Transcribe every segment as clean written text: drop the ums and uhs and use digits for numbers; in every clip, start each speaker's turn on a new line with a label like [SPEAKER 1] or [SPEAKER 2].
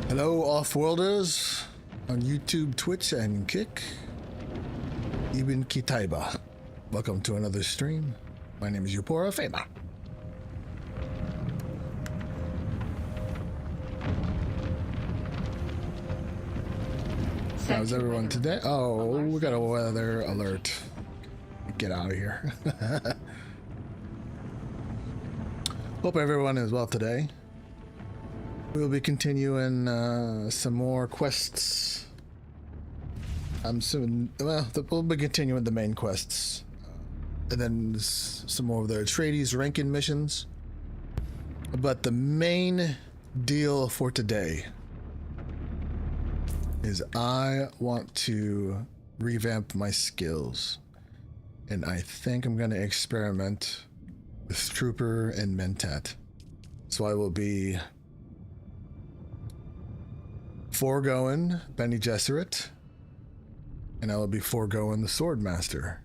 [SPEAKER 1] Hello, Offworlders on YouTube, Twitch, and Kick. Ibn Kitaiba. Welcome to another stream. My name is Yupora Fema. How's everyone today? Oh, we got a weather alert. Get out of here. Hope everyone is well today. We'll be continuing some more quests. We'll be continuing the main quests. And then some more of the Atreides ranking missions. But the main deal for today is I want to revamp my skills. And I think I'm going to experiment with Trooper and Mentat. So I will be foregoing Bene Gesserit, and I will be foregoing the Swordmaster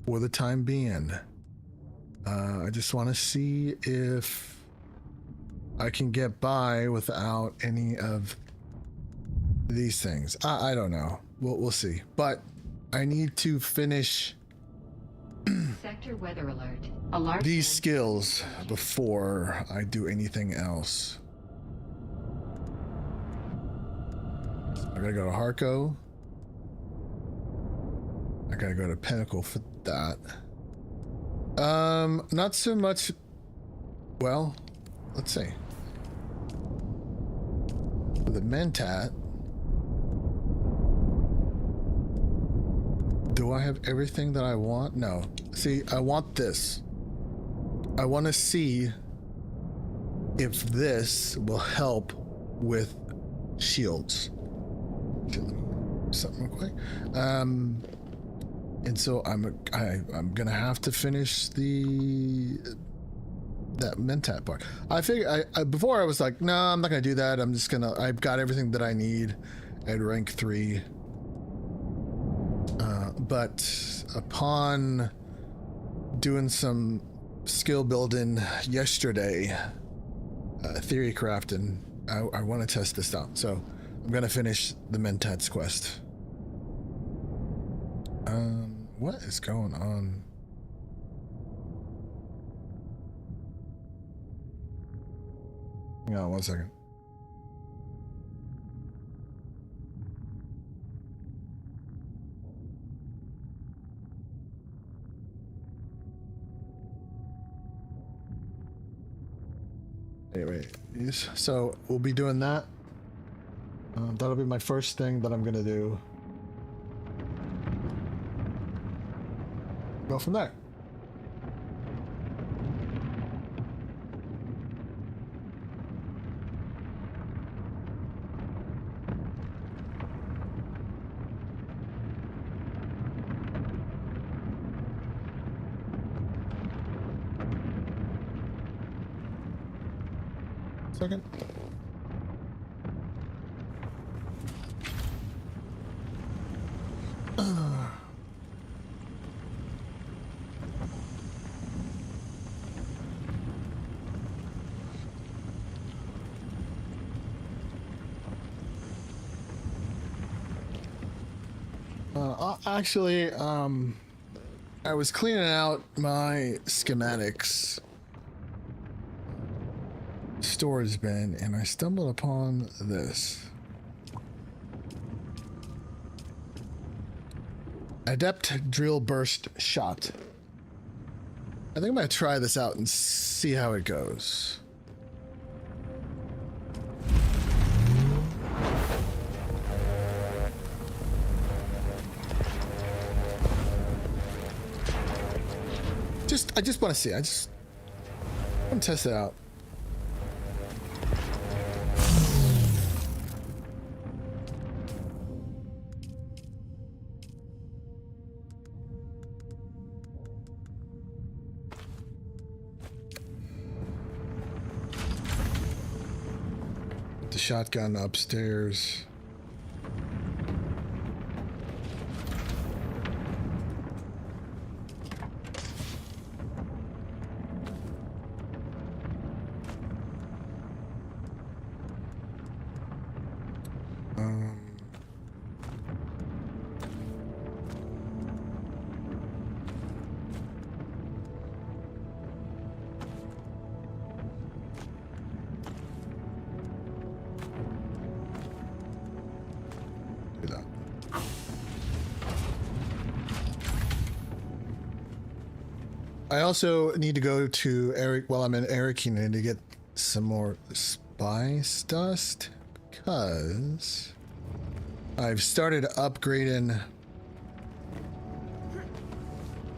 [SPEAKER 1] for the time being. I just want to see if I can get by without any of these things. I don't know. We'll see. But I need to finish
[SPEAKER 2] Sector weather alert.
[SPEAKER 1] These skills before I do anything else. I gotta go to Harco. I gotta go to Pinnacle for that. Not so much. Well, let's see. For the Mentat, do I have everything that I want? No. See, I want this. I want to see if this will help with shields. Something real quick. And so I'm gonna have to finish that Mentat part. I figure before I was like, no, I'm not gonna do that. I've got everything that I need at rank 3. But upon doing some skill building yesterday, theory crafting, I want to test this out. So I'm gonna finish the Mentat's quest. What is going on? Hang on 1 second. Anyway, so we'll be doing that. That'll be my first thing that I'm gonna do. Go from there. Second. Actually, I was cleaning out my schematics storage bin and I stumbled upon this. Adept drill burst shot. I think I'm gonna try this out and see how it goes. I just want to see. I just want to test it out. Put the shotgun upstairs. I also need to go to Eric. Well, I'm in Awakening to get some more spice dust because I've started upgrading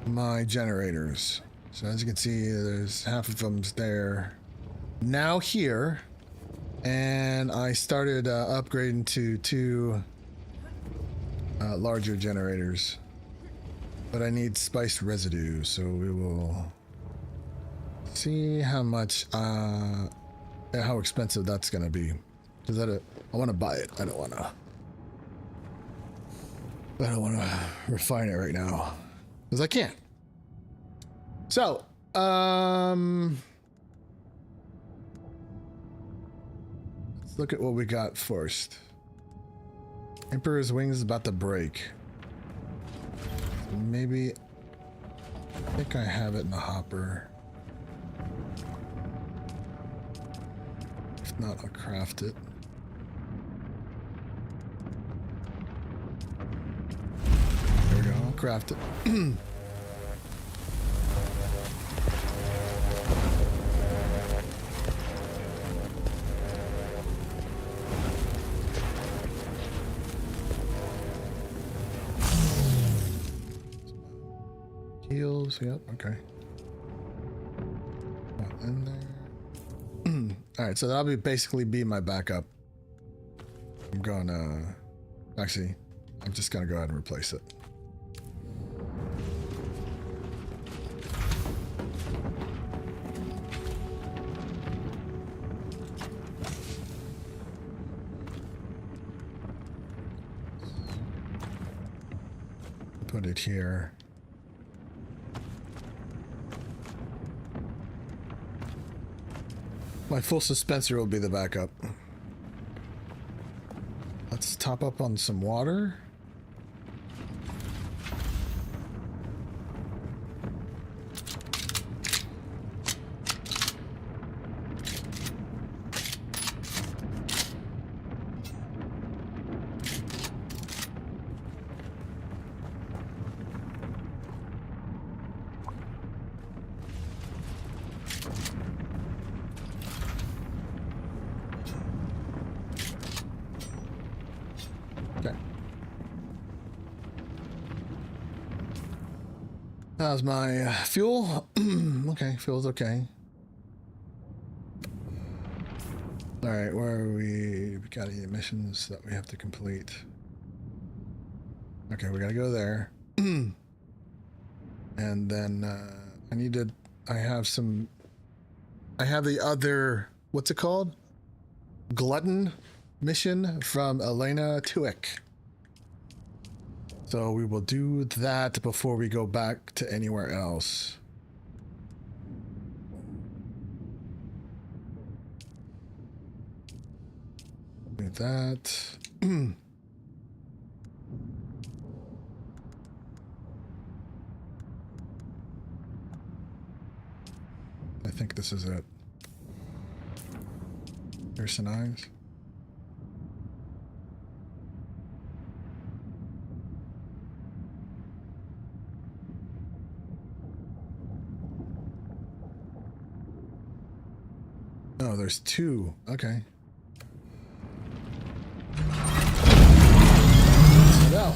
[SPEAKER 1] my generators. So as you can see, there's half of them there now here, and I started upgrading to 2 larger generators. But I need spiced residue, so we will see how much, how expensive that's gonna be. Cause I want to buy it. I don't want to refine it right now, cause I can't. So, let's look at what we got first. Emperor's Wings is about to break. Maybe, I think I have it in the hopper. If not, I'll craft it. There we go, I'll craft it. Heals, yep, okay. In there. Alright, so that'll basically be my backup. I'm gonna... Actually, I'm just gonna go ahead and replace it. Put it here. My full dispenser will be the backup. Let's top up on some water. How's my fuel? Okay, fuel's okay. Alright, where are we? We got any missions that we have to complete? Okay, we gotta go there. And then I have the other, what's it called? Glutton mission from Elena Tuick. So we will do that before we go back to anywhere else. Do that. I think this is it. Here's some eyes. Oh, there's 2. Okay. No.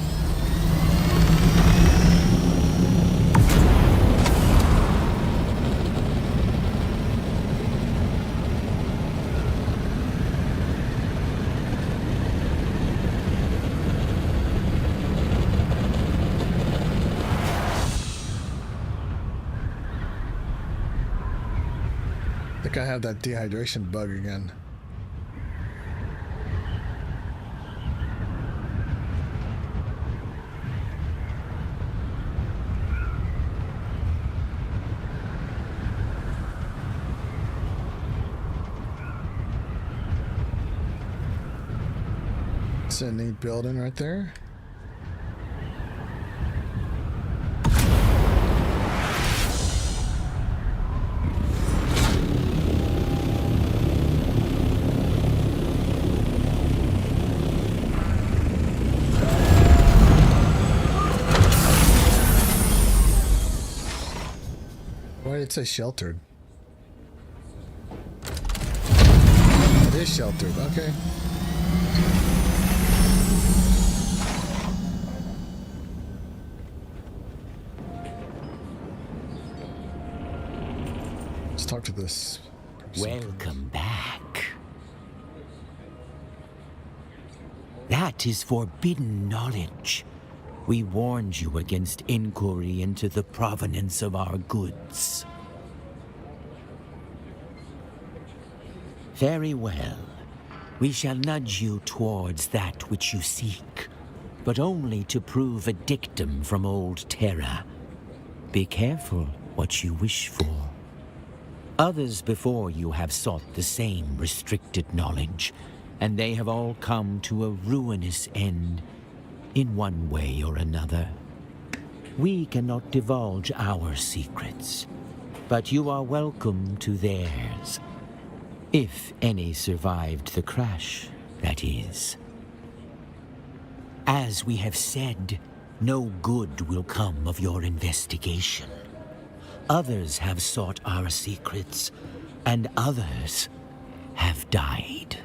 [SPEAKER 1] I think I have that dehydration bug again. It's a neat building right there. it say sheltered? It is sheltered, okay. Let's talk to this person.
[SPEAKER 3] Welcome back. That is forbidden knowledge. We warned you against inquiry into the provenance of our goods. Very well. We shall nudge you towards that which you seek, but only to prove a dictum from old Terra. Be careful what you wish for. Others before you have sought the same restricted knowledge, and they have all come to a ruinous end, in one way or another. We cannot divulge our secrets, but you are welcome to theirs. If any survived the crash, that is. As we have said, no good will come of your investigation. Others have sought our secrets, and others have died.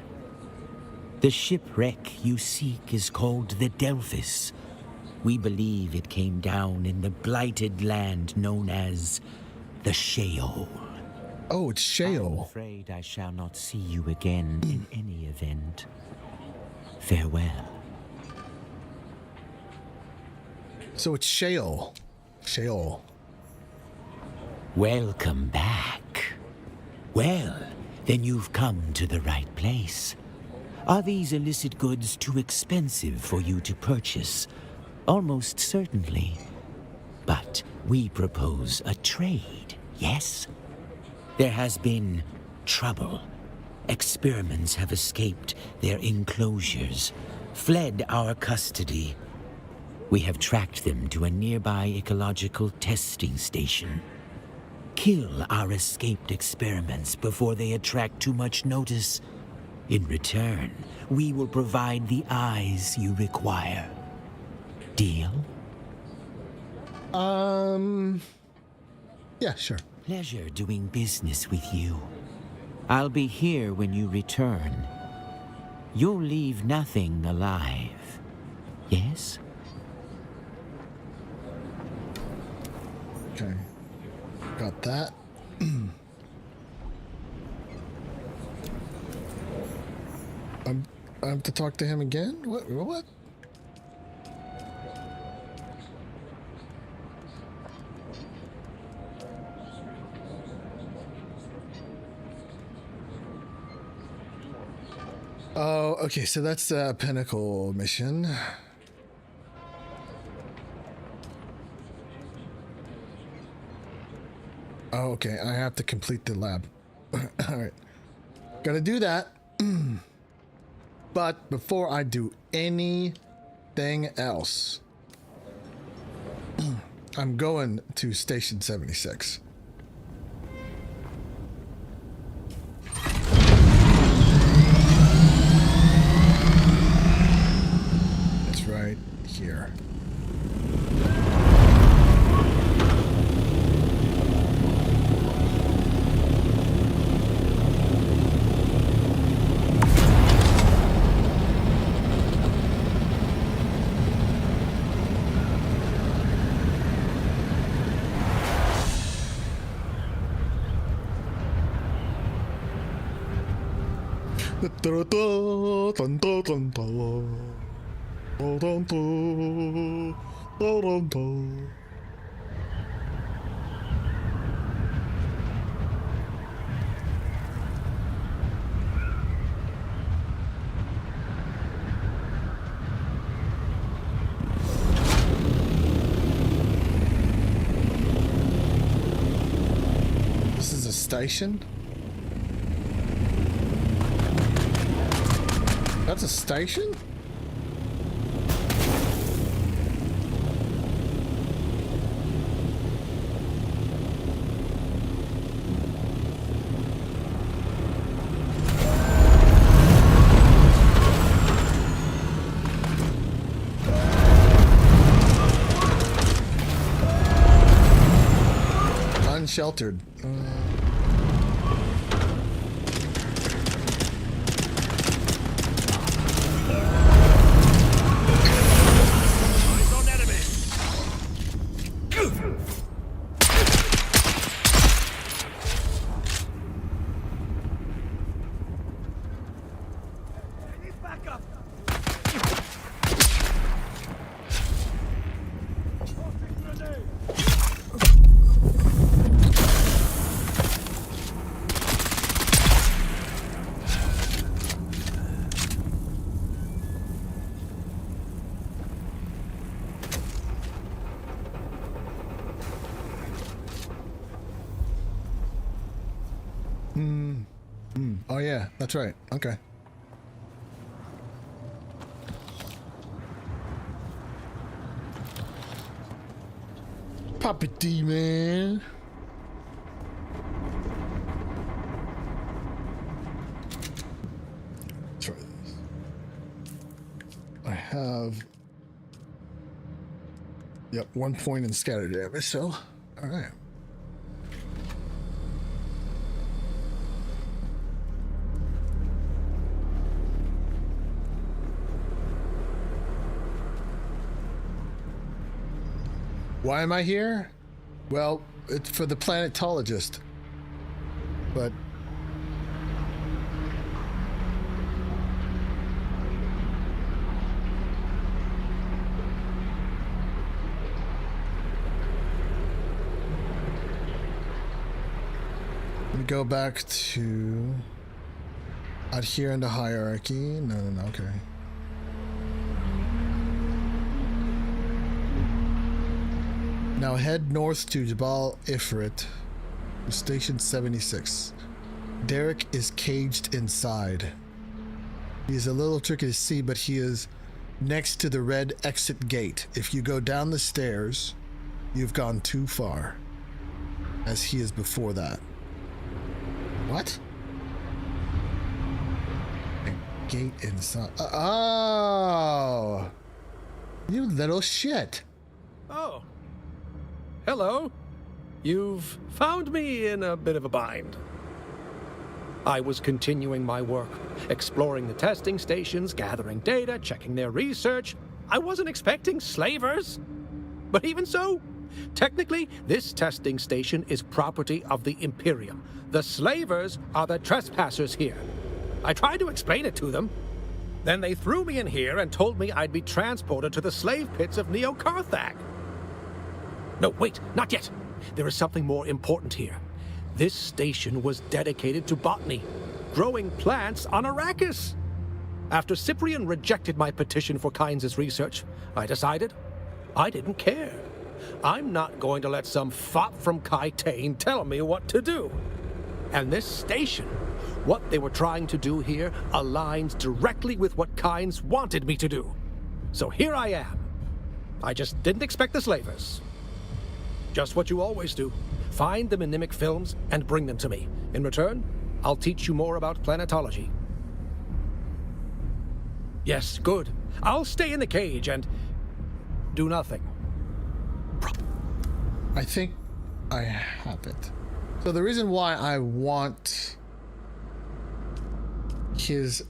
[SPEAKER 3] The shipwreck you seek is called the Delphis. We believe it came down in the blighted land known as the Sheol.
[SPEAKER 1] Oh, it's
[SPEAKER 3] I'm
[SPEAKER 1] Sheol.
[SPEAKER 3] afraid I shall not see you again in any event. Farewell.
[SPEAKER 1] So it's Sheol. Sheol.
[SPEAKER 3] Welcome back. Well, then you've come to the right place. Are these illicit goods too expensive for you to purchase? Almost certainly. But we propose a trade, yes? There has been trouble. Experiments have escaped their enclosures, fled our custody. We have tracked them to a nearby ecological testing station. Kill our escaped experiments before they attract too much notice. In return, we will provide the eyes you require. Deal?
[SPEAKER 1] Yeah, sure.
[SPEAKER 3] Pleasure doing business with you. I'll be here when you return. You'll leave nothing alive. Yes?
[SPEAKER 1] Okay. Got that. I have to talk to him again? What? Oh, okay, so that's a Pinnacle mission. Oh, okay, I have to complete the lab. Alright. Gotta do that. But before I do anything else, I'm going to Station 76. It's right here. This is a station? That's a station? sheltered. Oh yeah, that's right. Okay. Pop it, D, man. Try this. I have. Yep, 1 point in scatter damage, so. Alright. Why am I here? Well, it's for the planetologist. But let me go back to adhere to hierarchy. No, okay. Now head north to Jabal Ifrit, Station 76. Derek is caged inside. He is a little tricky to see, but he is next to the red exit gate. If you go down the stairs, you've gone too far, as he is before that. What? A gate inside. Oh! You little shit.
[SPEAKER 4] Oh. Hello. You've found me in a bit of a bind. I was continuing my work, exploring the testing stations, gathering data, checking their research. I wasn't expecting slavers. But even so, technically, this testing station is property of the Imperium. The slavers are the trespassers here. I tried to explain it to them. Then they threw me in here and told me I'd be transported to the slave pits of Neo-Karthag. No, wait, not yet. There is something more important here. This station was dedicated to botany, growing plants on Arrakis. After Cyprian rejected my petition for Kynes' research, I decided I didn't care. I'm not going to let some fop from Kytane tell me what to do. And this station, what they were trying to do here, aligns directly with what Kynes wanted me to do. So here I am. I just didn't expect the slavers. Just what you always do. Find the mnemic films and bring them to me. In return, I'll teach you more about planetology. Yes, good. I'll stay in the cage and do nothing.
[SPEAKER 1] I think I have it. So the reason why I want his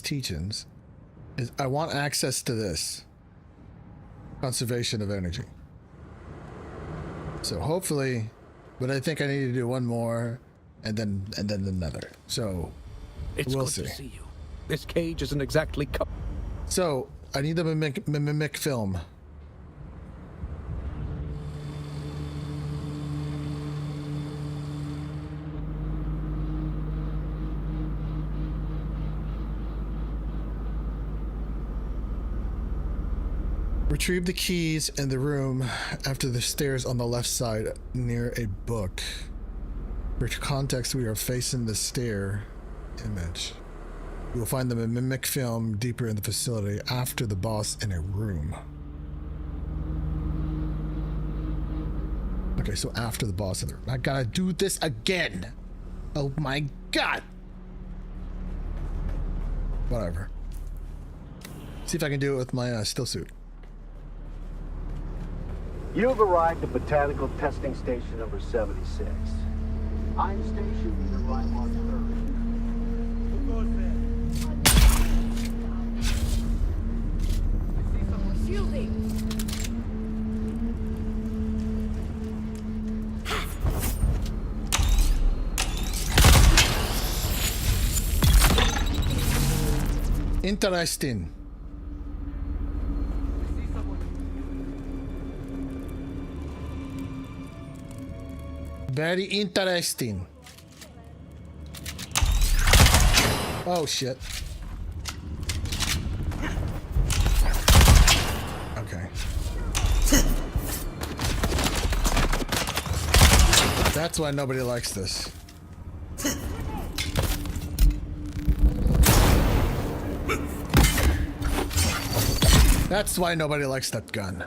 [SPEAKER 1] teachings is I want access to this conservation of energy. So hopefully, but I think I need to do one more and then another. So
[SPEAKER 4] It's
[SPEAKER 1] we'll
[SPEAKER 4] good
[SPEAKER 1] see.
[SPEAKER 4] to see you. This cage isn't exactly
[SPEAKER 1] So I need the mimic film. Retrieve the keys in the room after the stairs on the left side near a book. For context, we are facing the stair image. You will find the mimic film deeper in the facility after the boss in a room. Okay, so after the boss in the room. I gotta do this again. Oh my god. Whatever. See if I can do it with my still suit.
[SPEAKER 5] You have arrived at Botanical Testing Station number 76. I am stationed near right on 3rd.
[SPEAKER 6] Shielding!
[SPEAKER 1] Interesting. Very interesting. Oh shit. Okay. That's why nobody likes this. That's why nobody likes that gun.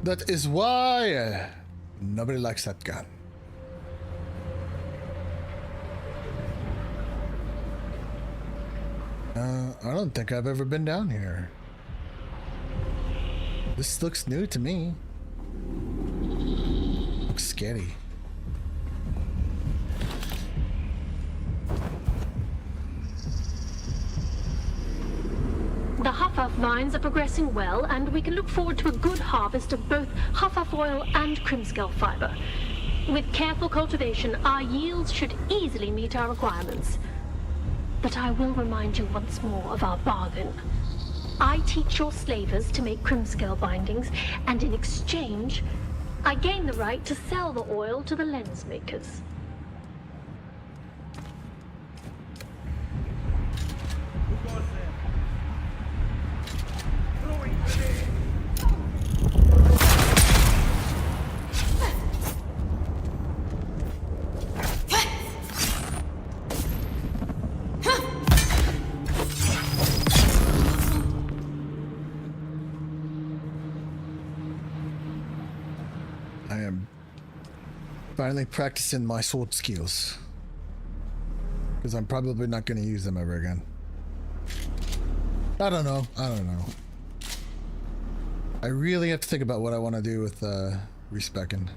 [SPEAKER 1] That is why nobody likes that gun. I don't think I've ever been down here. This looks new to me. Looks scary.
[SPEAKER 7] The Huffaf vines are progressing well, and we can look forward to a good harvest of both Huffaf oil and Crimscale fiber. With careful cultivation, our yields should easily meet our requirements. But I will remind you once more of our bargain. I teach your slavers to make Crimscale bindings, and in exchange, I gain the right to sell the oil to the lens makers.
[SPEAKER 1] Finally practicing my sword skills, because I'm probably not going to use them ever again. I don't know. I really have to think about what I want to do with respecking.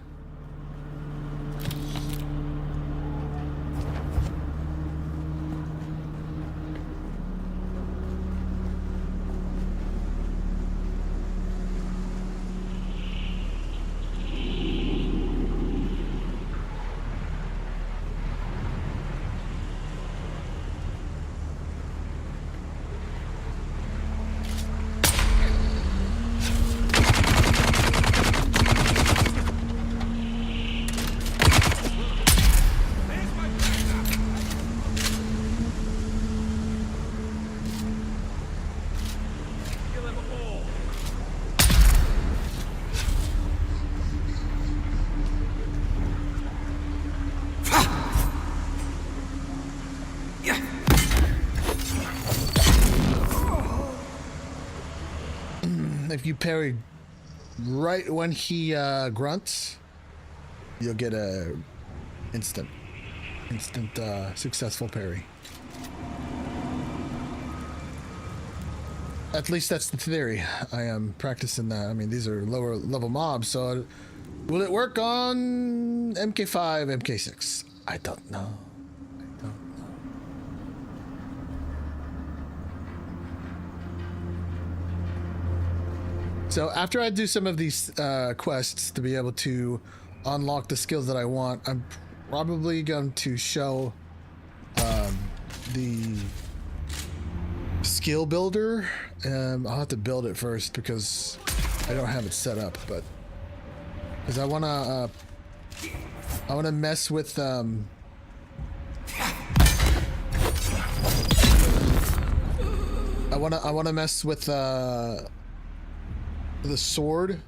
[SPEAKER 1] If you parry right when he grunts, you'll get a instant successful parry. At least that's the theory. I am practicing that. I mean, these are lower level mobs, so will it work on MK5, MK6? I don't know. So after I do some of these quests to be able to unlock the skills that I want, I'm probably going to show the skill builder. I'll have to build it first because I don't have it set up, but because I want to mess with I want to mess with the sword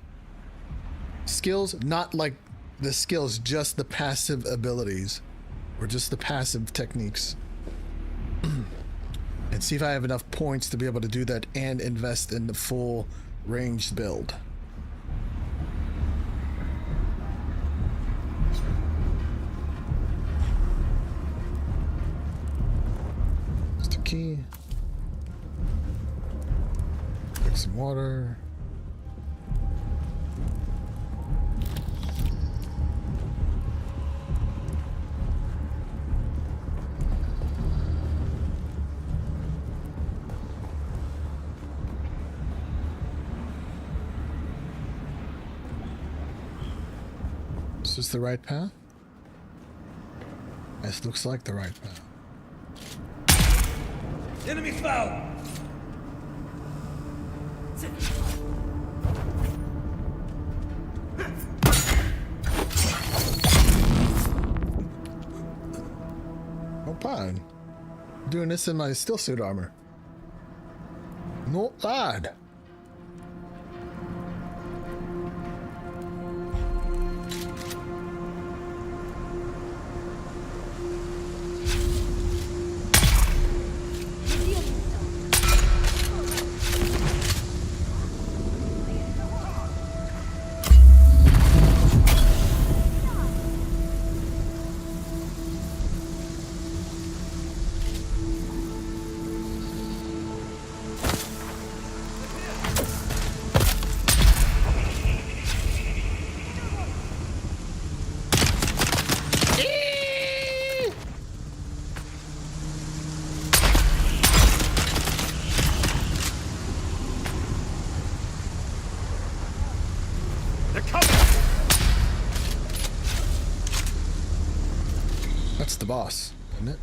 [SPEAKER 1] skills, not like the skills, just the passive abilities or just the passive techniques, and see if I have enough points to be able to do that and invest in the full ranged build. Just a key. Take some water. Is this the right path? This looks like the right path.
[SPEAKER 6] Enemy foul!
[SPEAKER 1] Not bad. Doing this in my still suit armor. Not bad. That's the boss, isn't it?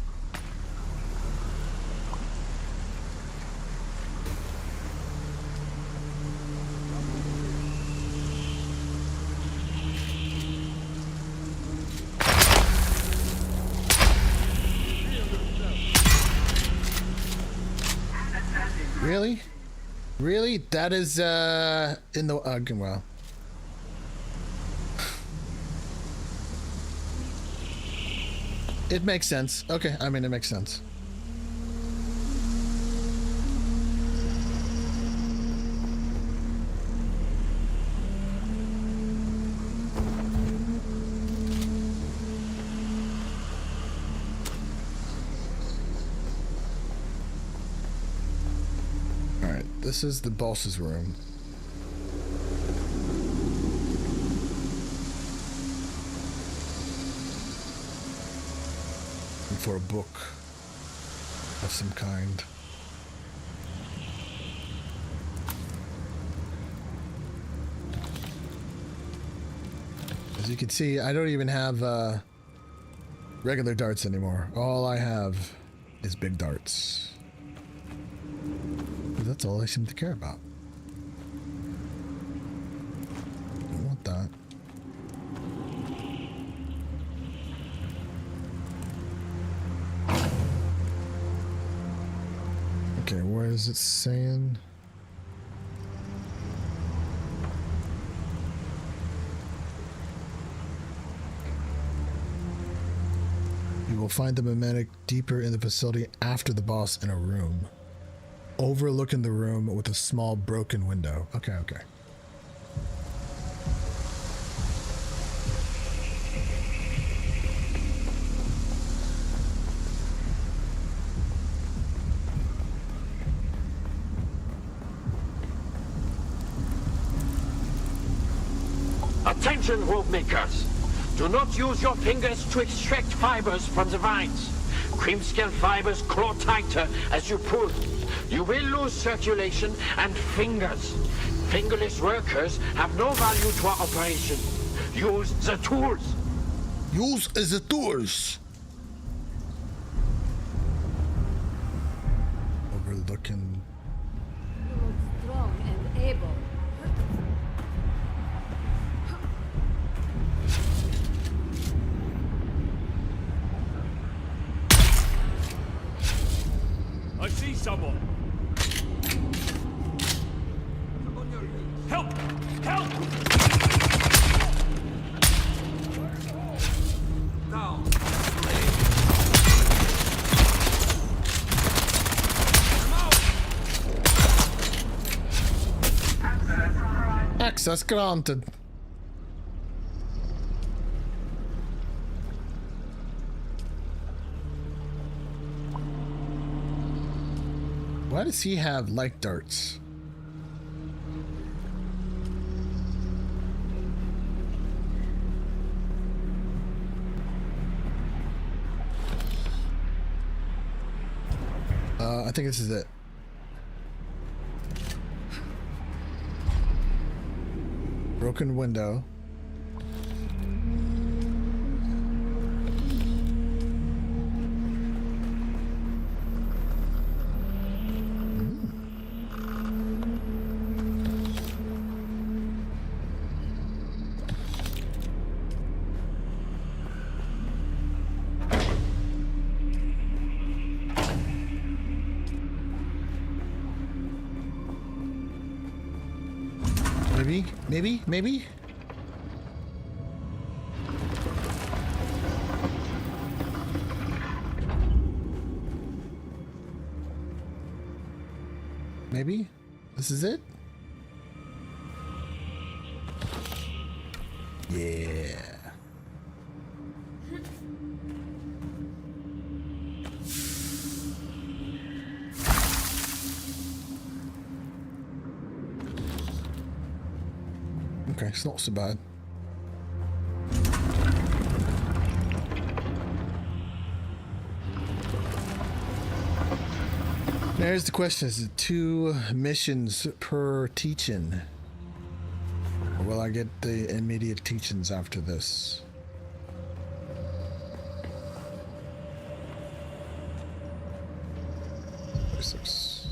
[SPEAKER 1] Really? Really? That is in the well. It makes sense. Okay, I mean, it makes sense. All right, this is the boss's room. For a book of some kind. As you can see, I don't even have regular darts anymore. All I have is big darts. That's all I seem to care about. Don't want that. Okay, where is it saying? You will find the mimetic deeper in the facility after the boss in a room. Overlooking the room with a small broken window. Okay, okay.
[SPEAKER 8] Attention, rope makers! Do not use your fingers to extract fibers from the vines. Cream-scale fibers claw tighter as you pull. You will lose circulation and fingers. Fingerless workers have no value to our operation. Use the tools.
[SPEAKER 1] Use the tools. Overlooking.
[SPEAKER 9] You look strong and able.
[SPEAKER 6] I see someone. Help! Help! Now.
[SPEAKER 1] Access granted. Why does he have light darts? I think this is it. Broken window. Maybe? Maybe? This is it? Yeah. Okay, it's not so bad. There's the question, is it 2 missions per teaching? Or will I get the immediate teachings after this? This looks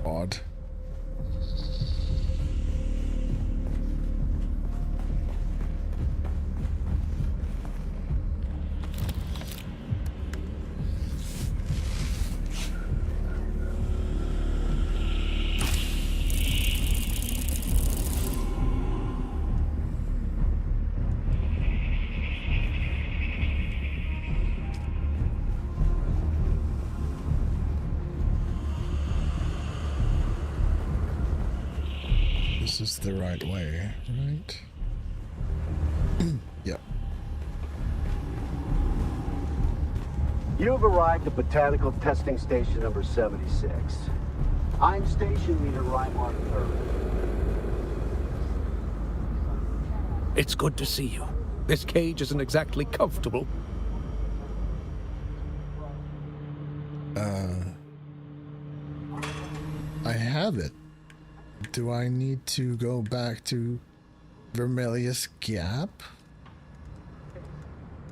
[SPEAKER 1] odd. This is the right way, right? Yep.
[SPEAKER 5] You've arrived at Botanical Testing Station number 76. I'm Station Leader Reinhardt III.
[SPEAKER 4] It's good to see you. This cage isn't exactly comfortable.
[SPEAKER 1] I have it. Do I need to go back to Vermilius Gap?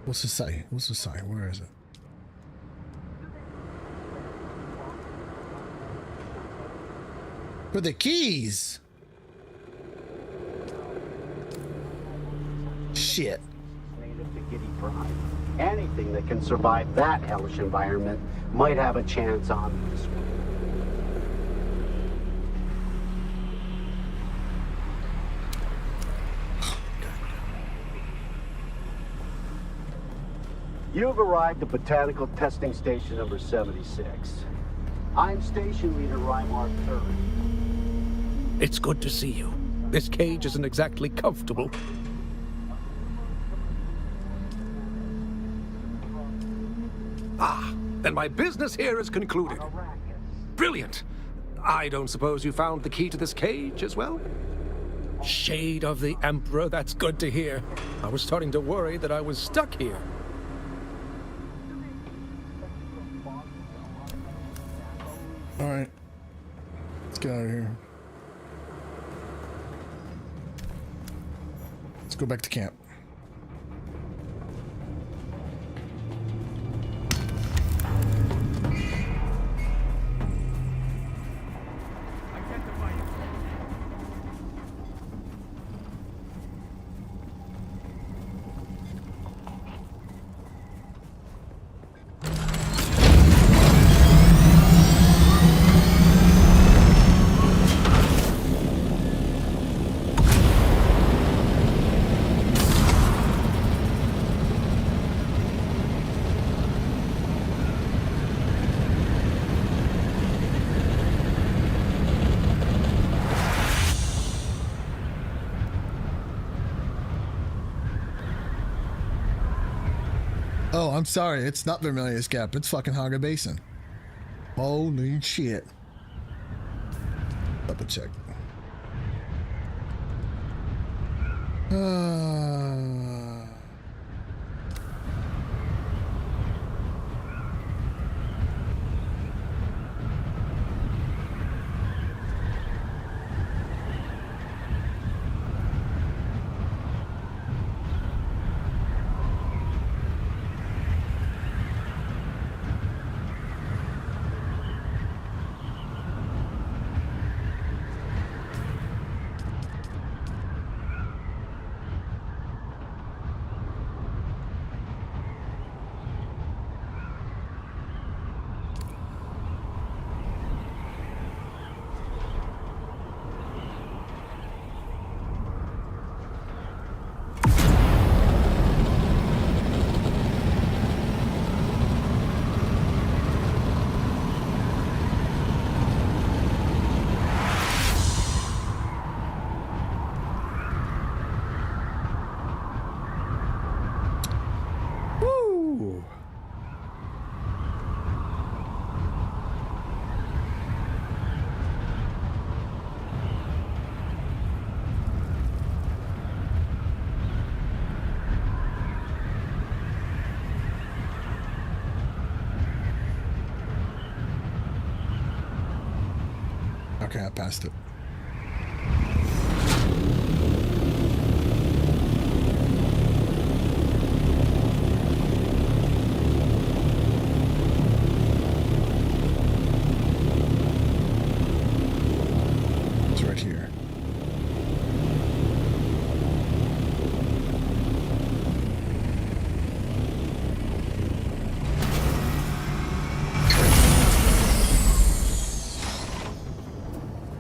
[SPEAKER 1] What's it say? What's it say? Where is it? For the keys! Shit.
[SPEAKER 5] Native to Giddy Prime. Anything that can survive that hellish environment might have a chance on this one. You've arrived at Botanical Testing Station number 76. I'm Station Leader Reinhardt III.
[SPEAKER 4] It's good to see you. This cage isn't exactly comfortable. Ah, then my business here is concluded. Brilliant. I don't suppose you found the key to this cage as well? Shade of the Emperor, that's good to hear. I was starting to worry that I was stuck here.
[SPEAKER 1] All right, let's get out of here. Let's go back to camp. Oh, I'm sorry. It's not Vermilius Gap. It's fucking Haga Basin. Holy shit. Double check. Okay, I passed it. It's right here.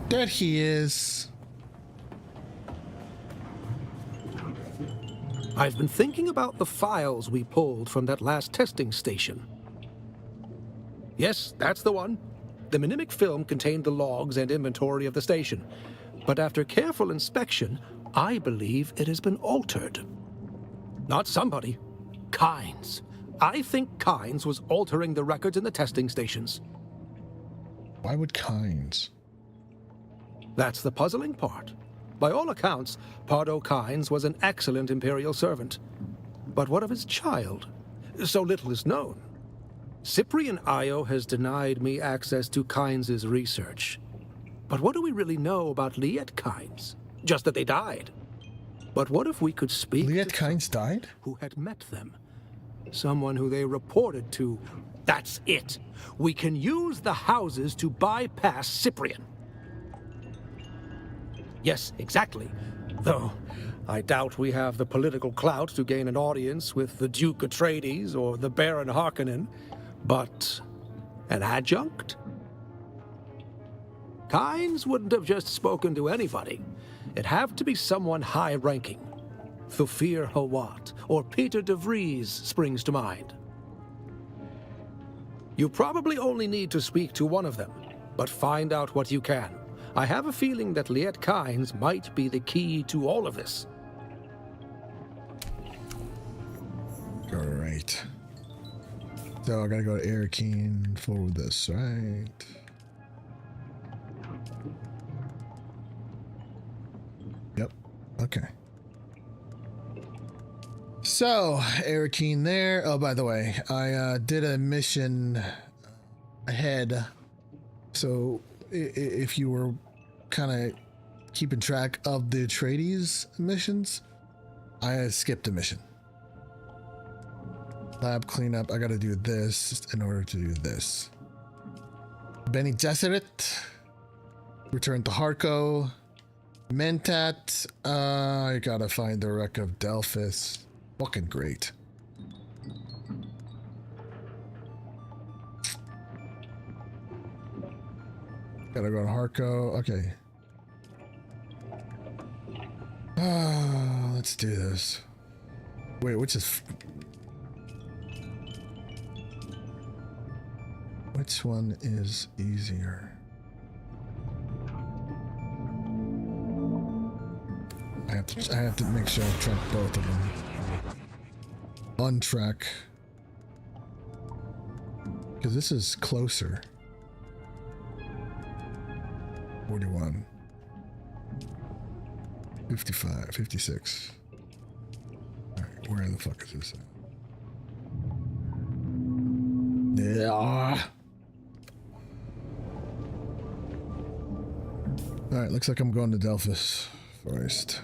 [SPEAKER 1] There he is.
[SPEAKER 4] I've been thinking about the files we pulled from that last testing station. Yes, that's the one. The minimic film contained the logs and inventory of the station. But after careful inspection, I believe it has been altered. Not somebody. Kynes. I think Kynes was altering the records in the testing stations.
[SPEAKER 1] Why would Kynes?
[SPEAKER 4] That's the puzzling part. By all accounts, Pardo Kynes was an excellent Imperial servant. But what of his child? So little is known. Cyprian Io has denied me access to Kynes' research. But what do we really know about Liet Kynes? Just that they died. But what if we could speak
[SPEAKER 1] Liet
[SPEAKER 4] to
[SPEAKER 1] Kynes died?
[SPEAKER 4] who had met them? Someone who they reported to. That's it. We can use the houses to bypass Cyprian. Yes, exactly. Though, I doubt we have the political clout to gain an audience with the Duke Atreides or the Baron Harkonnen. But an adjunct? Kynes wouldn't have just spoken to anybody. It'd have to be someone high-ranking. Thufir Hawat or Peter de Vries springs to mind. You probably only need to speak to one of them, but find out what you can. I have a feeling that Liet Kynes might be the key to all of this.
[SPEAKER 1] Great. So I gotta go to Arrakis for this, right? Yep. Okay. So Arrakis there. Oh, by the way, I did a mission ahead. So if you were kind of keeping track of the Atreides missions, I skipped a mission. Lab cleanup. I gotta do this in order to do this. Bene Gesserit. Return to Harko. Mentat. I gotta find the wreck of Delphis. Fucking great. Gotta go to Harko. Okay. Let's do this. Wait, which one is easier? I have to make sure I track both of them. Untrack Because this is closer. 41. 55, 56. Alright, where the fuck is this at? Yeah. Alright, looks like I'm going to Delphus first.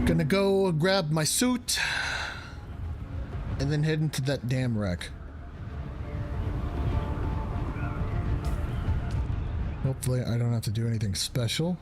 [SPEAKER 1] Gonna go grab my suit and then head into that damn wreck. Hopefully I don't have to do anything special.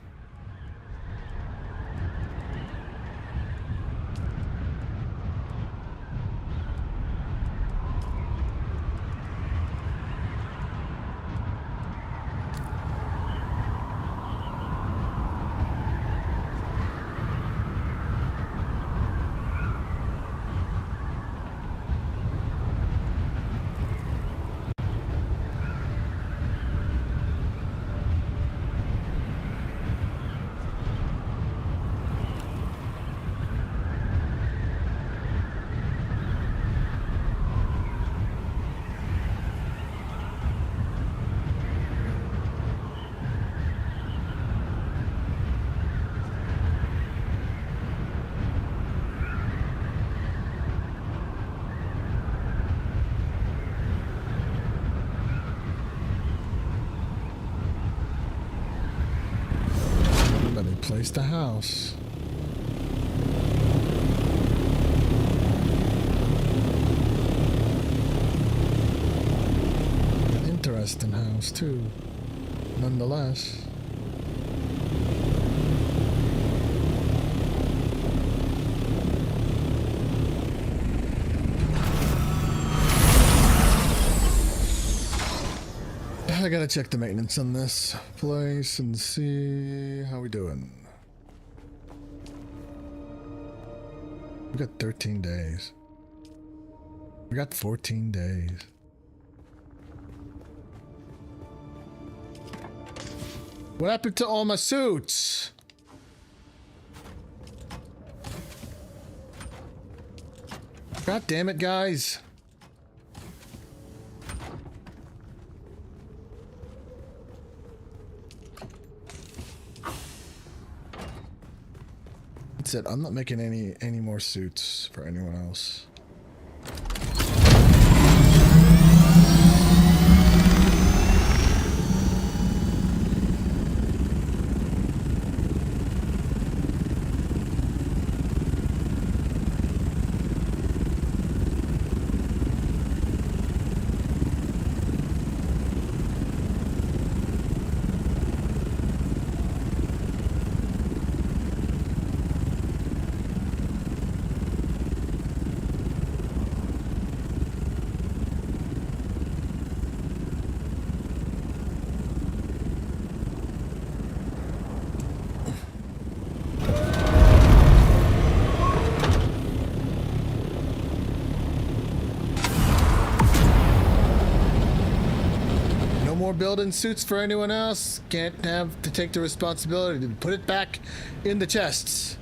[SPEAKER 1] Place the house. Interesting house too, nonetheless. I gotta check the maintenance on this place and see how we doing. We got 13 days. We got 14 days. What happened to all my suits? God damn it, guys. That's it. I'm not making any more suits for anyone else. Building suits for anyone else. Can't have to take the responsibility to put it back in the chests.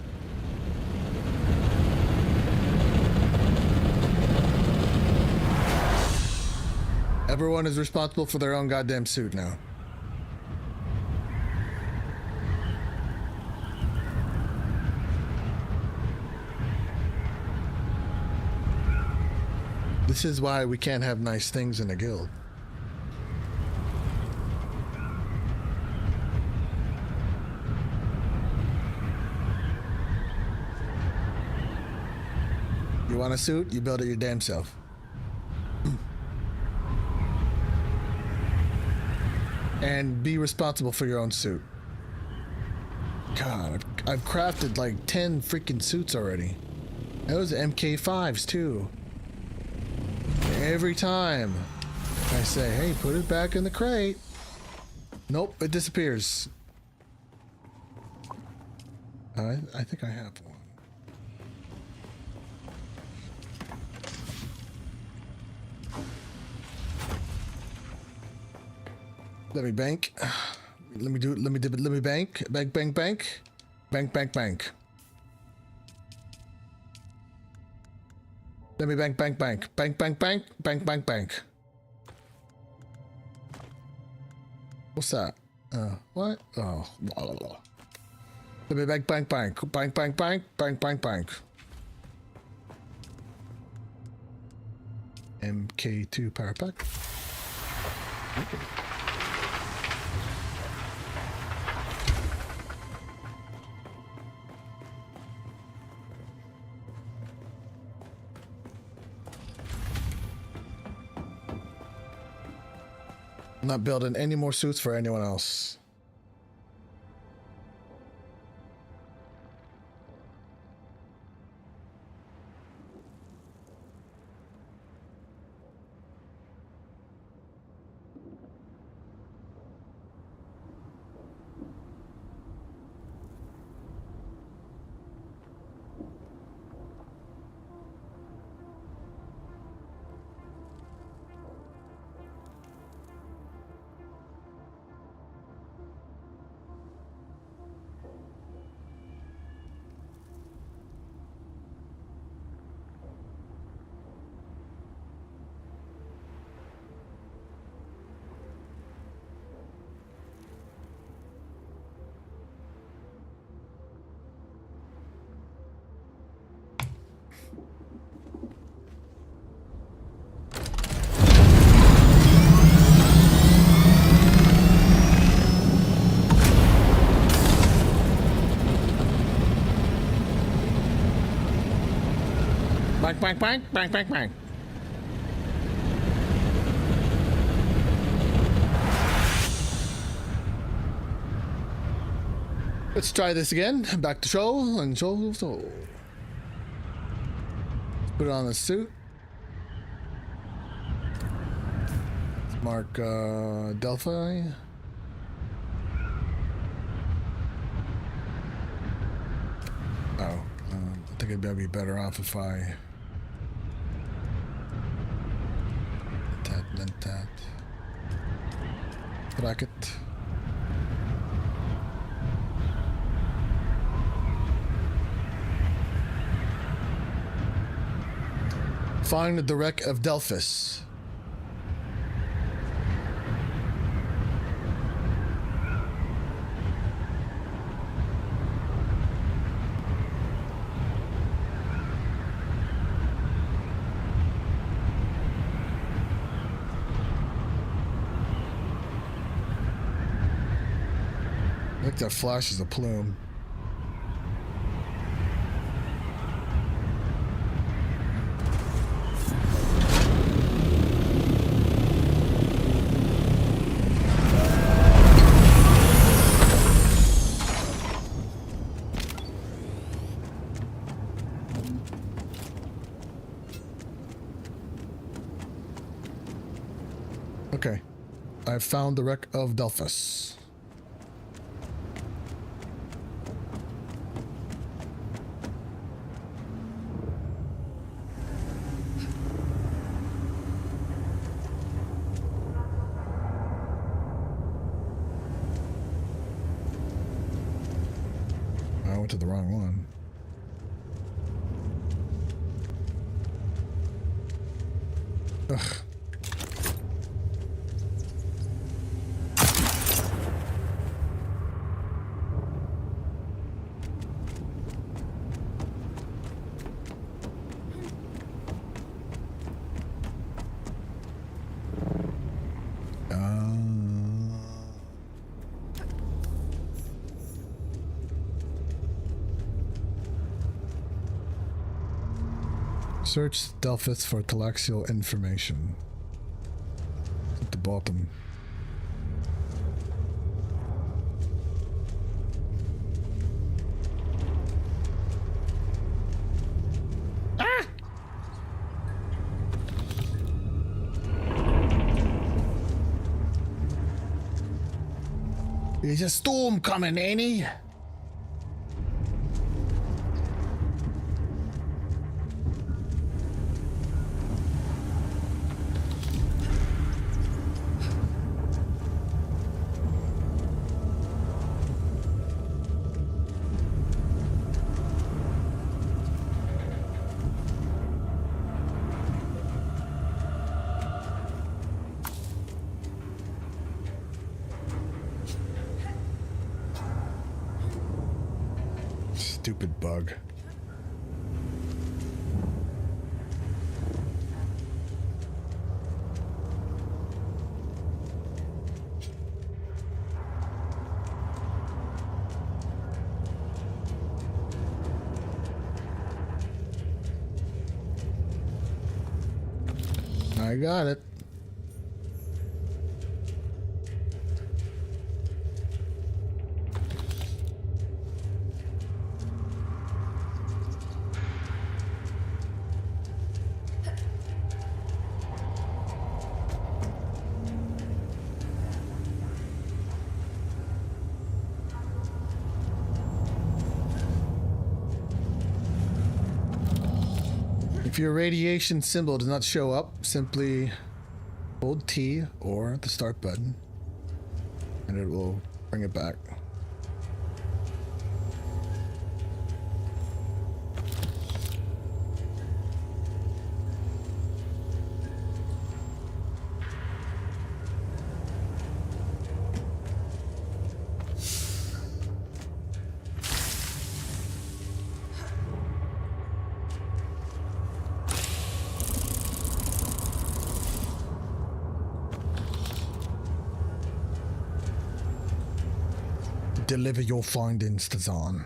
[SPEAKER 1] Everyone is responsible for their own goddamn suit now. This is why we can't have nice things in a guild. You want a suit? You build it your damn self. and be responsible for your own suit. God, I've crafted like 10 freaking suits already. Those MK5s too. Every time I say, hey, put it back in the crate. Nope, it disappears. I think I have one. Let me bank. Let me do it. Let me bank. Bank, bank, bank. Bank, bank, bank. Let me bank, bank, bank. Bank, bank, bank. Bank, bank, bank. What's that? What? Oh. Blah, blah, blah. Let me bank, bank, bank. Bank, bank, bank. Bank, bank, bank. MK2 power pack. Okay. I'm not building any more suits for anyone else. Bang, bang, bang, bang, bang. Let's try this again. Back to show and show. Put it on the suit. Let's mark Delphi. Oh, I think it'd be better off if I that bracket. Find the wreck of Delphus. I think that flashes a plume. Okay, I've found the wreck of Delphus. I went to the wrong one. Ugh. Search Delphus for coaxial information. At the bottom. There's a storm coming, ain't he? Stupid bug. I got it. If your radiation symbol does not show up, simply hold T or the start button and it will bring it back. Deliver your findings to Zahn.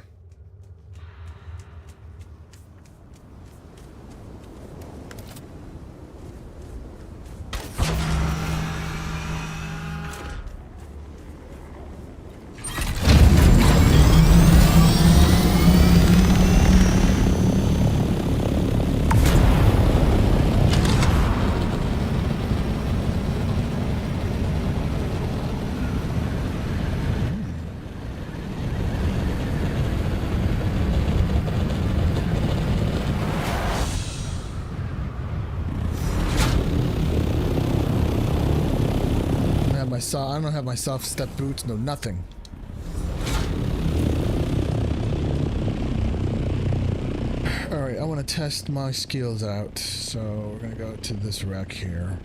[SPEAKER 1] I don't have my soft step boots, no nothing. Alright, I want to test my skills out, so we're gonna go to this rack here.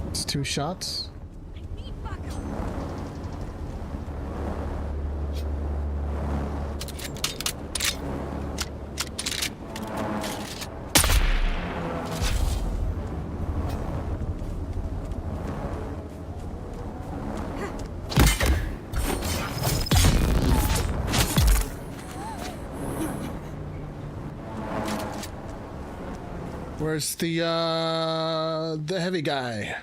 [SPEAKER 1] It's 2 shots. Where's the heavy guy?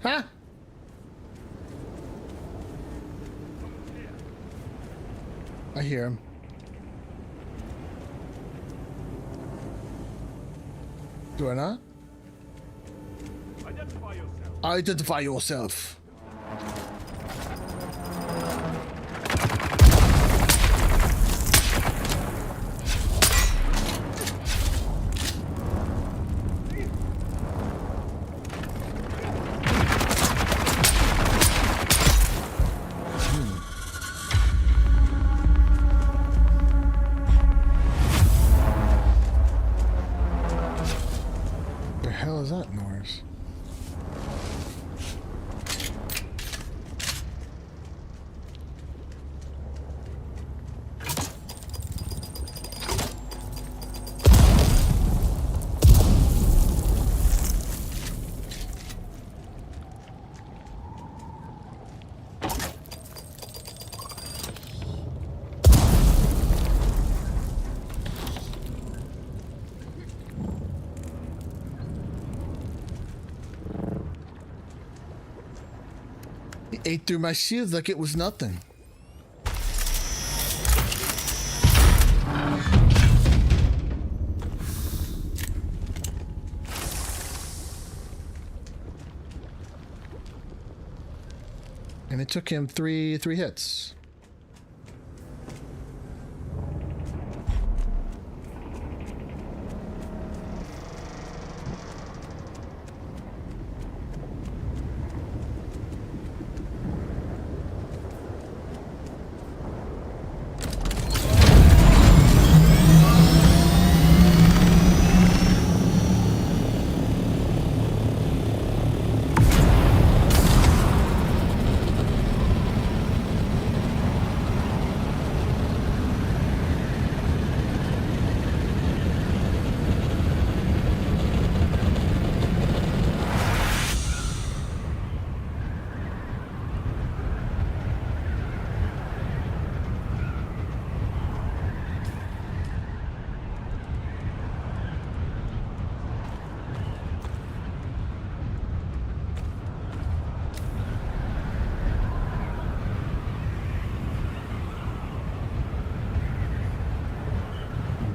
[SPEAKER 1] Huh? I hear him. Do I not?
[SPEAKER 6] Identify yourself.
[SPEAKER 1] Identify yourself. ate through my shields like it was nothing. And it took him three hits.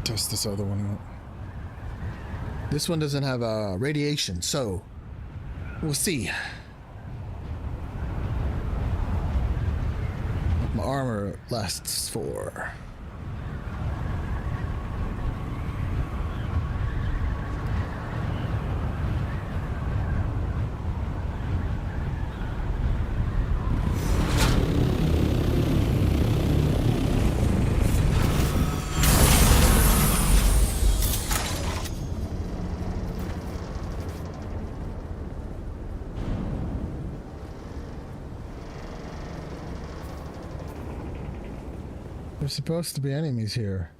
[SPEAKER 1] Test this other one out. This one doesn't have radiation, so we'll see. What my armor lasts for. There's supposed to be enemies here.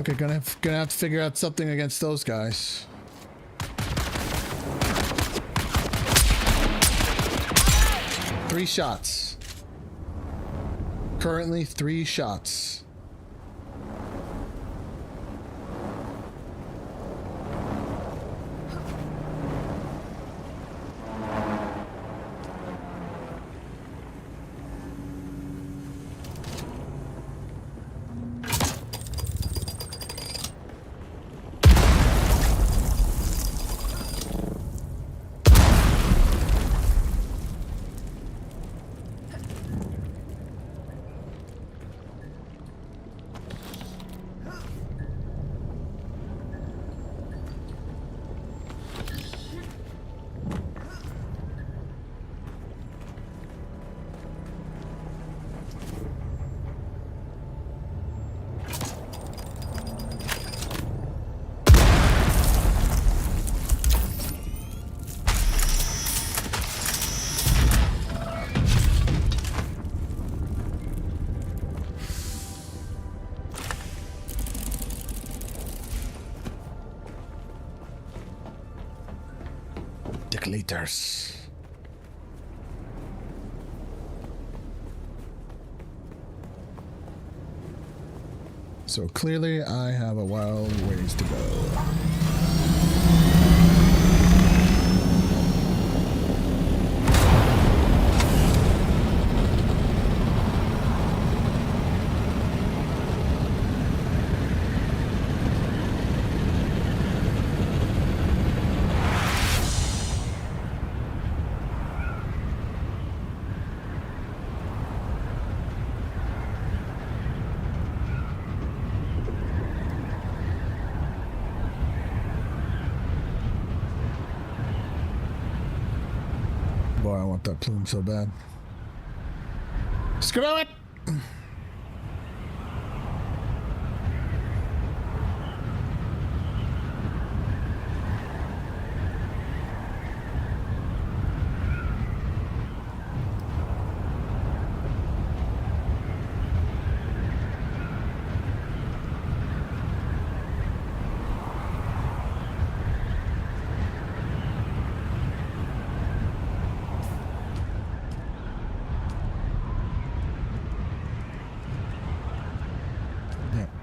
[SPEAKER 1] Okay, gonna have to figure out something against those guys. Three shots. Currently 3 shots. Liters. So clearly I have a wild ways to go. that plume so bad. Screw it!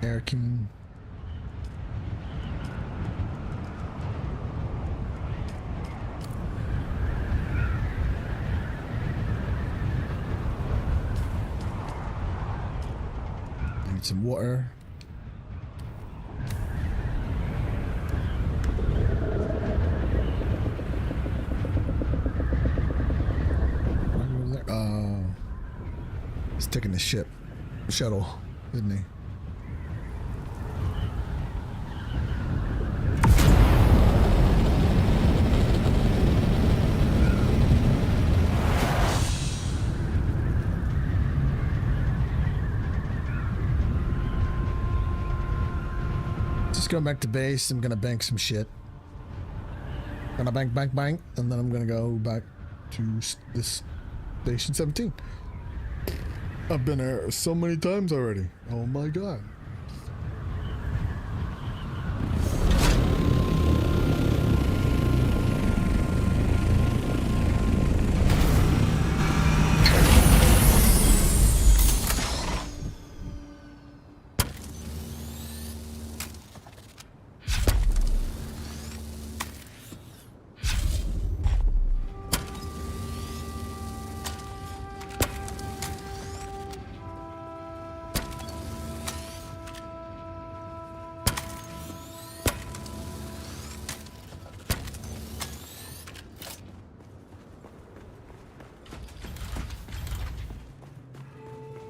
[SPEAKER 1] American. Need some water. Over there. He's taking the shuttle, isn't he? Going back to base, I'm gonna bank some shit. Gonna bank, and then I'm gonna go back to this station 17. I've been there so many times already. Oh my god.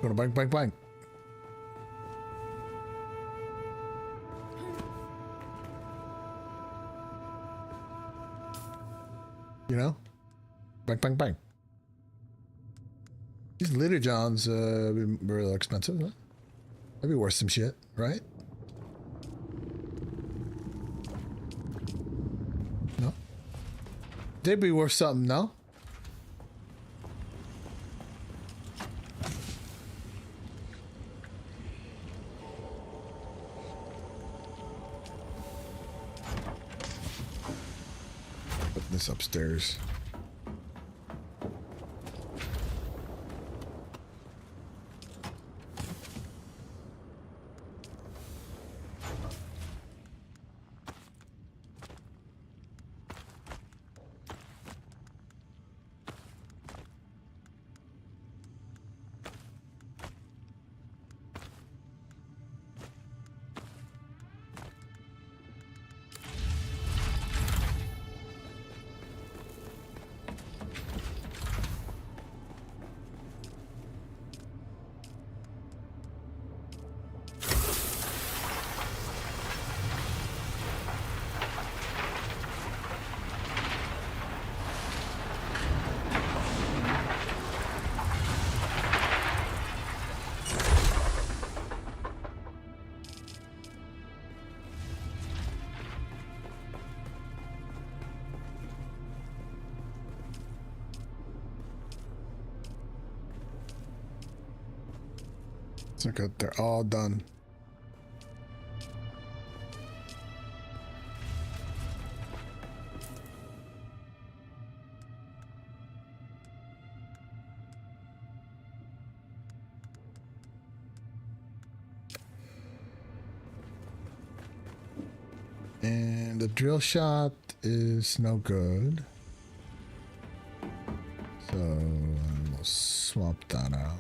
[SPEAKER 1] Gonna bank. You know? Bank. These litter johns be really expensive, huh? That'd be worth some shit, right? No? They'd be worth something, no? This upstairs. Look at, they're all done. And the drill shot is no good. So we'll swap that out.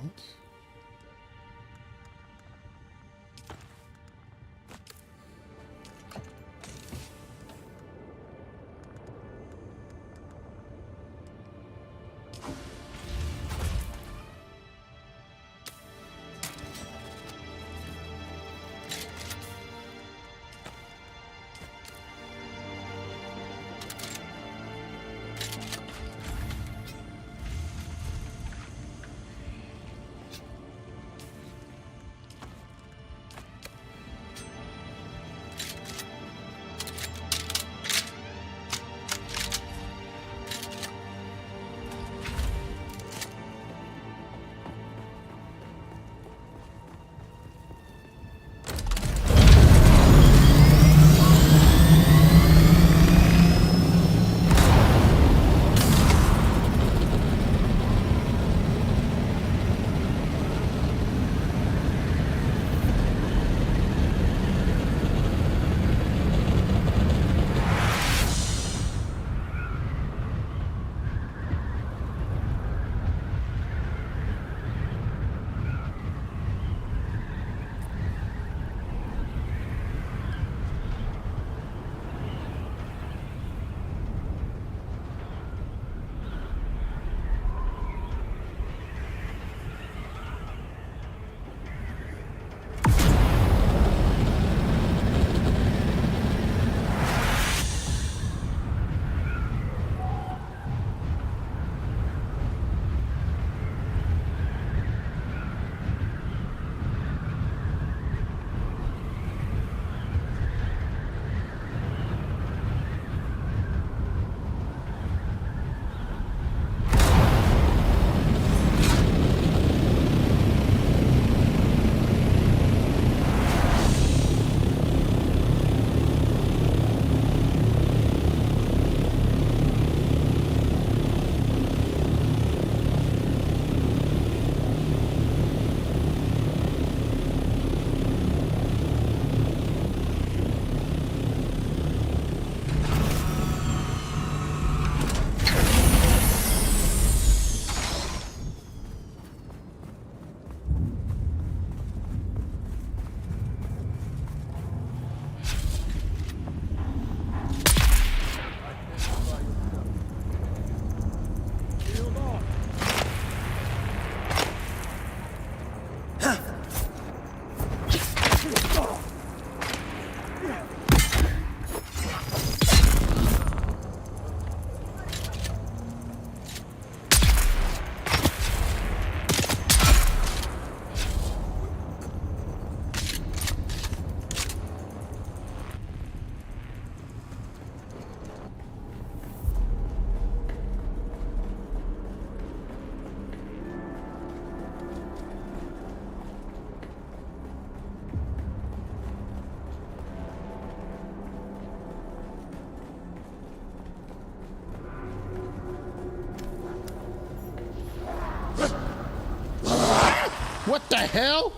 [SPEAKER 1] What the hell?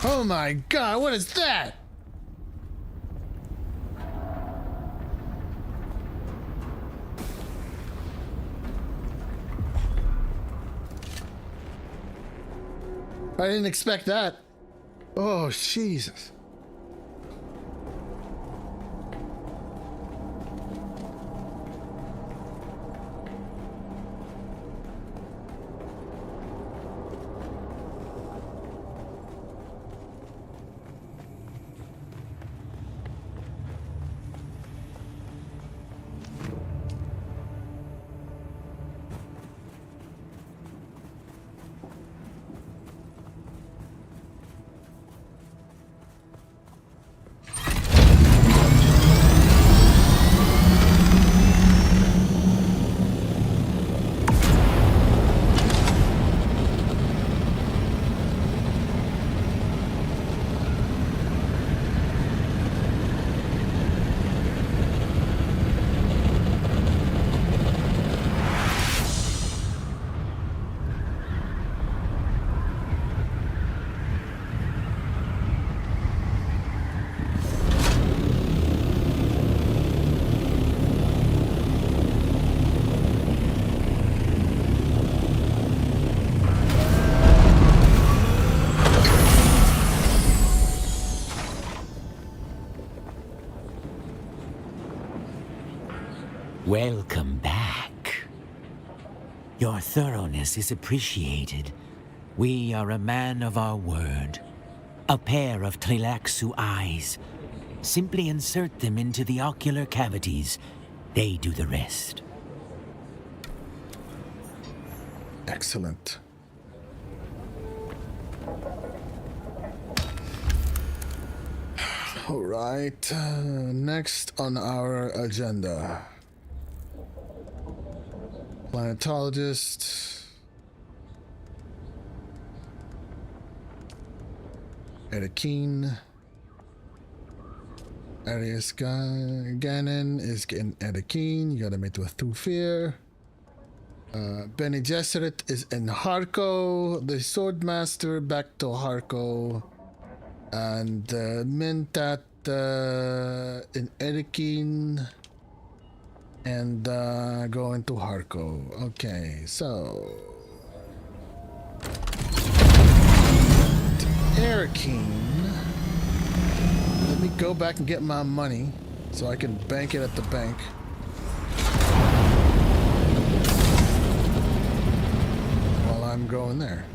[SPEAKER 1] Oh my god, what is that? I didn't expect that. Oh, Jesus.
[SPEAKER 3] Welcome back. Your thoroughness is appreciated. We are a man of our word. A pair of Tleilaxu eyes. Simply insert them into the ocular cavities. They do the rest.
[SPEAKER 1] Excellent. All right, next on our agenda. Planetologist. Edakeen. Arius Ganon is getting Edakeen. You gotta make with Thufir. Bene Gesserit is in Harko. The Swordmaster back to Harko. And Mintat in Edakeen. And going to Harko. Okay, so Edakeen. Let me go back and get my money so I can bank it at the bank. While I'm going there.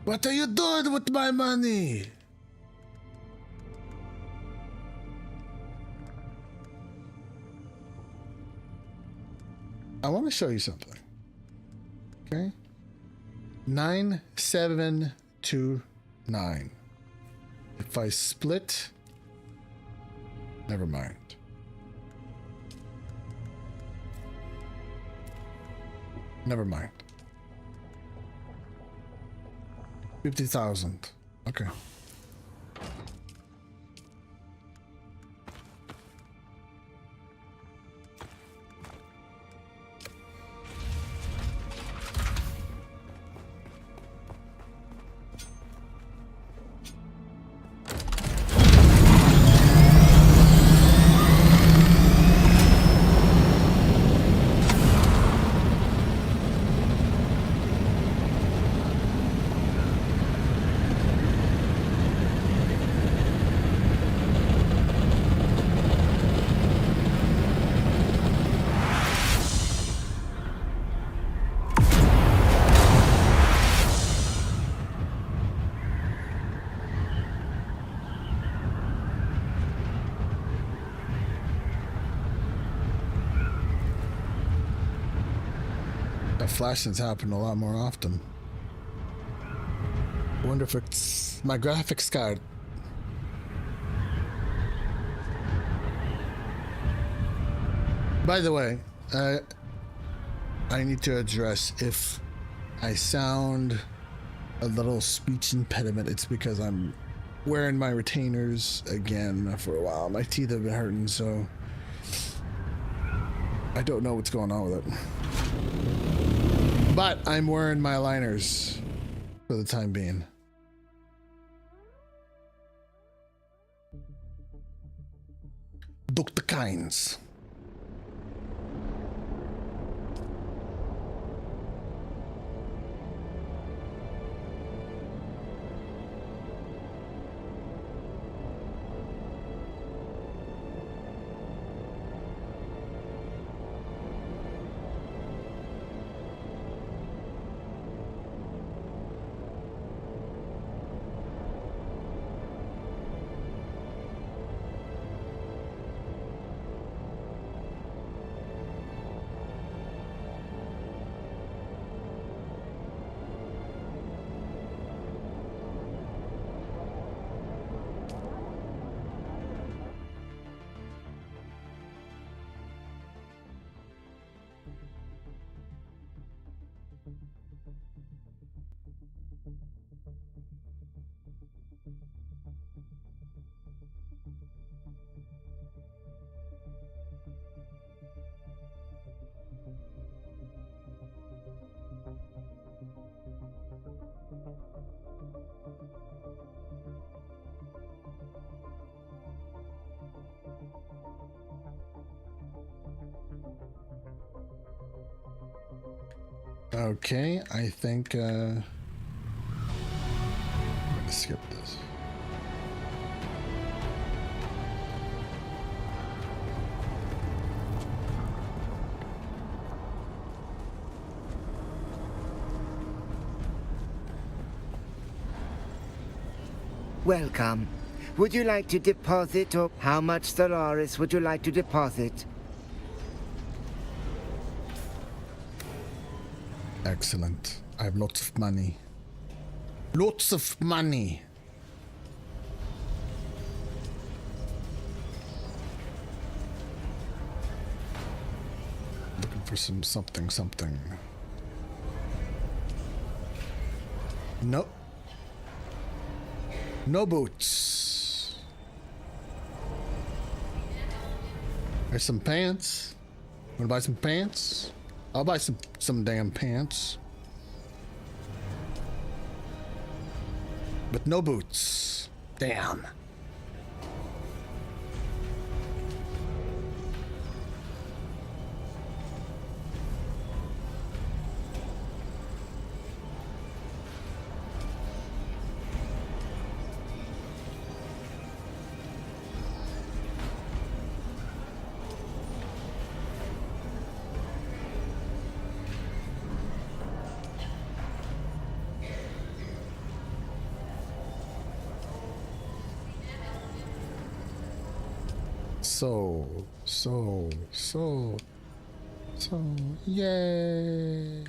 [SPEAKER 1] What are you doing with my money? I want to show you something. Okay. 9729. If I split, never mind. Never mind. 50,000. Okay. That flashing's happened a lot more often. Wonder if it's my graphics card. By the way, I need to address if I sound a little speech impediment. It's because I'm wearing my retainers again for a while. My teeth have been hurting, so I don't know what's going on with it. But I'm wearing my aligners for the time being. Dr. Kynes. Okay, I think I'm gonna skip this.
[SPEAKER 10] Welcome. Would you like to deposit, or how much Solaris would you like to deposit?
[SPEAKER 1] Excellent. I have lots of money. Lots of money. Looking for something. Nope. No boots. There's some pants. Wanna buy some pants? I'll buy some damn pants. But no boots. Damn. So, yay.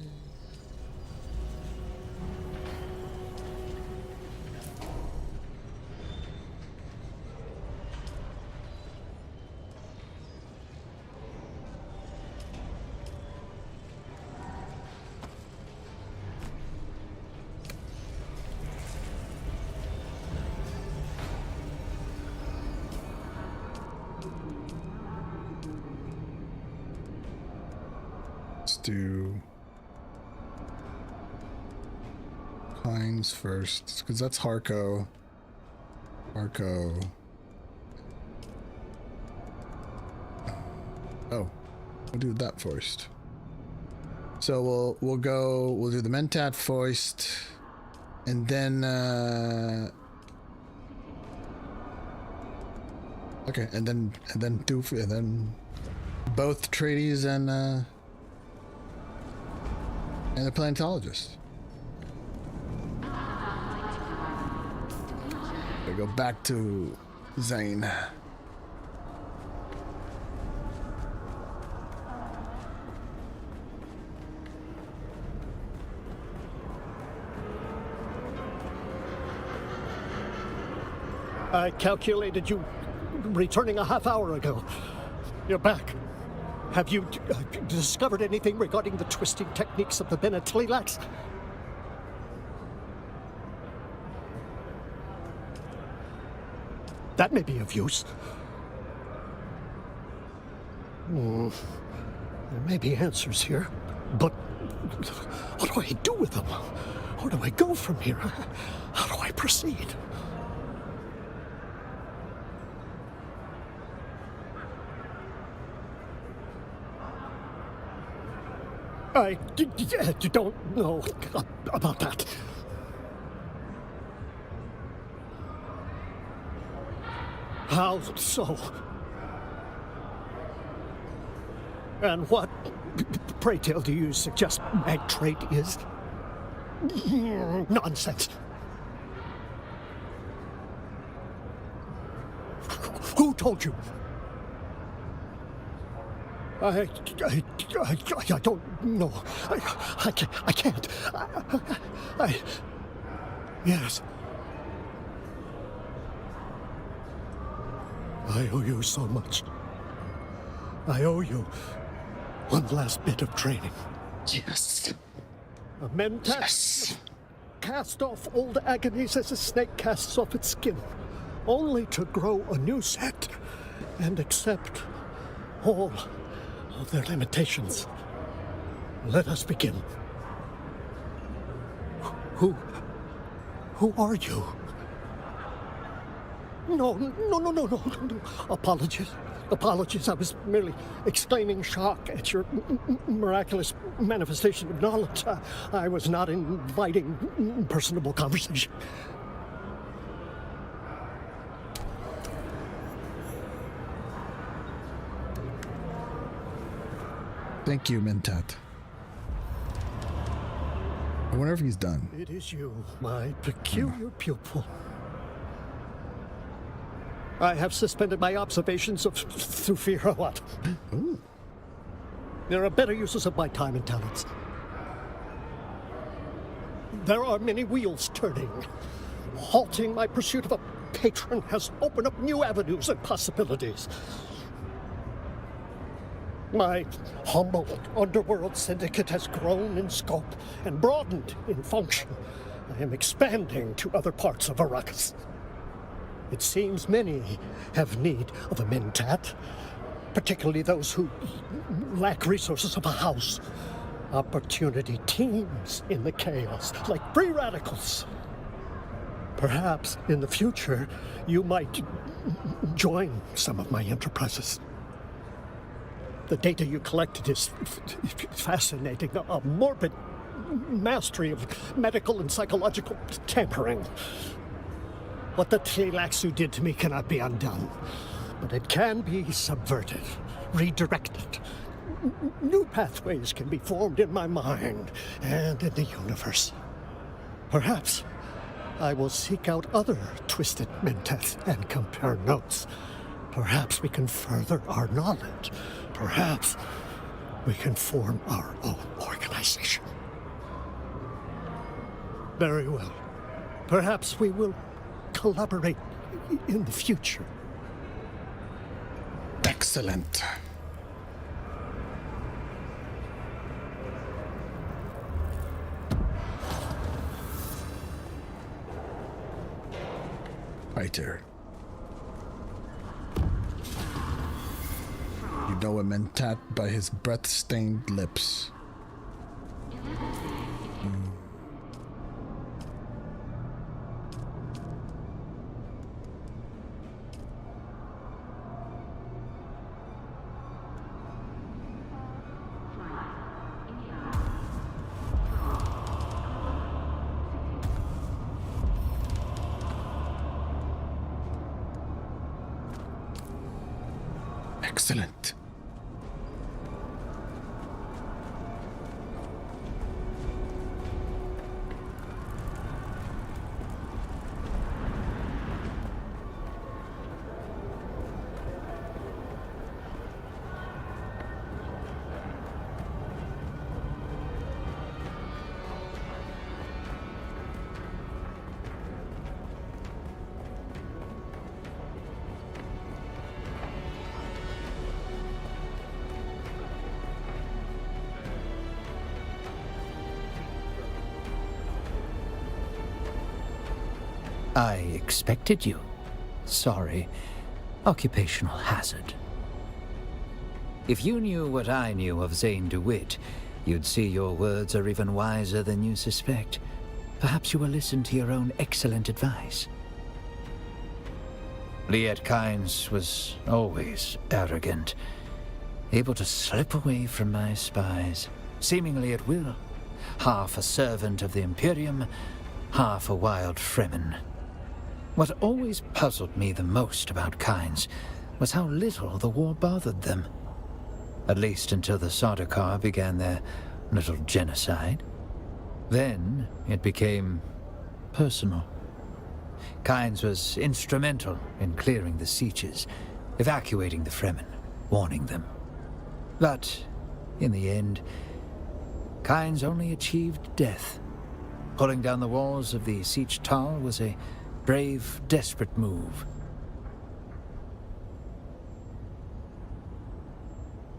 [SPEAKER 1] Do Pines first, because that's Harco. Oh, we'll do that first. So we'll do the Mentat first, and then okay, and then both Trades and the Planetologist. We go back to Zane.
[SPEAKER 11] I calculated you returning a half hour ago. You're back. Have you discovered anything regarding the twisting techniques of the Bene Tleilax? That may be of use. There may be answers here, but what do I do with them? Where do I go from here? How do I proceed? I don't know about that. How so? And what, pray tell, do you suggest mag trait is? Nonsense. Who told you? I don't know. I can't. Yes. I owe you so much. I owe you one last bit of training.
[SPEAKER 1] Yes.
[SPEAKER 11] A mentat.
[SPEAKER 1] Yes.
[SPEAKER 11] Cast off old agonies as a snake casts off its skin, only to grow a new set and accept all of their limitations. Let us begin. Who are you? No. Apologies. I was merely exclaiming shock at your miraculous manifestation of knowledge. I was not inviting personable conversation.
[SPEAKER 1] Thank you, Mentat. I wonder if he's done.
[SPEAKER 11] It is you, my peculiar pupil. I have suspended my observations of Thufir.
[SPEAKER 1] Ooh.
[SPEAKER 11] There are better uses of my time and talents. There are many wheels turning. Halting my pursuit of a patron has opened up new avenues and possibilities. My humble underworld syndicate has grown in scope and broadened in function. I am expanding to other parts of Arrakis. It seems many have need of a mentat, particularly those who lack resources of a house. Opportunity teems in the chaos, like free radicals. Perhaps in the future, you might join some of my enterprises. The data you collected is fascinating. A morbid mastery of medical and psychological tampering. What the Tleilaxu did to me cannot be undone, but it can be subverted, redirected. New pathways can be formed in my mind and in the universe. Perhaps I will seek out other twisted mentats and compare notes. Perhaps we can further our knowledge. Perhaps we can form our own organization. Very well. Perhaps we will collaborate in the future.
[SPEAKER 1] Excellent. Fighter. You know a mentat by his breath-stained lips. Excellent.
[SPEAKER 12] I expected you. Sorry. Occupational hazard. If you knew what I knew of Zane DeWitt, you'd see your words are even wiser than you suspect. Perhaps you will listen to your own excellent advice. Liet Kynes was always arrogant, able to slip away from my spies, seemingly at will. Half a servant of the Imperium, half a wild Fremen. What always puzzled me the most about Kynes was how little the war bothered them. At least until the Sardaukar began their little genocide. Then it became personal. Kynes was instrumental in clearing the sieges, evacuating the Fremen, warning them. But in the end, Kynes only achieved death. Pulling down the walls of the Siege Tal was a brave, desperate move.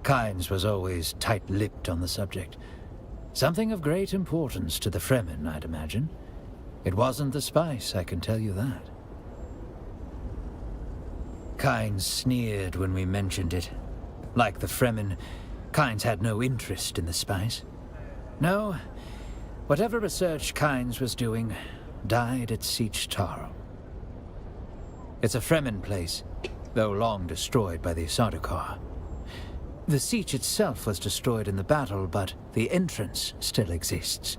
[SPEAKER 12] Kynes was always tight-lipped on the subject. Something of great importance to the Fremen, I'd imagine. It wasn't the spice, I can tell you that. Kynes sneered when we mentioned it. Like the Fremen, Kynes had no interest in the spice. No, whatever research Kynes was doing died at Siege Tal. It's a Fremen place, though long destroyed by the Sardaukar. The siege itself was destroyed in the battle, but the entrance still exists.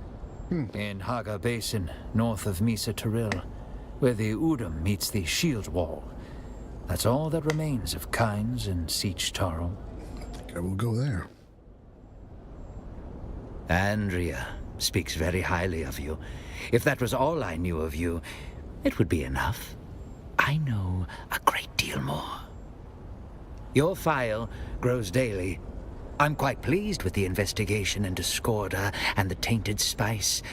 [SPEAKER 12] In Haga Basin, north of Misa Tiril, where the Udum meets the Shield Wall. That's all that remains of Kynes and Siege Tal.
[SPEAKER 1] I think I will go there.
[SPEAKER 3] Andrea speaks very highly of you. If that was all I knew of you, it would be enough. I know a great deal more. Your file grows daily. I'm quite pleased with the investigation into Skorda and the tainted spice.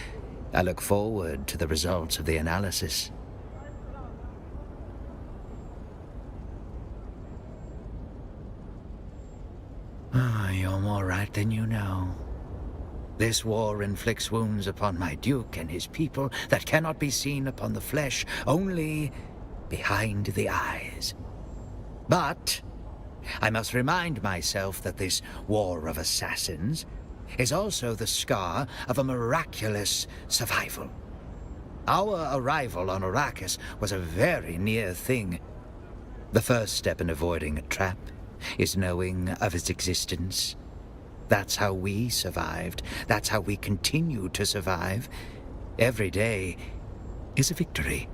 [SPEAKER 3] I look forward to the results of the analysis. You're more right than you know. This war inflicts wounds upon my Duke and his people that cannot be seen upon the flesh, only behind the eyes. But I must remind myself that this war of assassins is also the scar of a miraculous survival. Our arrival on Arrakis was a very near thing. The first step in avoiding a trap is knowing of its existence. That's how we survived. That's how we continue to survive. Every day is a victory.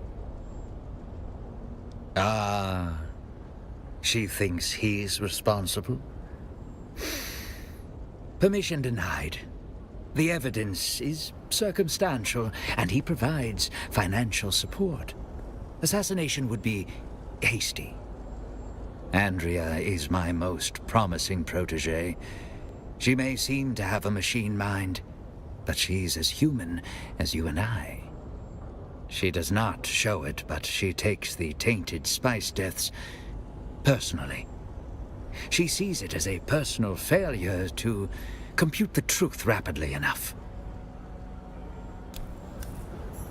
[SPEAKER 3] Ah, she thinks he's responsible. Permission denied. The evidence is circumstantial, and he provides financial support. Assassination would be hasty. Andrea is my most promising protege. She may seem to have a machine mind, but she's as human as you and I. She does not show it, but she takes the tainted spice deaths personally. She sees it as a personal failure to compute the truth rapidly enough.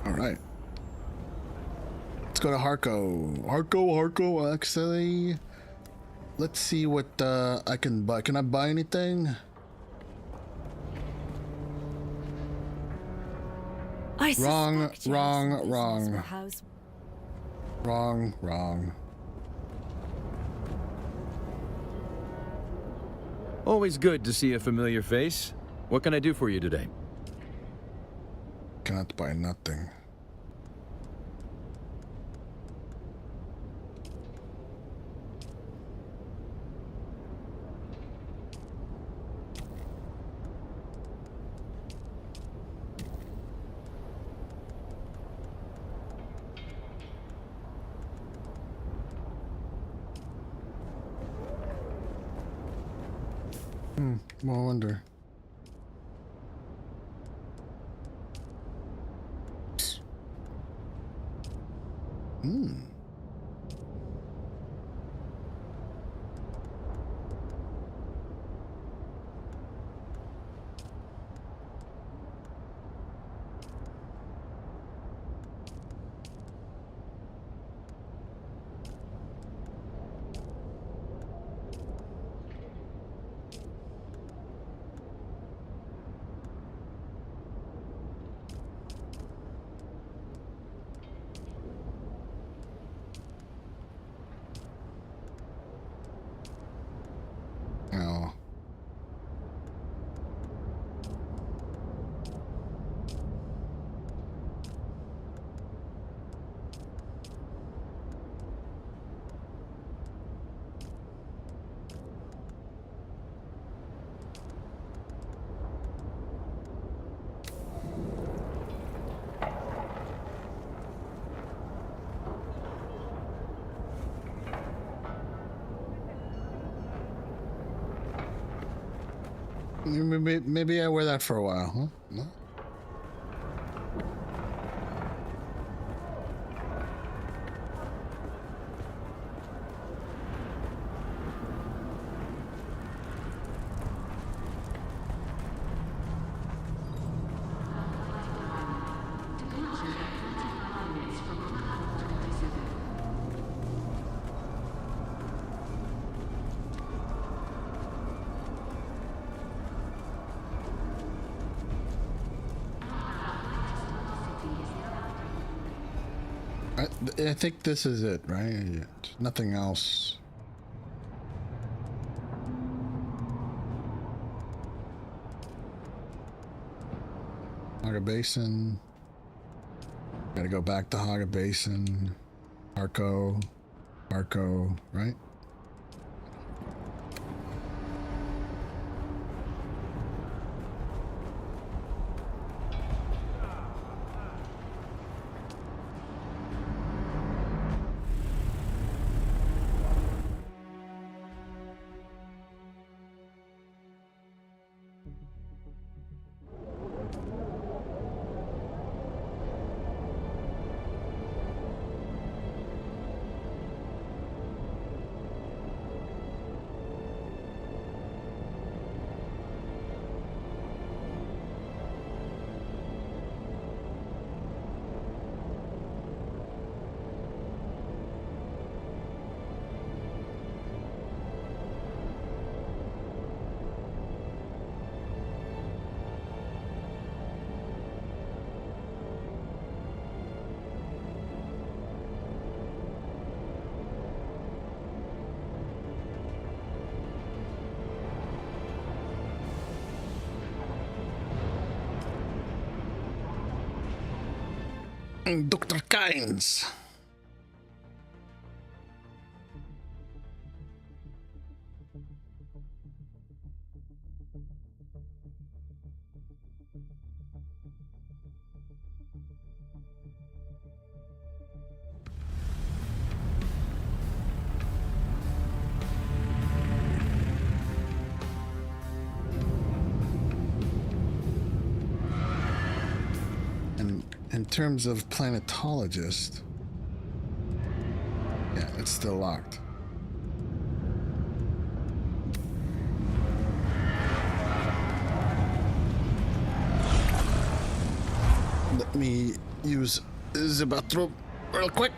[SPEAKER 1] All right. Let's go to Harko. Harko, actually. Let's see what I can buy. Can I buy anything? Wrong.
[SPEAKER 13] Always good to see a familiar face. What can I do for you today?
[SPEAKER 1] Cannot buy nothing. I wonder. Maybe I wear that for a while, huh? No? I think this is it, right? Nothing else. Haga Basin. Gotta go back to Haga Basin. Arco, right? Dr. Kynes. In terms of planetologist, yeah, it's still locked. Let me use the bathroom real quick.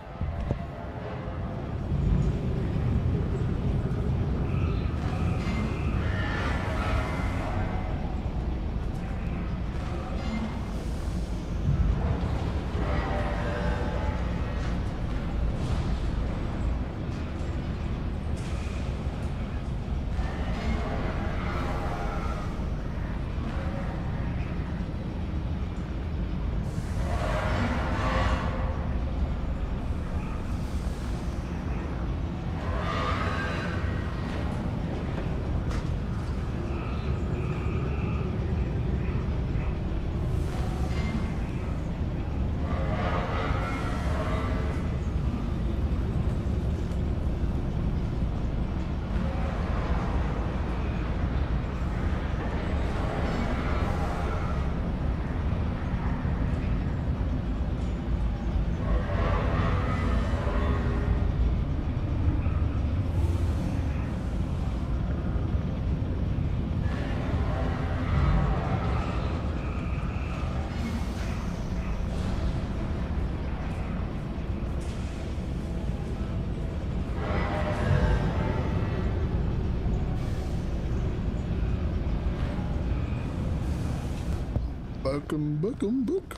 [SPEAKER 1] Book.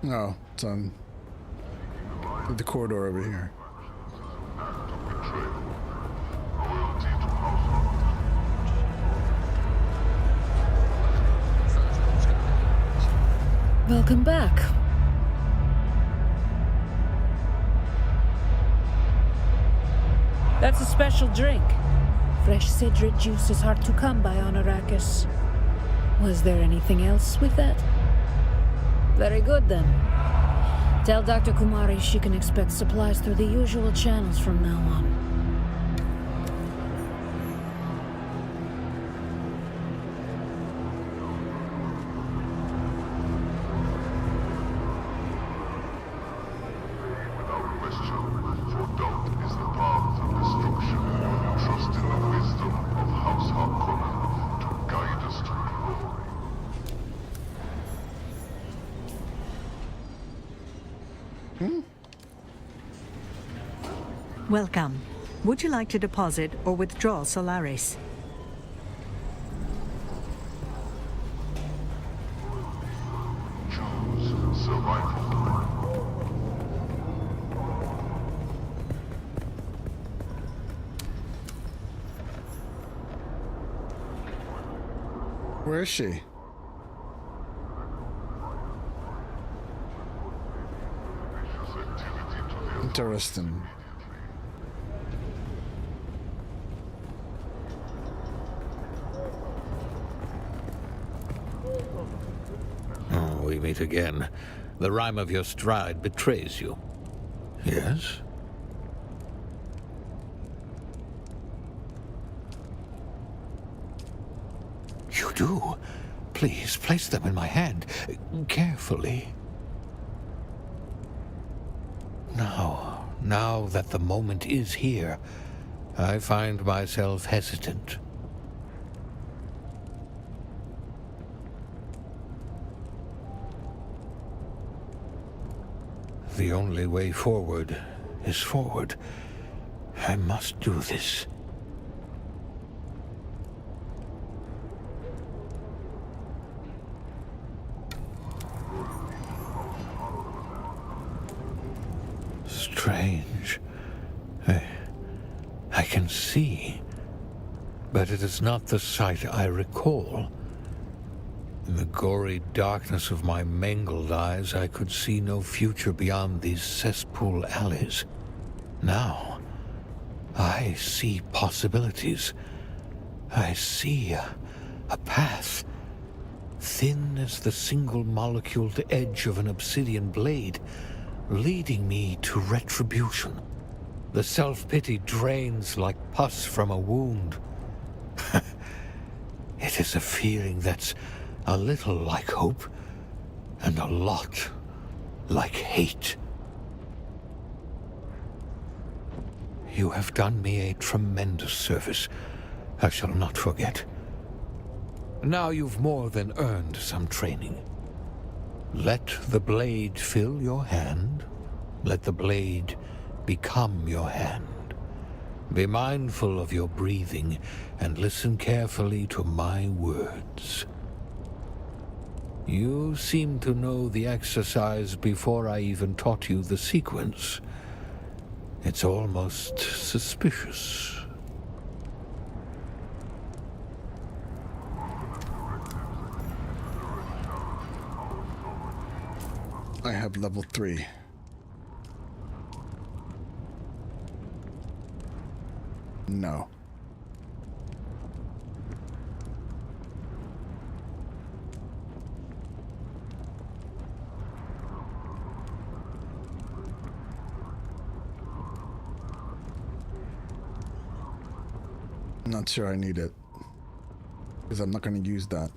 [SPEAKER 1] Oh, it's on The corridor over here.
[SPEAKER 9] Welcome back. That's a special drink. Fresh cedric juice is hard to come by on Arrakis. Was there anything else with that? Very good then. Tell Dr. Kumari she can expect supplies through the usual channels from now on.
[SPEAKER 14] Welcome. Would you like to deposit or withdraw Solaris?
[SPEAKER 15] Choose survival.
[SPEAKER 1] Where is she? Interesting.
[SPEAKER 16] We meet again. The rhyme of your stride betrays you. Yes? You do? Please, place them in my hand. Carefully. Now that the moment is here, I find myself hesitant. The only way forward is forward. I must do this. Strange. I can see, but it is not the sight I recall. In the gory darkness of my mangled eyes, I could see no future beyond these cesspool alleys. Now, I see possibilities. I see a path, thin as the single-moleculed edge of an obsidian blade, leading me to retribution. The self-pity drains like pus from a wound. It is a feeling that's a little like hope, and a lot like hate. You have done me a tremendous service. I shall not forget. Now you've more than earned some training. Let the blade fill your hand. Let the blade become your hand. Be mindful of your breathing, and listen carefully to my words. You seem to know the exercise before I even taught you the sequence. It's almost suspicious.
[SPEAKER 1] I have level 3. No. I'm not sure I need it, because I'm not going to use that.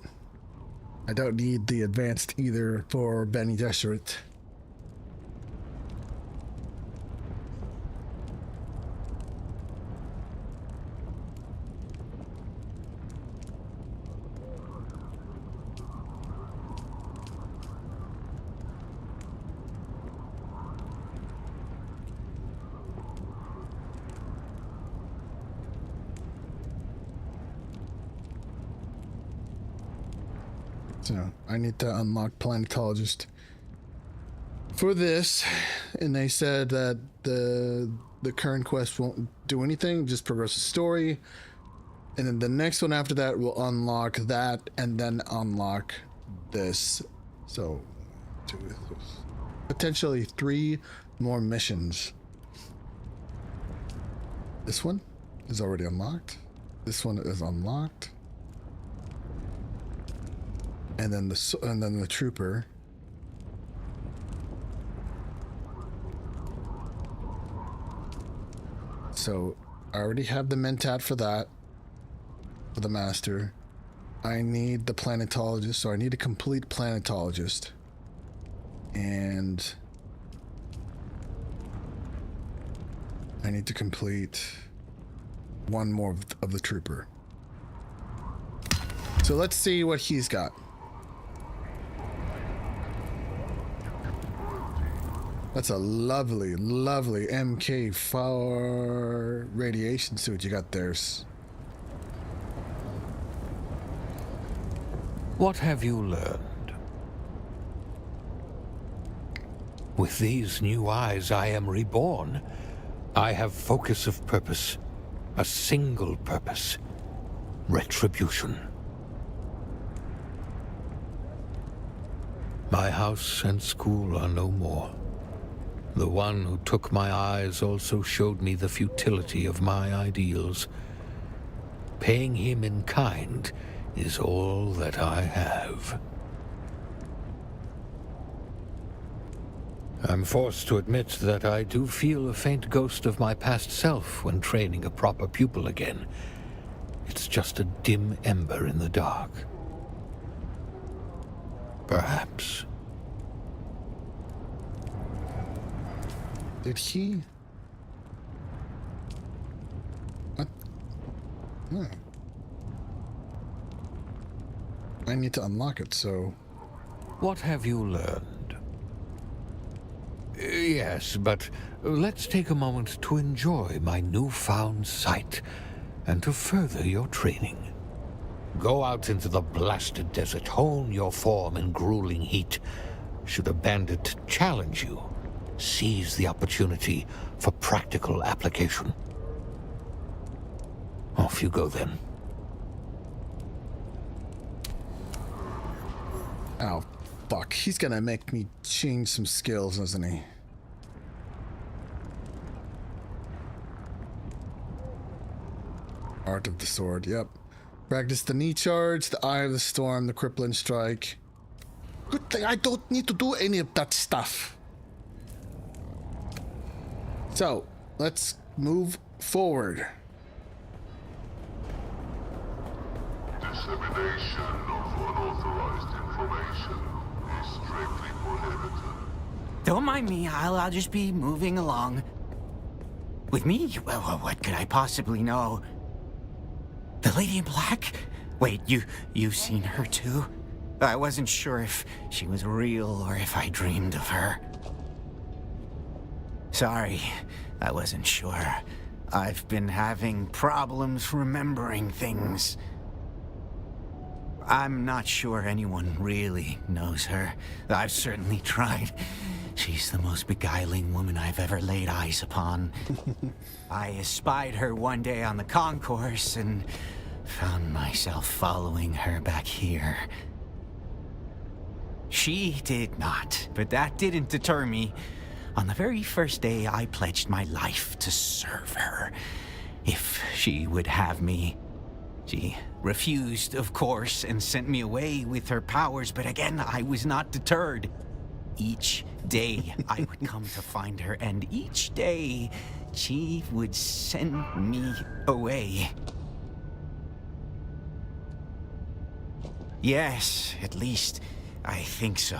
[SPEAKER 1] I don't need the advanced either for Bene Gesserit. So I need to unlock Planetologist for this, and they said that the current quest won't do anything, just progress the story, and then the next one after that will unlock that, and then unlock this. So, potentially 3 more missions. This one is already unlocked. This one is unlocked, and then the trooper. So I already have the mentat for that, for the master. I need the planetologist, so I need a complete planetologist. And I need to complete 1 more of the trooper. So let's see what he's got. That's a lovely, lovely MK4 radiation suit you got there.
[SPEAKER 16] What have you learned? With these new eyes, I am reborn. I have focus of purpose. A single purpose. Retribution. My house and school are no more. The one who took my eyes also showed me the futility of my ideals. Paying him in kind is all that I have. I'm forced to admit that I do feel a faint ghost of my past self when training a proper pupil again. It's just a dim ember in the dark. Perhaps.
[SPEAKER 1] Did he? What? Hmm. I need to unlock it, so...
[SPEAKER 16] What have you learned? Yes, but let's take a moment to enjoy my newfound sight and to further your training. Go out into the blasted desert, hone your form in grueling heat. Should a bandit challenge you, seize the opportunity for practical application. Off you go then.
[SPEAKER 1] Oh, fuck. He's gonna make me change some skills, isn't he? Art of the Sword, yep. Practice the knee charge, the Eye of the Storm, the crippling strike. Good thing I don't need to do any of that stuff. So, let's move forward.
[SPEAKER 15] Dissemination of unauthorized information is strictly prohibited.
[SPEAKER 17] Don't mind me, I'll just be moving along. With me? Well, what could I possibly know? The Lady in Black? Wait, you've seen her too? I wasn't sure if she was real or if I dreamed of her. Sorry, I wasn't sure. I've been having problems remembering things. I'm not sure anyone really knows her. I've certainly tried. She's the most beguiling woman I've ever laid eyes upon. I espied her one day on the concourse and found myself following her back here. She did not, but that didn't deter me. On the very first day, I pledged my life to serve her, if she would have me. She refused, of course, and sent me away with her powers, but again, I was not deterred. Each day, I would come to find her, and each day, she would send me away. Yes, at least, I think so.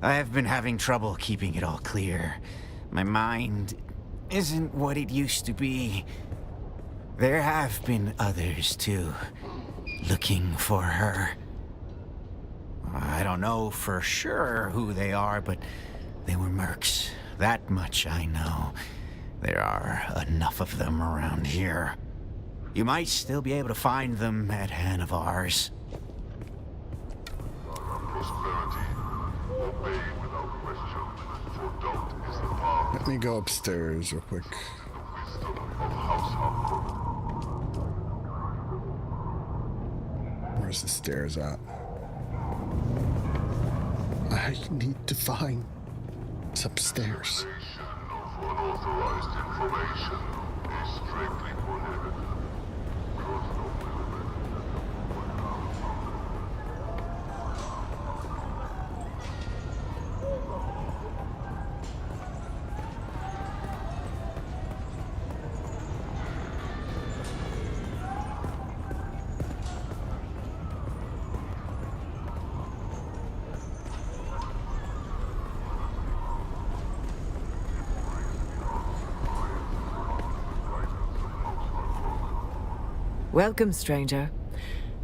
[SPEAKER 17] I have been having trouble keeping it all clear. My mind isn't what it used to be. There have been others, too, looking for her. I don't know for sure who they are, but they were mercs. That much I know. There are enough of them around here. You might still be able to find them at hand of ours.
[SPEAKER 15] Prosperity. Obey without question.
[SPEAKER 1] Let me go upstairs real quick. Where's the stairs at? I need to find some stairs.
[SPEAKER 15] Unauthorized information is strictly prohibited.
[SPEAKER 18] Welcome, stranger.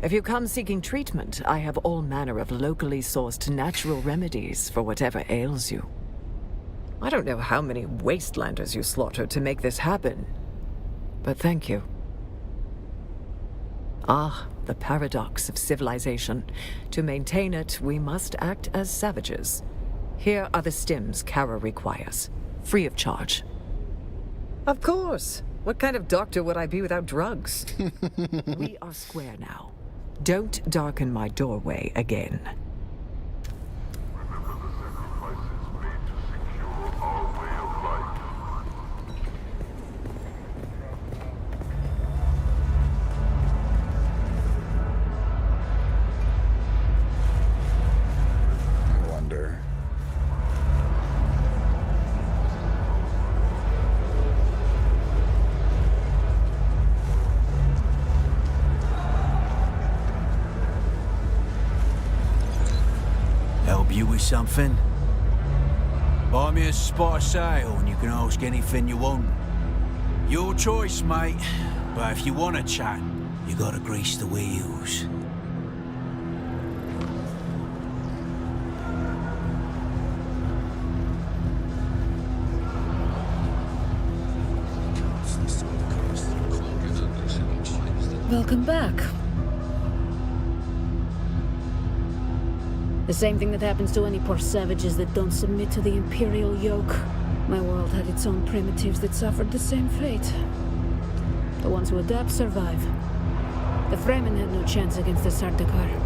[SPEAKER 18] If you come seeking treatment, I have all manner of locally sourced natural remedies for whatever ails you. I don't know how many wastelanders you slaughtered to make this happen, but thank you. Ah, the paradox of civilization. To maintain it, we must act as savages. Here are the stims Kara requires, free of charge. Of course! What kind of doctor would I be without drugs? We are square now. Don't darken my doorway again.
[SPEAKER 15] Remember the sacrifices made to secure our way of life.
[SPEAKER 1] I wonder.
[SPEAKER 17] Help you with something? Buy me a spice ale and you can ask anything you want. Your choice, mate. But if you want to chat, you gotta grease the wheels.
[SPEAKER 9] Welcome back. The same thing that happens to any poor savages that don't submit to the Imperial yoke. My world had its own primitives that suffered the same fate. The ones who adapt survive. The Fremen had no chance against the Sardaukar.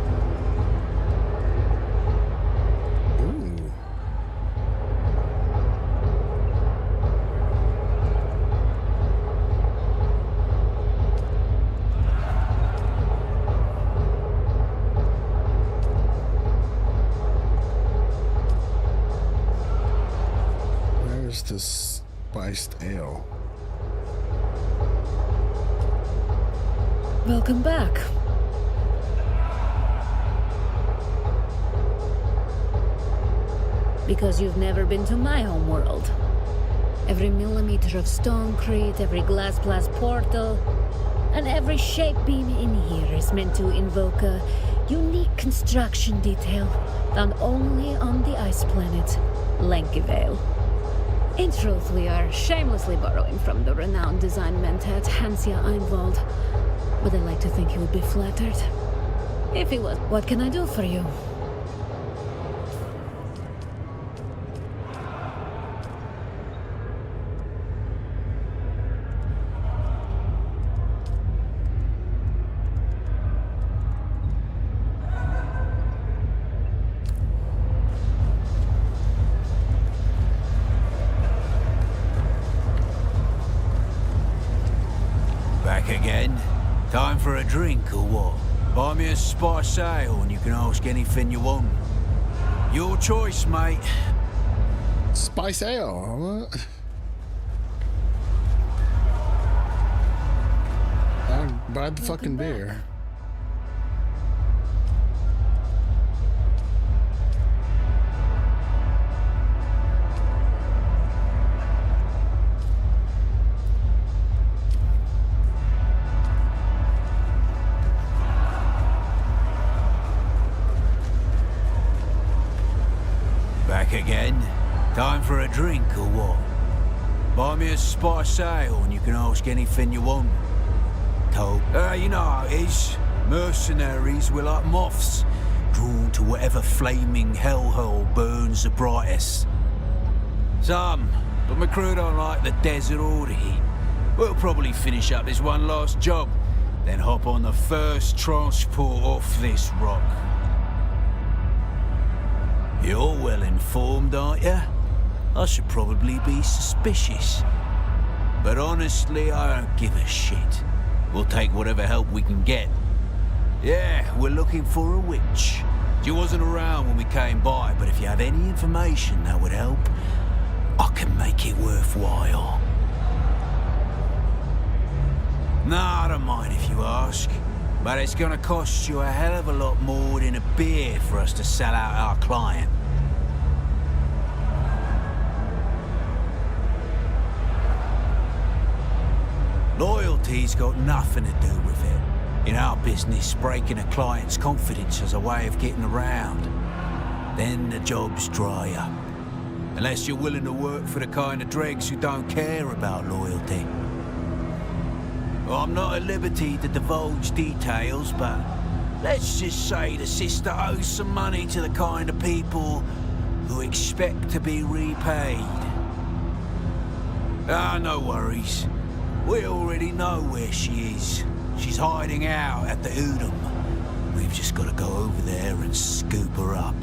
[SPEAKER 1] This spiced ale.
[SPEAKER 9] Welcome back. Because you've never been to my home world. Every millimeter of stonecrete, every glass portal, and every shape beam in here is meant to invoke a unique construction detail found only on the ice planet, Lankivale. In truth, we are shamelessly borrowing from the renowned design mentat Hansia Einwald, but I like to think he would be flattered. If he was, what can I do for you?
[SPEAKER 17] Again? Time for a drink or what? Buy me a spice ale and you can ask anything you want. Your choice, mate.
[SPEAKER 1] Spice ale? I'll buy the fucking beer.
[SPEAKER 17] Again? Time for a drink or what? Buy me a spice ale and you can ask anything you want. You know how it is. Mercenaries were like moths, drawn to whatever flaming hellhole burns the brightest.
[SPEAKER 19] Some, but my crew don't like the desert or the heat. We'll probably finish up this one last job, then hop on the first transport off this rock. You're well informed, aren't you? I should probably be suspicious. But honestly, I don't give a shit. We'll take whatever help we can get. Yeah, we're looking for a witch. She wasn't around when we came by, but if you have any information that would help, I can make it worthwhile. Nah, I don't mind if you ask. But it's gonna cost you a hell of a lot more than a beer for us to sell out our client. Loyalty's got nothing to do with it. In our business, breaking a client's confidence is a way of getting around. Then the jobs dry up. Unless you're willing to work for the kind of dregs who don't care about loyalty. Well, I'm not at liberty to divulge details, but let's just say the sister owes some money to the kind of people who expect to be repaid. Ah, no worries. We already know where she is. She's hiding out at the Udum. We've just got to go over there and scoop her up.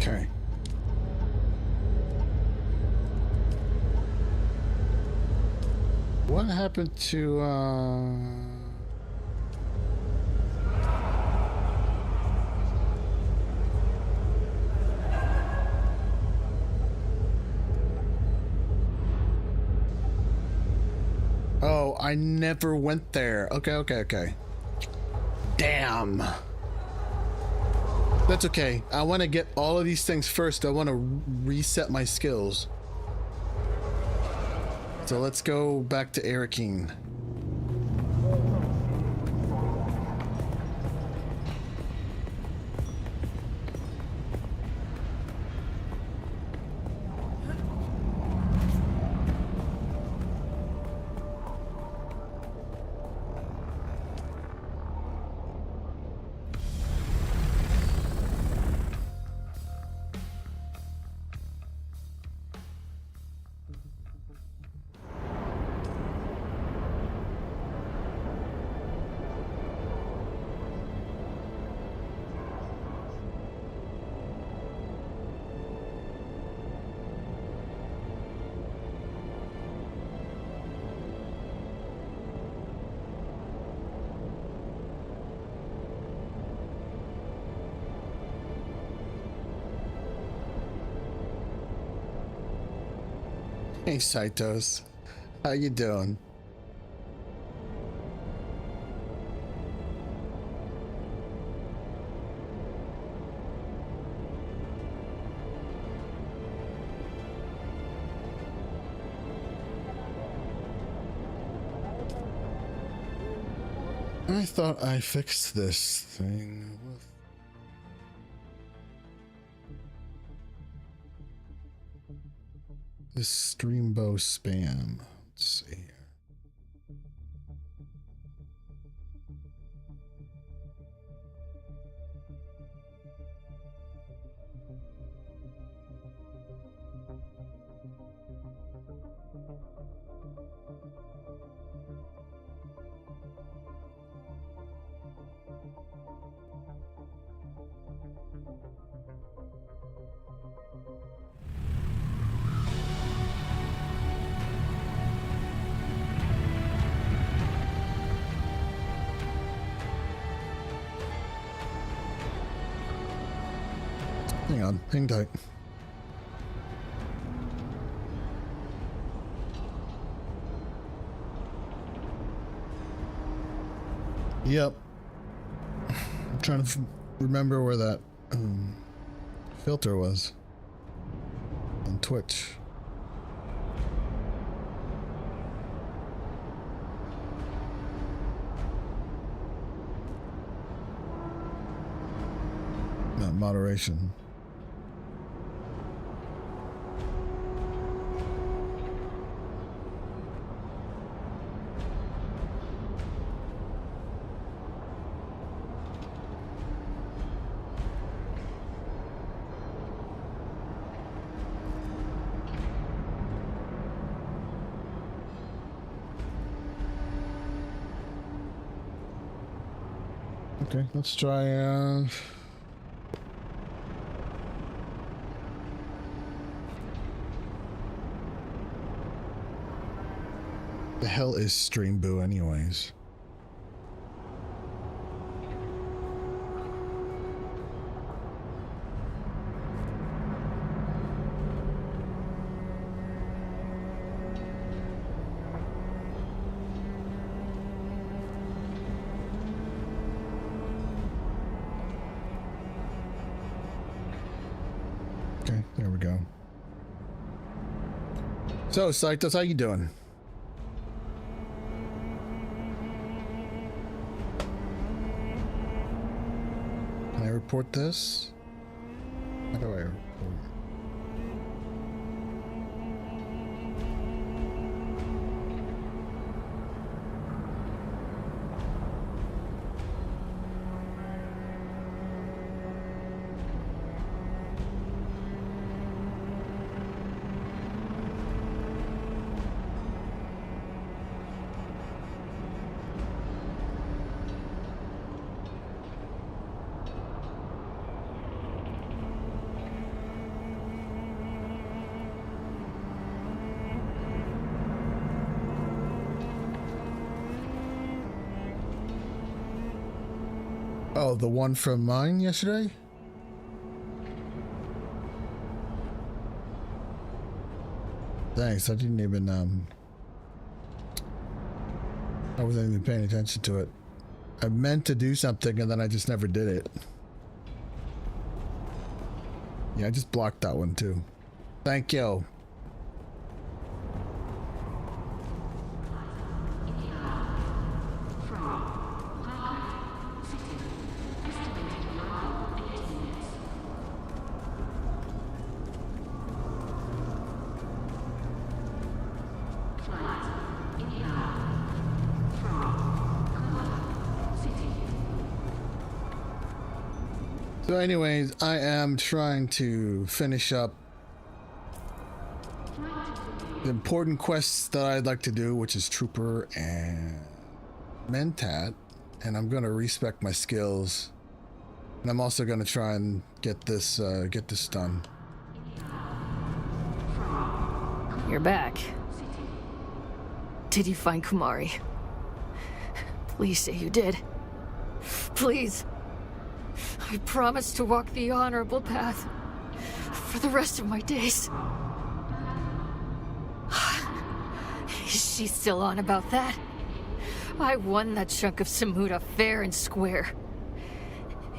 [SPEAKER 1] Okay. What happened to Oh, I never went there. Okay. Damn. That's okay. I want to get all of these things first. I want to reset my skills. So let's go back to Arrakis. Hey, Saitos. How you doing? I thought I fixed this thing with... This Streambo spam. Let's see here. Hang on, hang tight. Yep. I'm trying to remember where that filter was on Twitch. moderation. Okay, let's try the hell is Stream Boo anyways? Okay, there we go. So, Cytos, how you doing? Can I report this? How do I report? Oh, the one from mine yesterday? Thanks, I didn't even, I wasn't even paying attention to it. I meant to do something and then I just never did it. Yeah, I just blocked that one too. Thank you. So anyways, I am trying to finish up the important quests that I'd like to do, which is Trooper and Mentat, and I'm going to respec my skills, and I'm also going to try and get this done.
[SPEAKER 20] You're back. Did you find Kumari? Please say you did. Please. I promise to walk the honorable path for the rest of my days. Is she still on about that? I won that chunk of Samuda fair and square.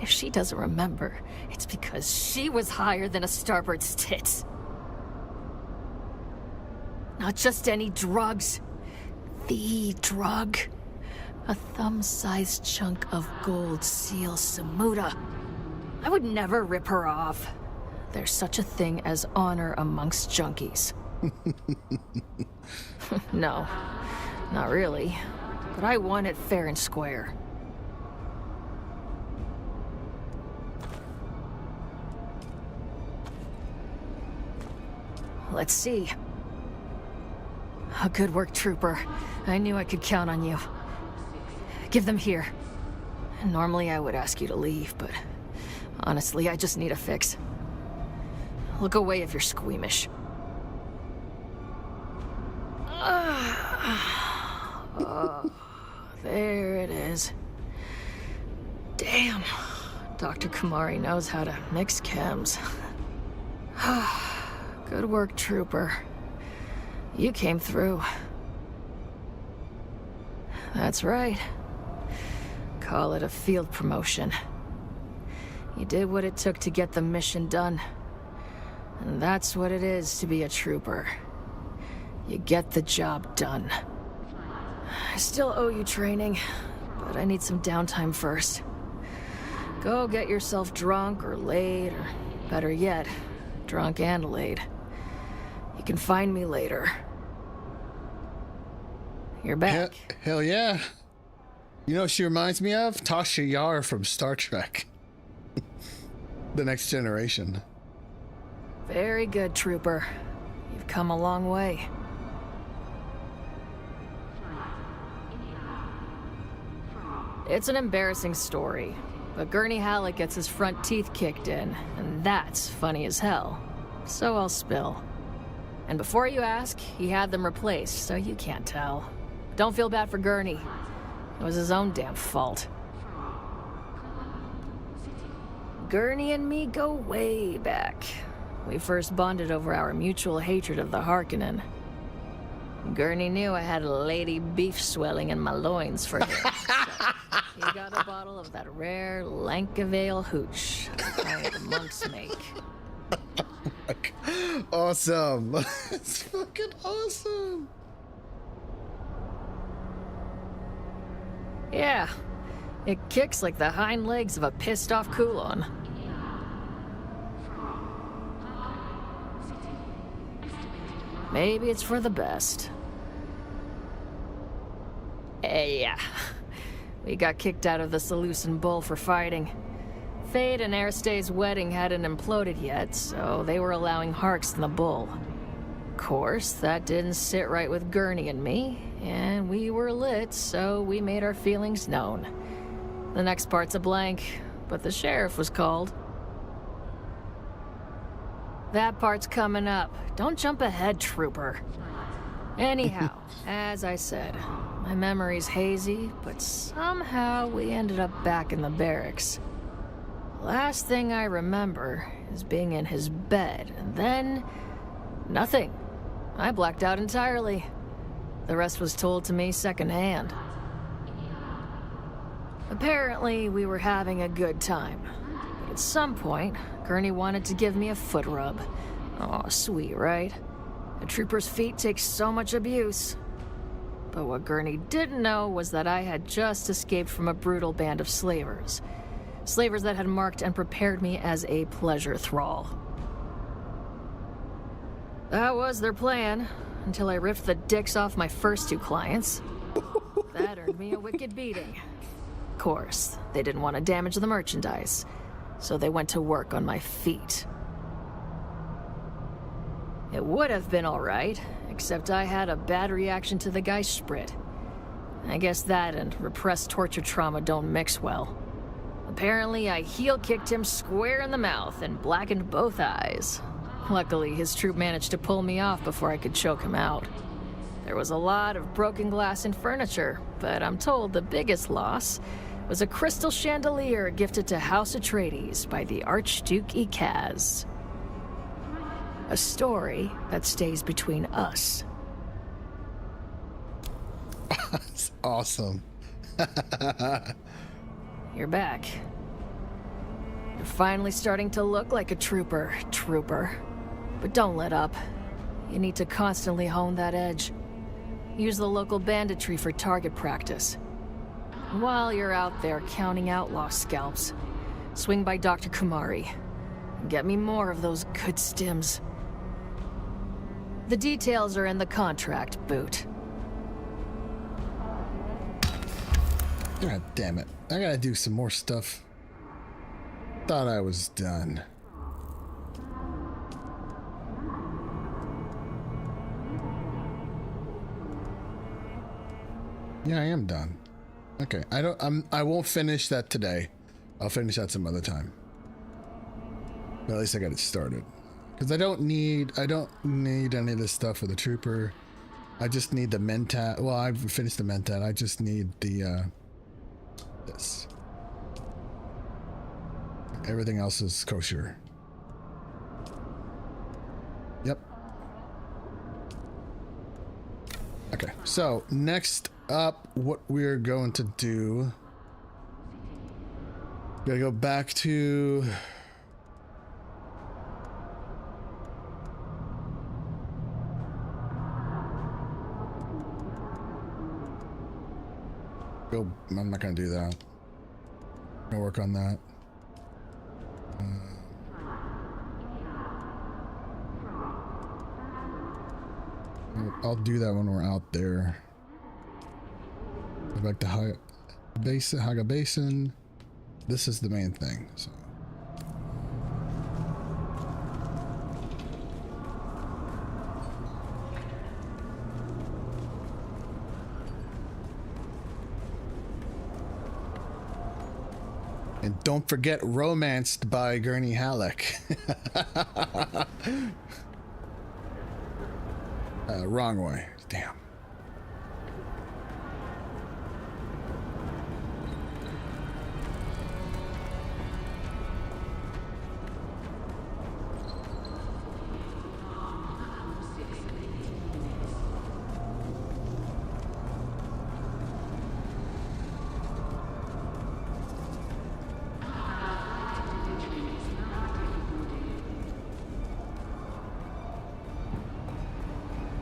[SPEAKER 20] If she doesn't remember, it's because she was higher than a starboard's tits. Not just any drugs. The drug. A thumb-sized chunk of gold seal Samuda. I would never rip her off. There's such a thing as honor amongst junkies. No, not really. But I won it fair and square. Let's see. Good work, Trooper. I knew I could count on you. Give them here. Normally I would ask you to leave, but honestly, I just need a fix. Look away if you're squeamish. Oh, there it is. Damn. Dr. Kumari knows how to mix chems. Good work, Trooper. You came through. That's right. Call it a field promotion. You did what it took to get the mission done. And that's what it is to be a trooper. You get the job done. I still owe you training, but I need some downtime first. Go get yourself drunk or laid, or better yet, drunk and laid. You can find me later. You're back.
[SPEAKER 1] Hell yeah. You know what she reminds me of? Tasha Yar from Star Trek. The Next Generation.
[SPEAKER 20] Very good, Trooper. You've come a long way. It's an embarrassing story, but Gurney Halleck gets his front teeth kicked in, and that's funny as hell. So I'll spill. And before you ask, he had them replaced, so you can't tell. Don't feel bad for Gurney. It was his own damn fault. Gurney and me go way back. We first bonded over our mutual hatred of the Harkonnen. Gurney knew I had a lady beef swelling in my loins for him. So he got a bottle of that rare Lankavale hooch that the monks make.
[SPEAKER 1] Awesome. It's fucking awesome.
[SPEAKER 20] Yeah, it kicks like the hind legs of a pissed off Kulon. Maybe it's for the best. Yeah. We got kicked out of the Seleucid Bull for fighting. Fade and Aristae's wedding hadn't imploded yet, so they were allowing Harks in the Bull. Of course, that didn't sit right with Gurney and me, and we were lit, so we made our feelings known. The next part's a blank, but the sheriff was called. That part's coming up. Don't jump ahead, Trooper. Anyhow, as I said, my memory's hazy, but somehow we ended up back in the barracks. Last thing I remember is being in his bed, and then nothing. I blacked out entirely. The rest was told to me secondhand. Apparently, we were having a good time. But at some point, Gurney wanted to give me a foot rub. Aw, sweet, right? A trooper's feet take so much abuse. But what Gurney didn't know was that I had just escaped from a brutal band of slavers. Slavers that had marked and prepared me as a pleasure thrall. That was their plan, until I ripped the dicks off my first two clients. That earned me a wicked beating. Of course, they didn't want to damage the merchandise, so they went to work on my feet. It would have been alright, except I had a bad reaction to the Geistsprit. I guess that and repressed torture trauma don't mix well. Apparently, I heel-kicked him square in the mouth and blackened both eyes. Luckily, his troop managed to pull me off before I could choke him out. There was a lot of broken glass and furniture, but I'm told the biggest loss was a crystal chandelier gifted to House Atreides by the Archduke Ikaz. A story that stays between us.
[SPEAKER 1] That's awesome.
[SPEAKER 20] You're back. You're finally starting to look like a trooper. But don't let up. You need to constantly hone that edge. Use the local banditry for target practice. While you're out there counting outlaw scalps, swing by Dr. Kumari. Get me more of those good stims. The details are in the contract, Boot.
[SPEAKER 1] God damn it. I gotta do some more stuff. Thought I was done. Yeah, I am done. Okay, I won't finish that today. I'll finish that some other time. But at least I got it started. Because I don't need any of this stuff for the trooper. I just need the mentat. Well, I've finished the mentat. I just need the this. Everything else is kosher. Yep. Okay, so next up, what we're going to do, gotta go back to I'm not gonna do that. I'm gonna work on that. I'll do that when we're out there. Go back to Haga Basin. This is the main thing. So. And don't forget Romanced by Gurney Halleck. Wrong way. Damn.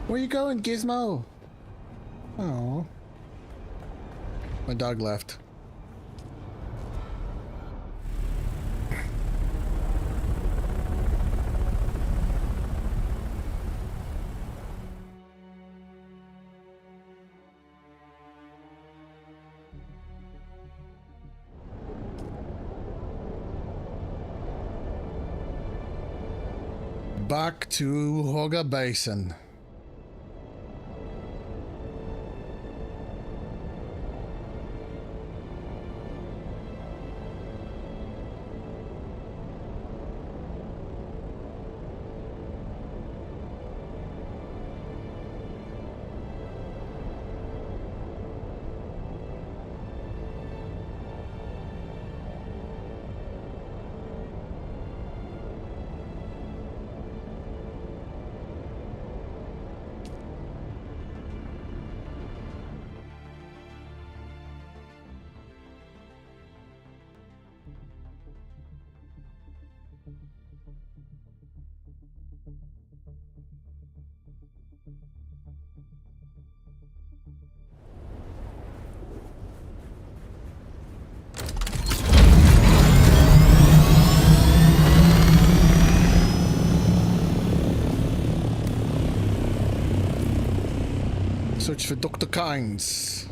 [SPEAKER 1] Where you going, Gizmo? Oh, my dog left. Back to Haga Basin. Search for Dr. Kynes.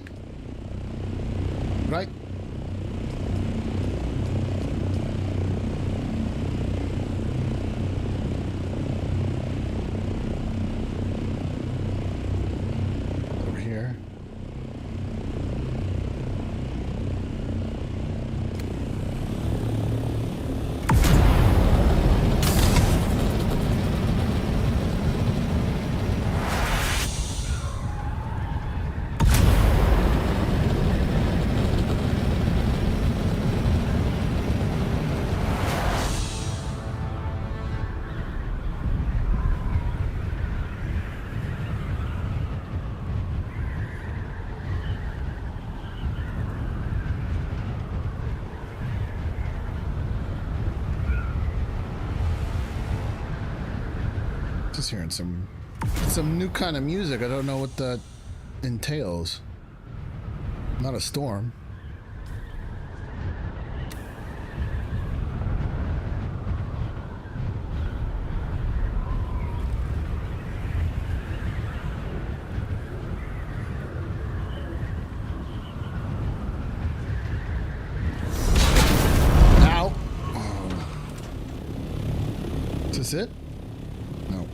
[SPEAKER 1] Right? Over here. Just hearing some new kind of music. I don't know what that entails. Not a storm. Ow. Oh. Is this it? No.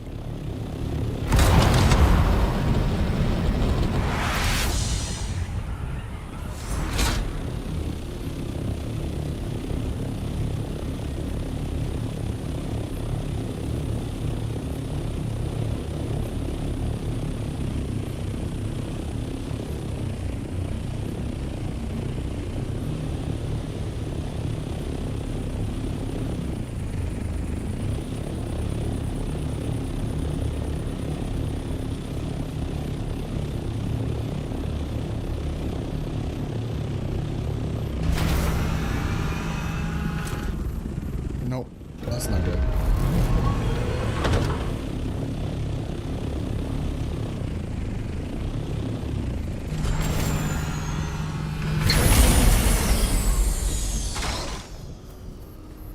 [SPEAKER 1] Nope, that's not good.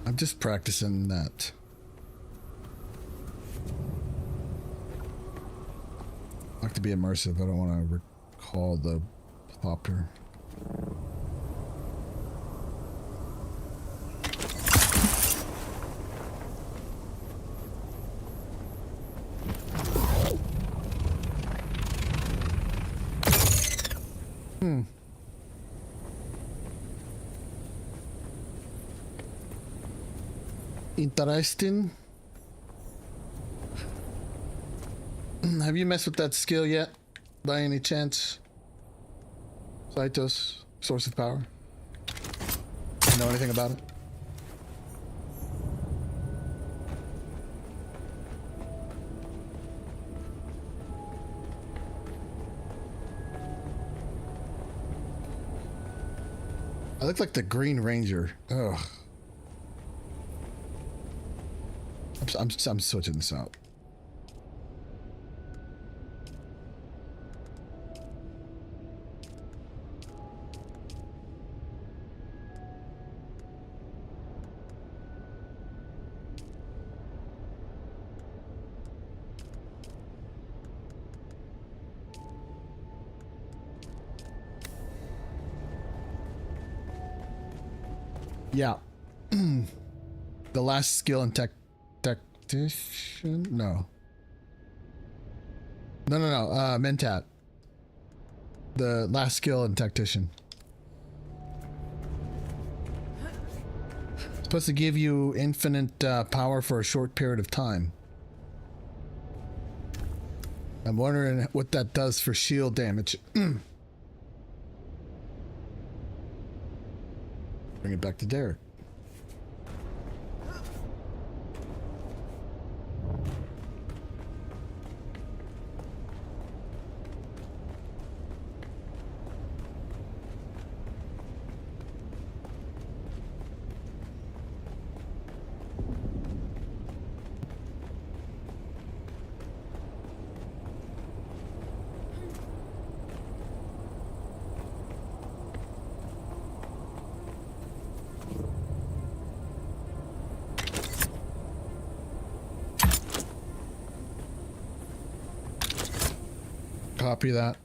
[SPEAKER 1] I'm just practicing that. like to be immersive. I don't want to recall the plopper. Interesting. Have you messed with that skill yet, by any chance? Saitos, source of power. You know anything about it? I look like the Green Ranger. Ugh. I'm switching this out. Yeah. The last skill in tactician? No. No. Mentat. The last skill in tactician. It's supposed to give you infinite power for a short period of time. I'm wondering what that does for shield damage. Bring it back to Derek. Copy that.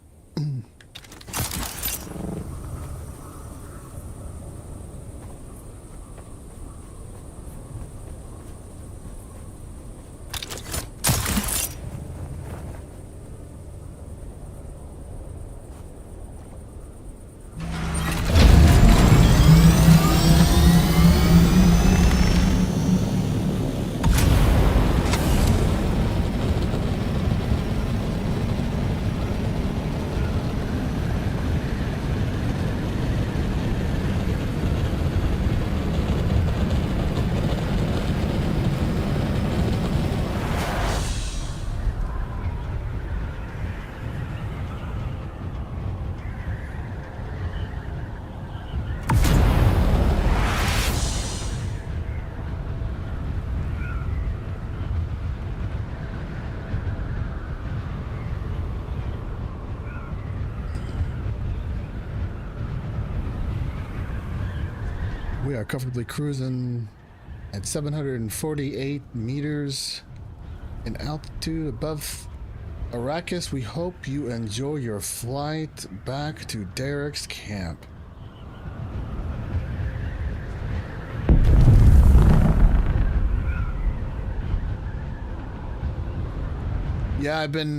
[SPEAKER 1] We are comfortably cruising at 748 meters in altitude above Arrakis. We hope you enjoy your flight back to Derek's camp. Yeah, I've been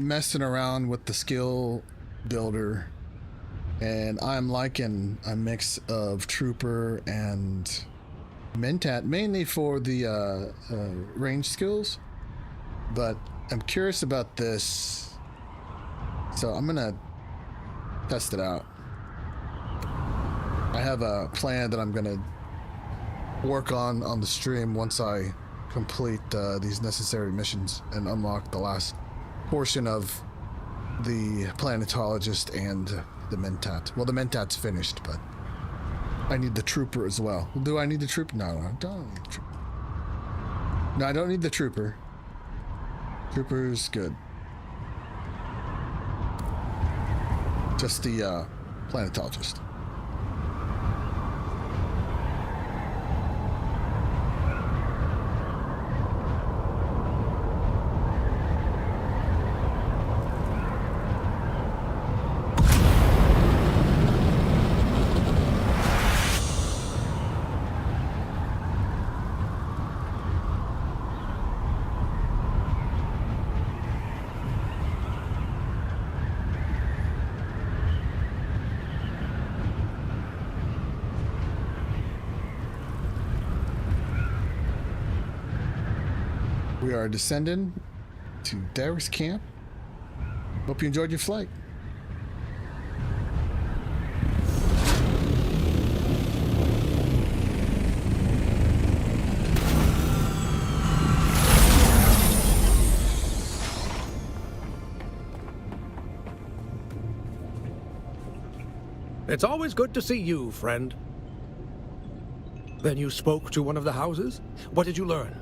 [SPEAKER 1] messing around with the skill builder, and I'm liking a mix of Trooper and Mentat, mainly for the range skills, but I'm curious about this, so I'm gonna test it out. I have a plan that I'm gonna work on the stream once I complete these necessary missions and unlock the last portion of the planetologist and the Mentat. Well, the Mentat's finished, but I need the Trooper as well. Do I need the Trooper? No, I don't need the Trooper. No, I don't need the Trooper. Trooper's good. Just the planetologist. We are descending to Derek's camp. Hope you enjoyed your flight.
[SPEAKER 4] It's always good to see you, friend. Then you spoke to one of the houses? What did you learn?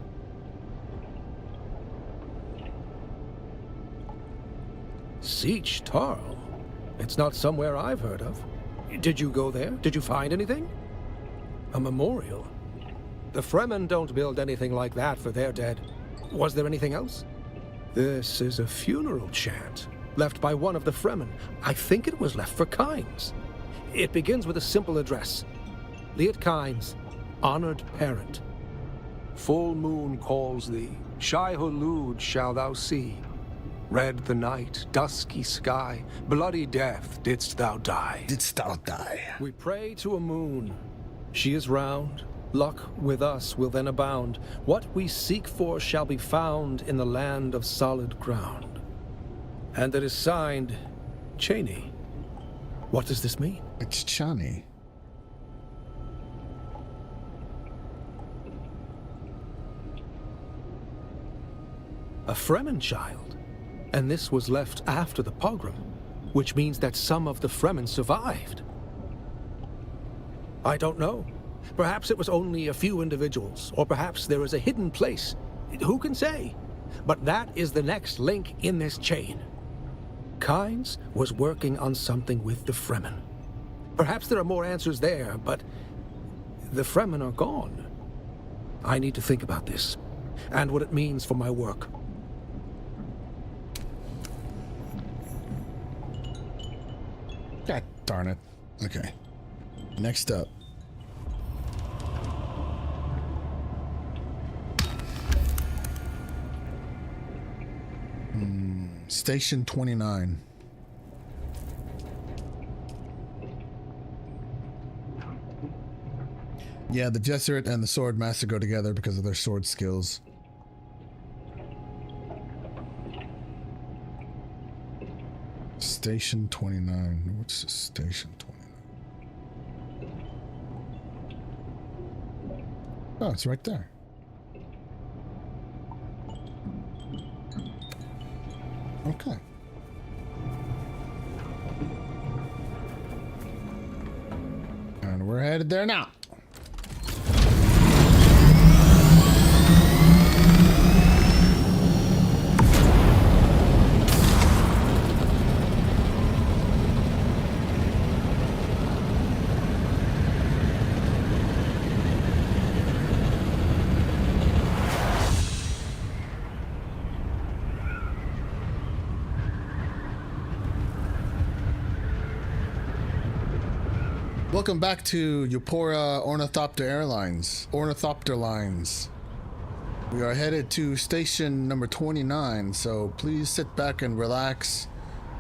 [SPEAKER 4] Siege Tarl? It's not somewhere I've heard of. Did you go there? Did you find anything? A memorial? The Fremen don't build anything like that for their dead. Was there anything else? This is a funeral chant, left by one of the Fremen. I think it was left for Kynes. It begins with a simple address. Liet Kynes, honored parent. Full moon calls thee, Shai-Hulud shall thou see. Red the night, dusky sky, bloody death didst thou die.
[SPEAKER 1] Didst thou die?
[SPEAKER 4] We pray to a moon. She is round. Luck with us will then abound. What we seek for shall be found in the land of solid ground. And it is signed, Cheney. What does this mean?
[SPEAKER 1] It's Chani.
[SPEAKER 4] A Fremen child. And this was left after the pogrom, which means that some of the Fremen survived. I don't know. Perhaps it was only a few individuals, or perhaps there is a hidden place. Who can say? But that is the next link in this chain. Kynes was working on something with the Fremen. Perhaps there are more answers there, but the Fremen are gone. I need to think about this, and what it means for my work.
[SPEAKER 1] God darn it. Okay. Next up. Station 29. Yeah, the Jesuit and the Sword Master go together because of their sword skills. Station 29. What's the Station 29? Oh, it's right there. Okay. And we're headed there now. Welcome back to Eupora Ornithopter Lines. We are headed to station number 29, so please sit back and relax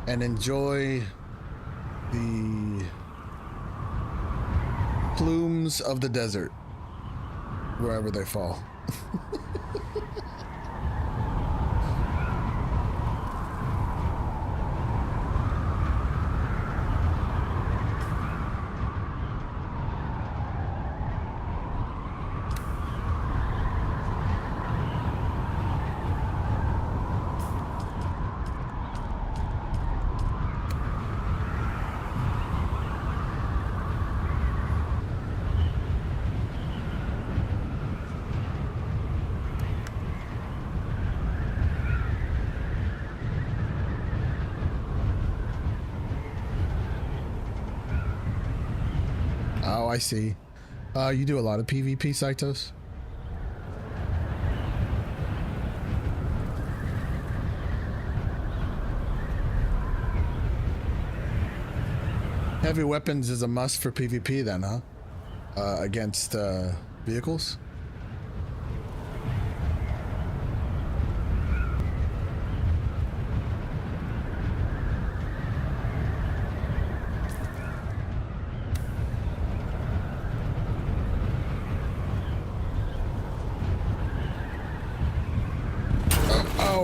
[SPEAKER 1] and enjoy the plumes of the desert, wherever they fall. Oh, I see. You do a lot of PvP, Saitos? Heavy weapons is a must for PvP then, huh? Against vehicles?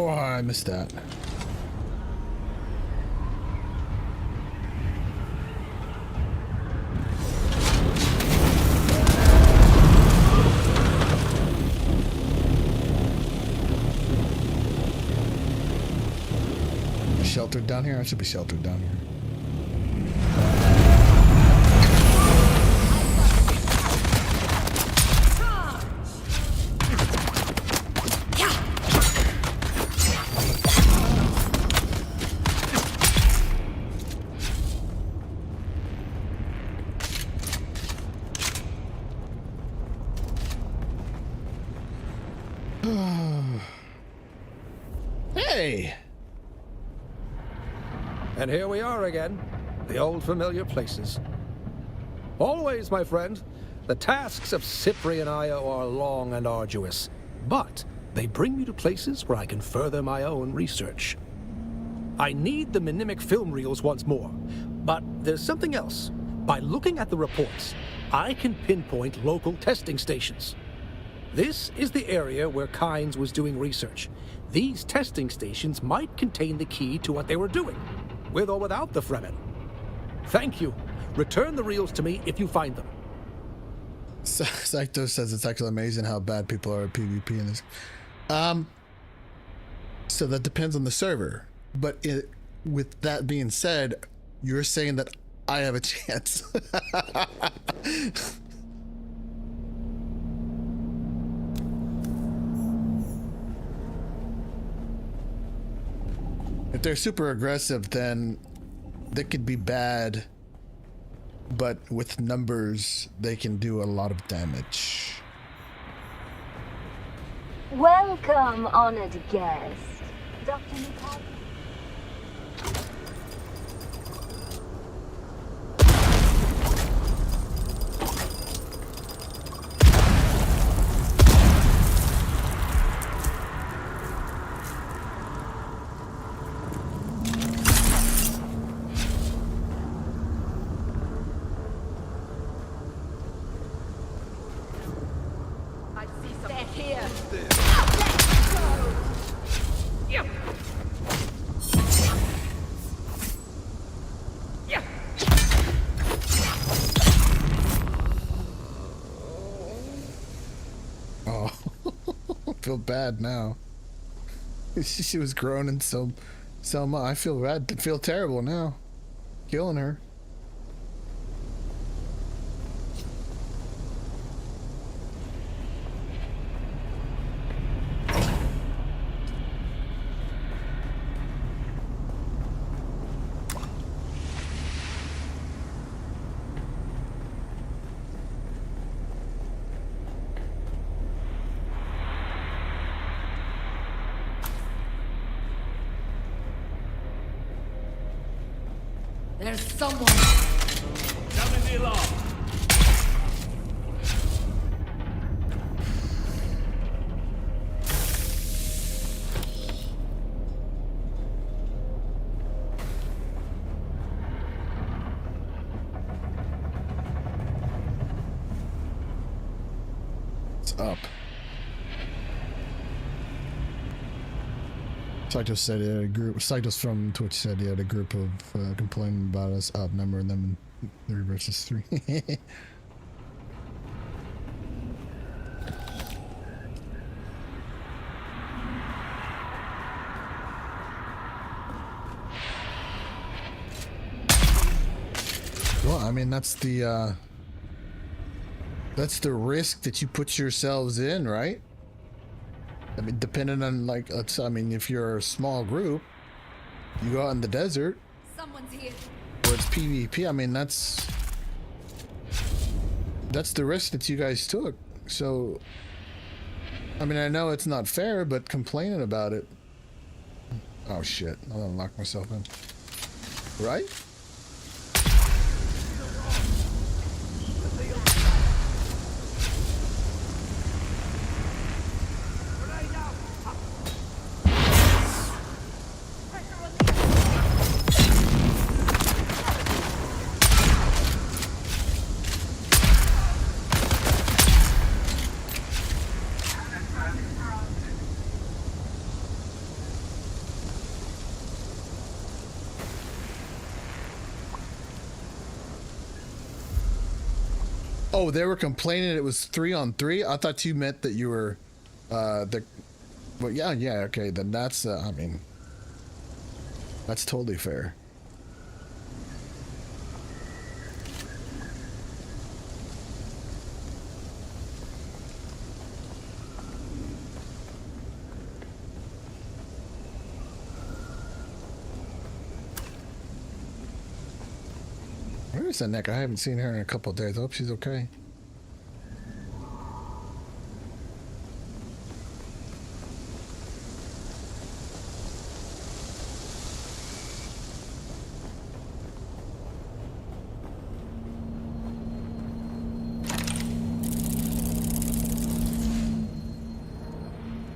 [SPEAKER 1] Oh, I missed that. Sheltered down here? I should be sheltered down here. Hey!
[SPEAKER 4] And here we are again, the old familiar places. Always, my friend, the tasks of Cyprian Io are long and arduous, but they bring me to places where I can further my own research. I need the mnemic film reels once more, but there's something else. By looking at the reports, I can pinpoint local testing stations. This is the area where Kynes was doing research. These testing stations might contain the key to what they were doing, with or without the Fremen. Thank you. Return the reels to me if you find them.
[SPEAKER 1] Psycho says it's actually amazing how bad people are at PvP in this. So that depends on the server. But with that being said, you're saying that I have a chance. If they're super aggressive, then they could be bad, but with numbers, they can do a lot of damage.
[SPEAKER 21] Welcome, honored guest. Dr. Mikhail.
[SPEAKER 1] Feel bad now. She was groaning so much. I feel bad. I feel terrible now. Killing her.
[SPEAKER 20] There's someone.
[SPEAKER 6] Sounding the alarm.
[SPEAKER 1] It's up. Saito said he had a group. Saito's from Twitch said he had a group of complaining about us outnumbering them in 3 versus 3. Well, I mean that's the risk that you put yourselves in, right? I mean, depending on like, I mean, if you're a small group, you go out in the desert,
[SPEAKER 20] Someone's here.
[SPEAKER 1] or it's PvP. I mean, that's the risk that you guys took. So, I mean, I know it's not fair, but complaining about it. Oh shit! I'm gonna lock myself in. Right? Oh, they were complaining it was 3-on-3. I thought you meant that you were, well, yeah, okay. Then that's, I mean, that's totally fair. Where's Anneka? I haven't seen her in a couple of days. I hope she's okay.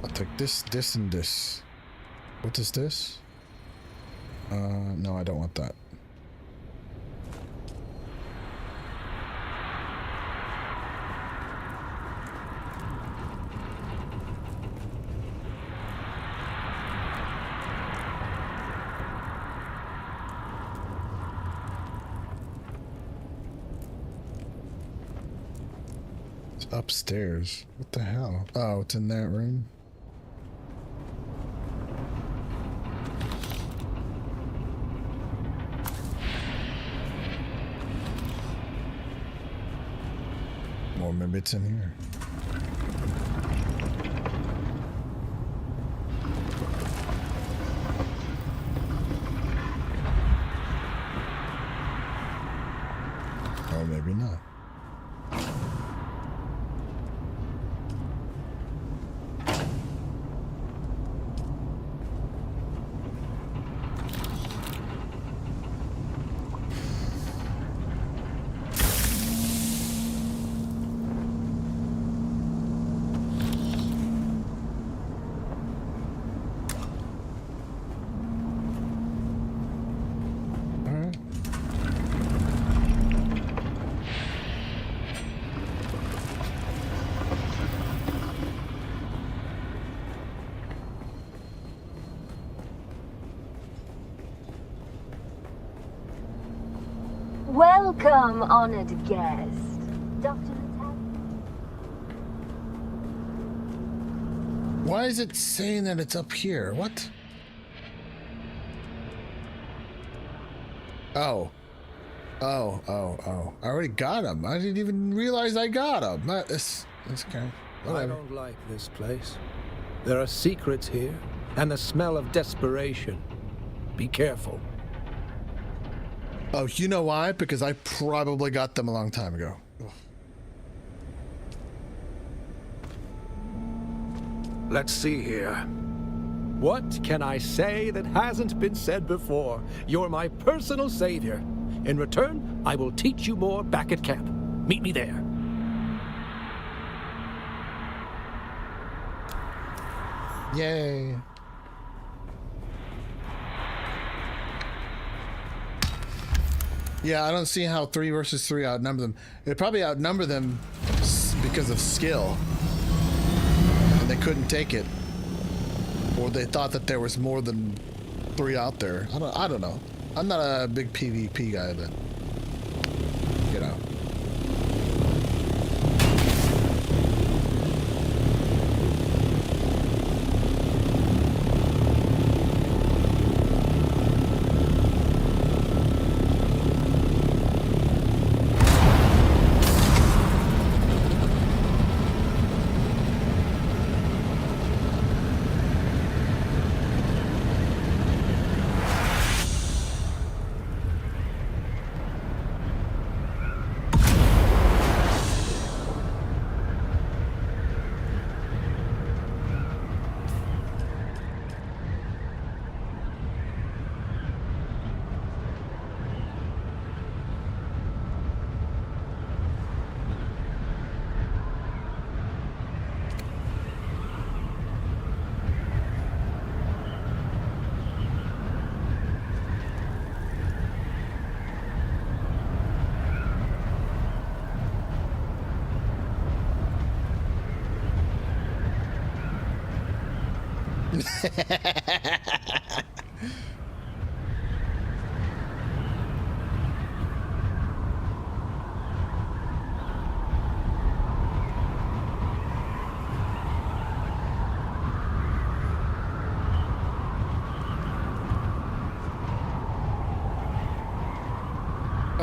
[SPEAKER 1] I'll take this, and this. What is this? No, I don't want that. Upstairs. What the hell? Oh, it's in that room. Or maybe it's in here. Or maybe not.
[SPEAKER 21] Welcome, honored guest. Dr. Natal.
[SPEAKER 1] Why is it saying that it's up here? What? Oh. I already got him. I didn't even realize I got him. That's okay.
[SPEAKER 4] I don't like this place. There are secrets here, and the smell of desperation. Be careful.
[SPEAKER 1] Oh, you know why? Because I probably got them a long time ago. Ugh.
[SPEAKER 4] Let's see here. What can I say that hasn't been said before? You're my personal savior. In return, I will teach you more back at camp. Meet me there.
[SPEAKER 1] Yay. Yeah, I don't see how 3 versus 3 outnumber them. It'd probably outnumber them because of skill. And they couldn't take it. Or they thought that there was more than 3 out there. I don't know. I'm not a big PvP guy, but you know.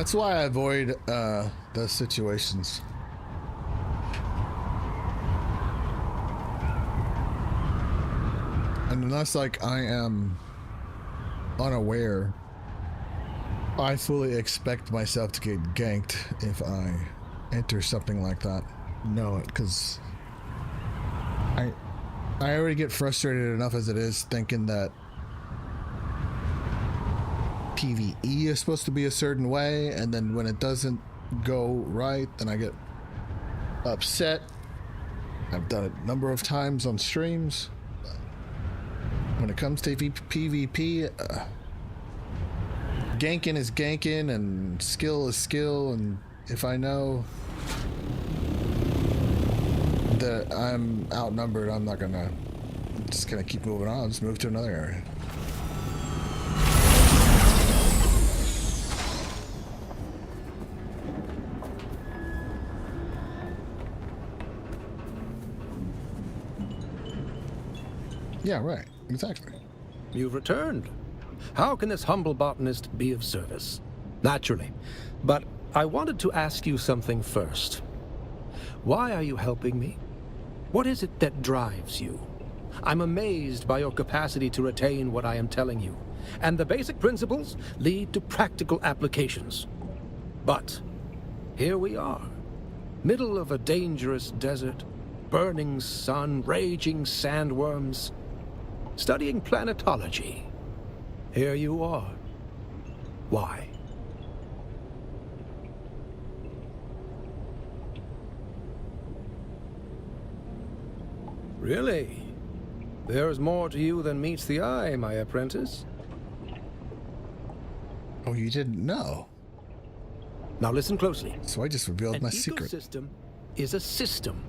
[SPEAKER 1] That's why I avoid those situations. And unless like I am unaware, I fully expect myself to get ganked if I enter something like that. Know it, because I already get frustrated enough as it is thinking that PvE is supposed to be a certain way, and then when it doesn't go right, then I get upset. I've done it a number of times on streams. When it comes to PvP, ganking is ganking and skill is skill, and if I know that I'm outnumbered, I'm just gonna keep moving on. I'll just move to another area. Yeah, right. Exactly.
[SPEAKER 4] You've returned. How can this humble botanist be of service? Naturally. But I wanted to ask you something first. Why are you helping me? What is it that drives you? I'm amazed by your capacity to retain what I am telling you, and the basic principles lead to practical applications. But here we are, middle of a dangerous desert, burning sun, raging sandworms, studying planetology. Here you are. Why? Really? There is more to you than meets the eye, my apprentice.
[SPEAKER 1] Oh, you didn't know?
[SPEAKER 4] Now listen closely.
[SPEAKER 1] So I just revealed my secret.
[SPEAKER 4] An ecosystem is a system.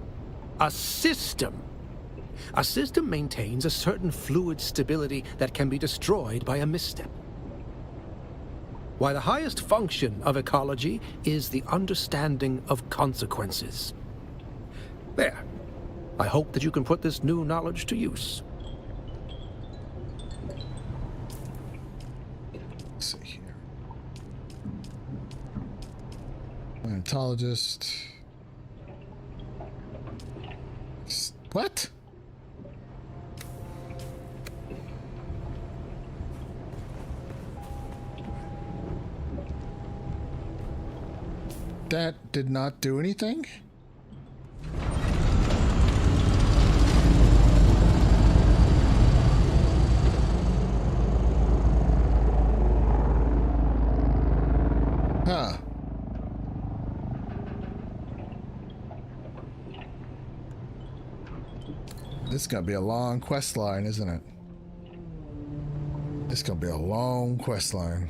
[SPEAKER 4] A system! A system maintains a certain fluid stability that can be destroyed by a misstep. Why the highest function of ecology is the understanding of consequences. There. I hope that you can put this new knowledge to use.
[SPEAKER 1] Let's see here. Planetologist. What? That did not do anything? Huh. This is gonna be a long quest line, isn't it? This is gonna be a long quest line.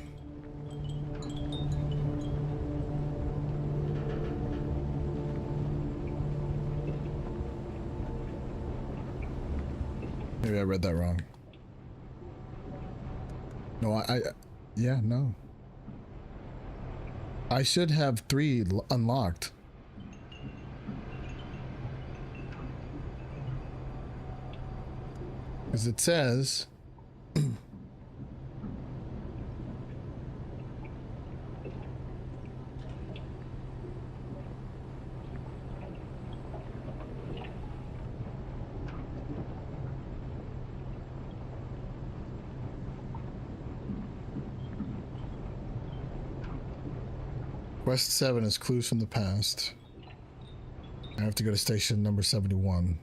[SPEAKER 1] Maybe I read that wrong. No, yeah, no. I should have 3 unlocked. Because it says... Quest 7 is clues from the past. I have to go to station number 71.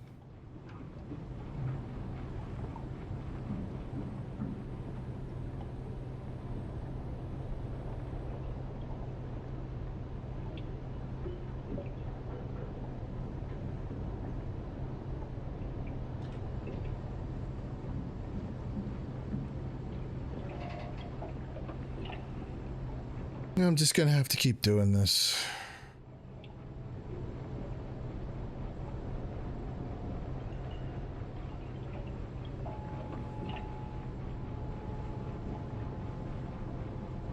[SPEAKER 1] I'm just gonna have to keep doing this.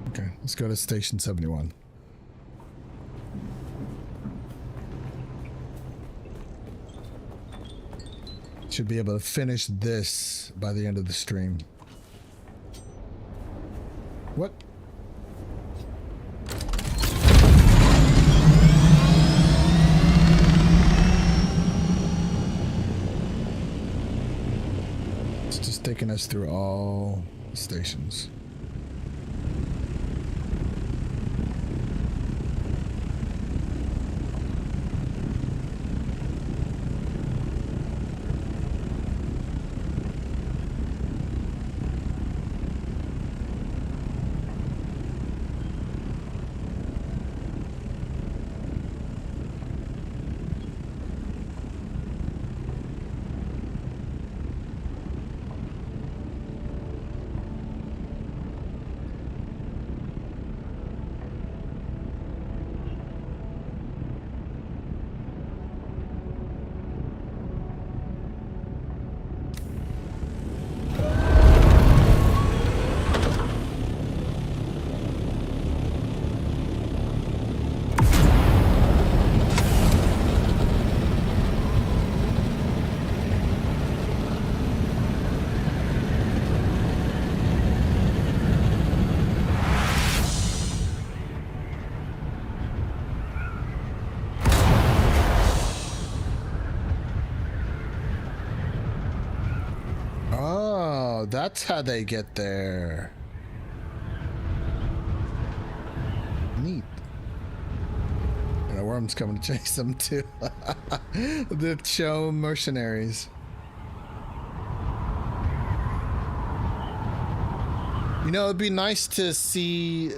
[SPEAKER 1] Okay, let's go to station 71. Should be able to finish this by the end of the stream. What? taking us through all the stations. That's how they get there. Neat. And a worm's coming to chase them too. The show mercenaries. You know, it'd be nice to see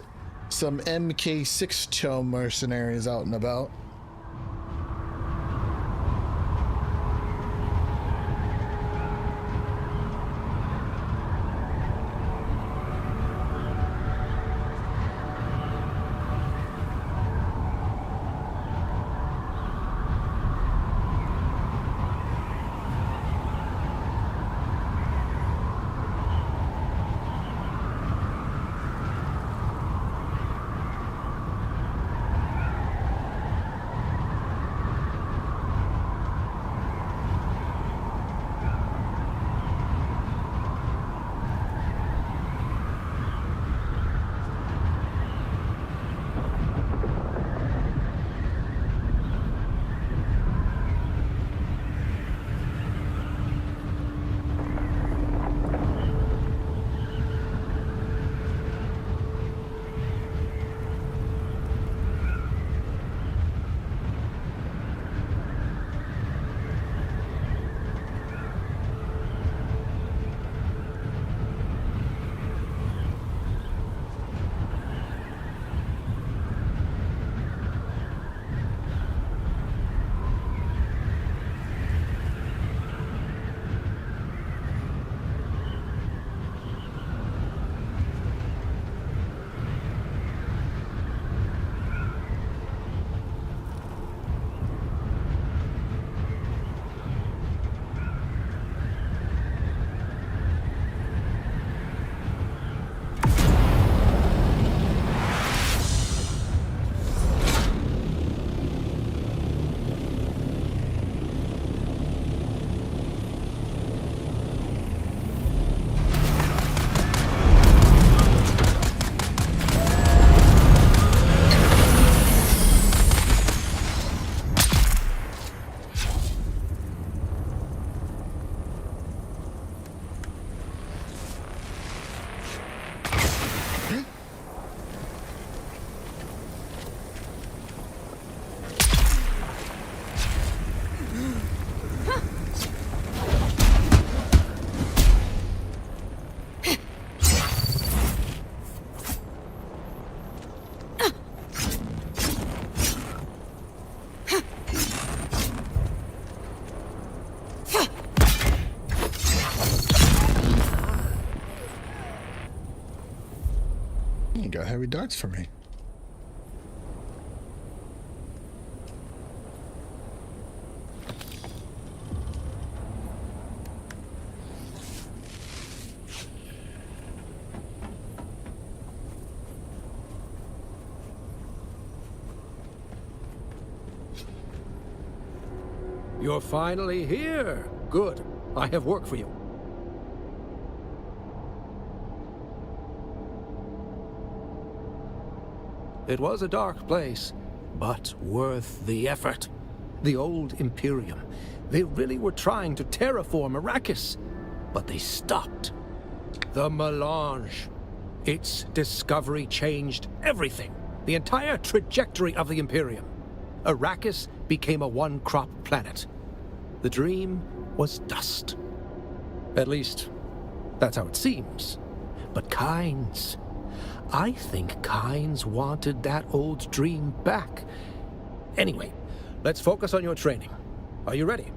[SPEAKER 1] some MK6 show mercenaries out and about. You got heavy darts for me.
[SPEAKER 4] You're finally here. Good. I have work for you. It was a dark place, but worth the effort. The old Imperium. They really were trying to terraform Arrakis. but they stopped. The melange. Its discovery changed everything. The entire trajectory of the Imperium. Arrakis became a one-crop planet. The dream was dust. At least, that's how it seems. But Kynes... I think Kynes wanted that old dream back. Anyway, let's focus on your training. Are you ready?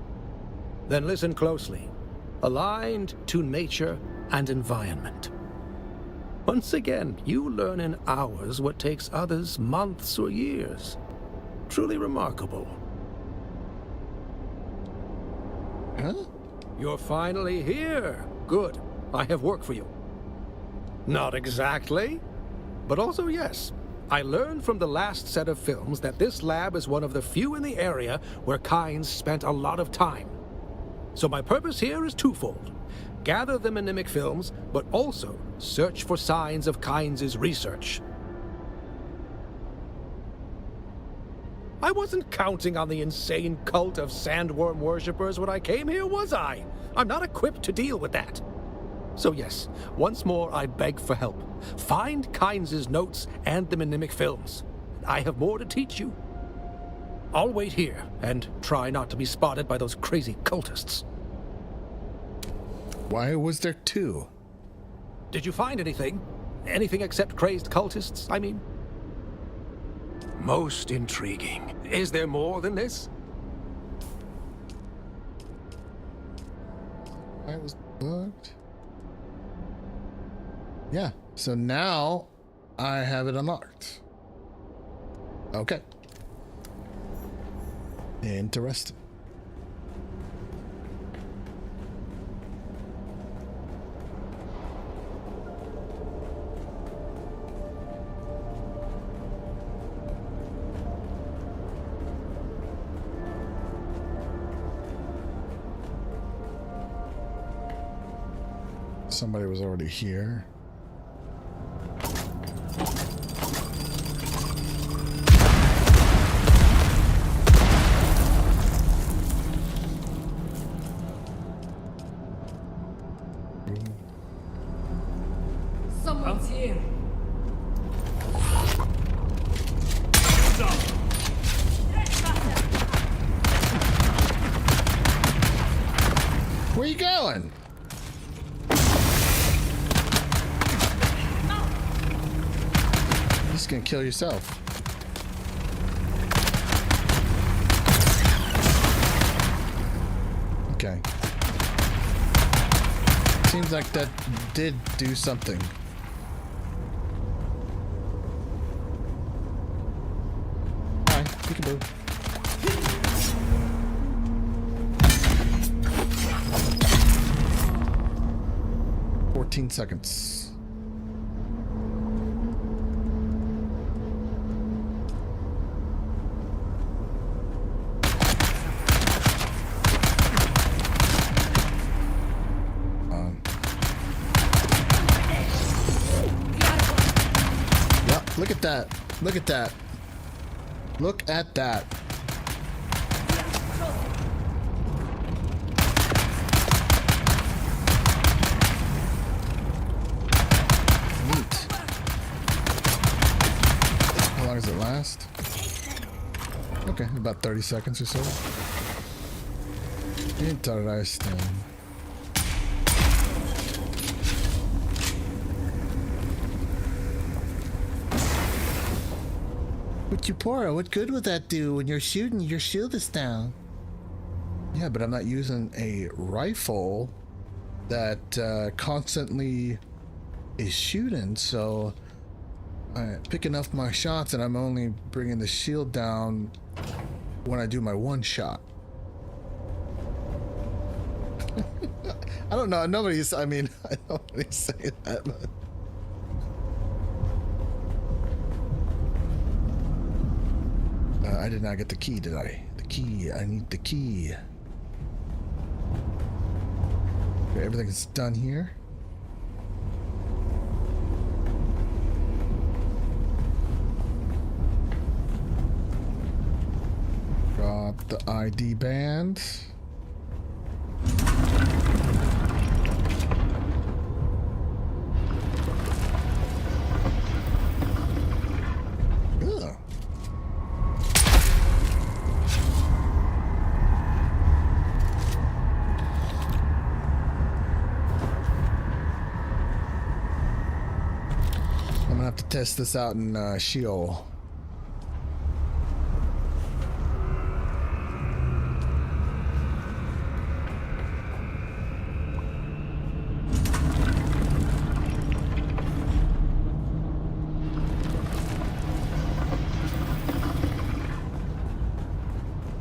[SPEAKER 4] Then listen closely. Aligned to nature and environment. Once again, you learn in hours what takes others months or years. Truly remarkable.
[SPEAKER 1] Huh?
[SPEAKER 4] You're finally here. Good. I have work for you. Not exactly, but also yes. I learned from the last set of films that this lab is one of the few in the area where Kynes spent a lot of time. So my purpose here is twofold. Gather the mnemic films, but also search for signs of Kynes' research. I wasn't counting on the insane cult of sandworm worshippers when I came here, was I? I'm not equipped to deal with that. So yes, once more I beg for help. Find Kynes' notes and the mnemic films. I have more to teach you. I'll wait here and try not to be spotted by those crazy cultists.
[SPEAKER 1] Why was there two?
[SPEAKER 4] Did you find anything? Anything except crazed cultists, I mean? Most intriguing. Is there more than this?
[SPEAKER 1] I was bugged. Yeah, so now I have it unlocked. Okay. Interesting. Somebody was already here.
[SPEAKER 20] Someone's here.
[SPEAKER 1] Where you going? You're just gonna kill yourself. Okay. Seems like that did do something. Hi, peekaboo. 14 seconds. Yep, look at that. Look at that. Look at that. How long does it last? Okay, about 30 seconds or so. Interesting. But Upora, what good would that do when you're shooting? Your shield is down. Yeah, but I'm not using a rifle that constantly is shooting, so I pick enough my shots and I'm only bringing the shield down when I do my one shot. I don't know. Nobody's, I mean, I don't really say that, but. I did not get the key, did I? The key. I need the key. Okay, everything is done here. Drop the ID band. gonna have to test this out in Sheol.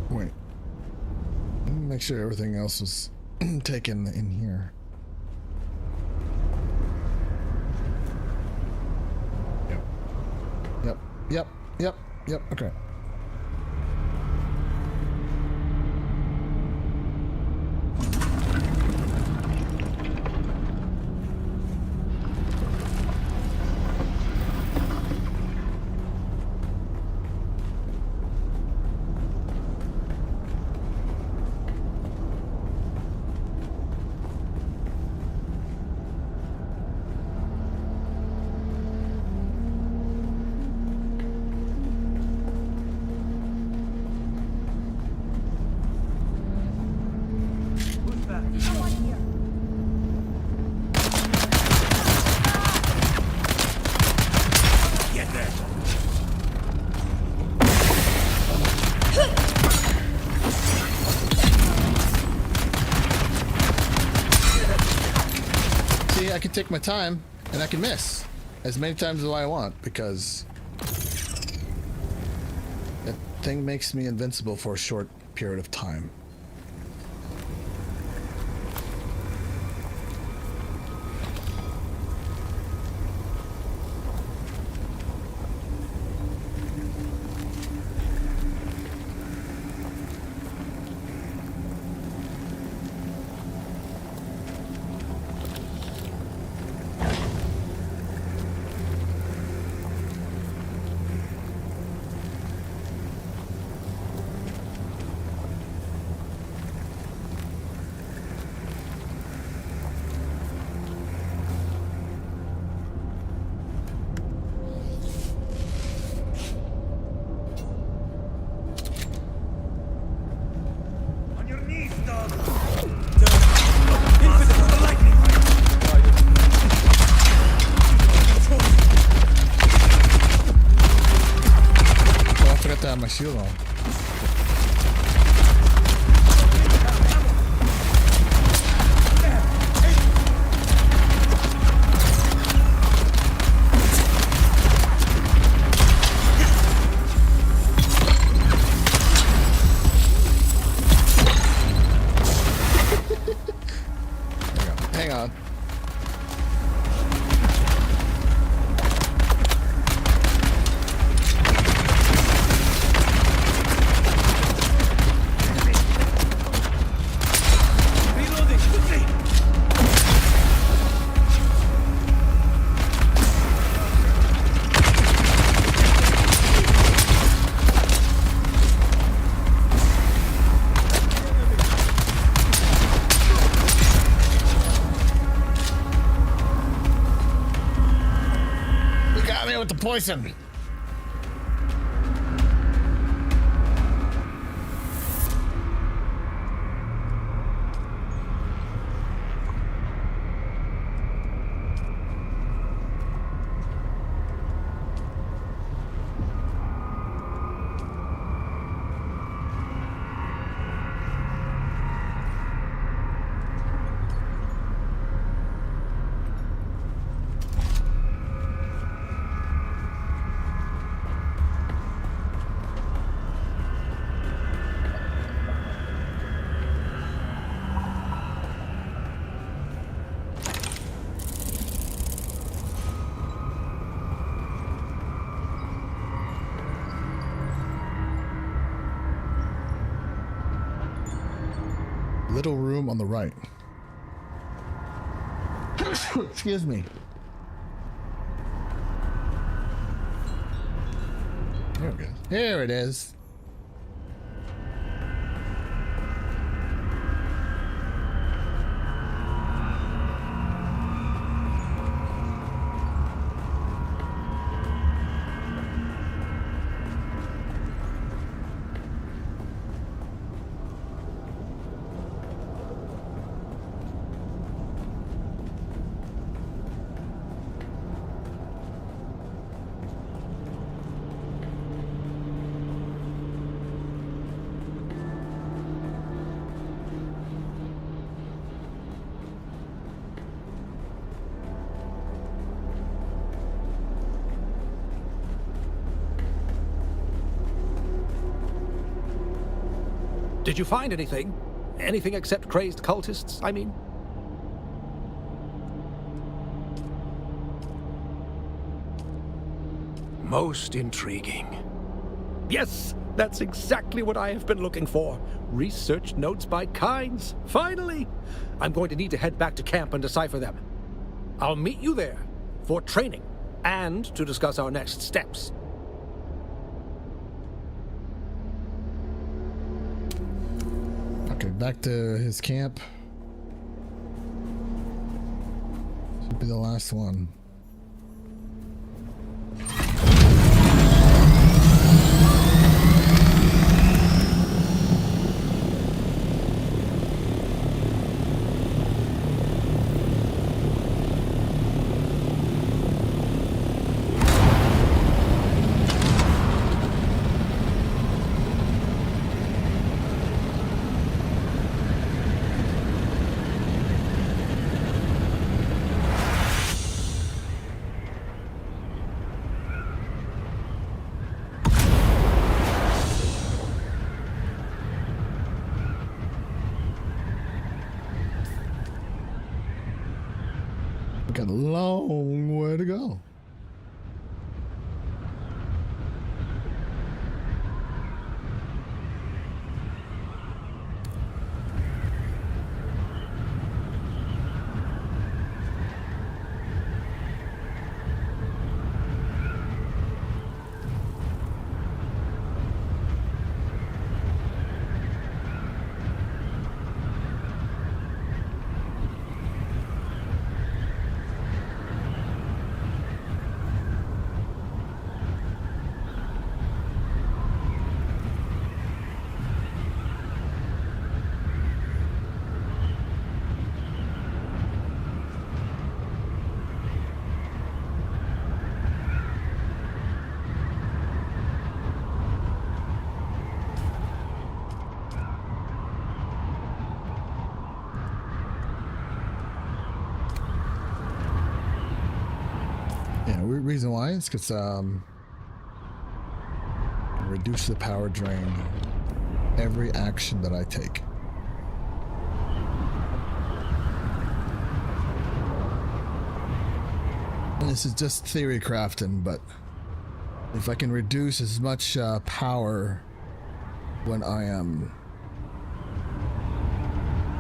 [SPEAKER 1] Wait. Let me make sure everything else was taken in here. Yep, okay. I can take my time and I can miss as many times as I want because that thing makes me invincible for a short period of time. My shield on. Hang on. Poison. Little room on the right. Excuse me. There we go. There it is.
[SPEAKER 4] Did you find anything? Anything except crazed cultists, I mean? Most intriguing. Yes, that's exactly what I have been looking for. Research notes by Kynes. Finally! I'm going to need to head back to camp and decipher them. I'll meet you there for training and to discuss our next steps.
[SPEAKER 1] Okay, back to his camp. Should be the last one. Got a long way to go. Reason why is because reduce the power drain every action that I take. And this is just theory crafting, but if I can reduce as much power when I am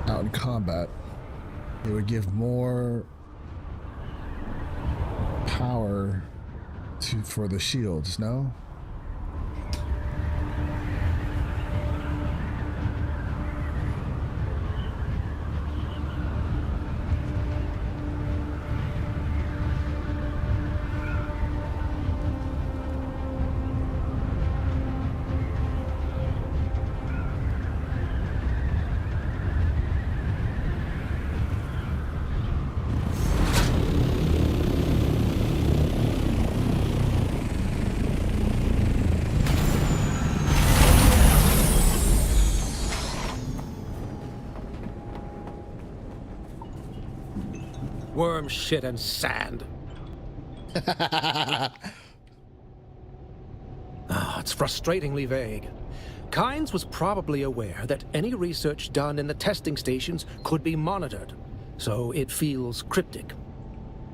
[SPEAKER 1] out in combat, it would give more power for the shields, no?
[SPEAKER 4] Worm shit and sand. It's frustratingly vague. Kynes was probably aware that any research done in the testing stations could be monitored, so it feels cryptic.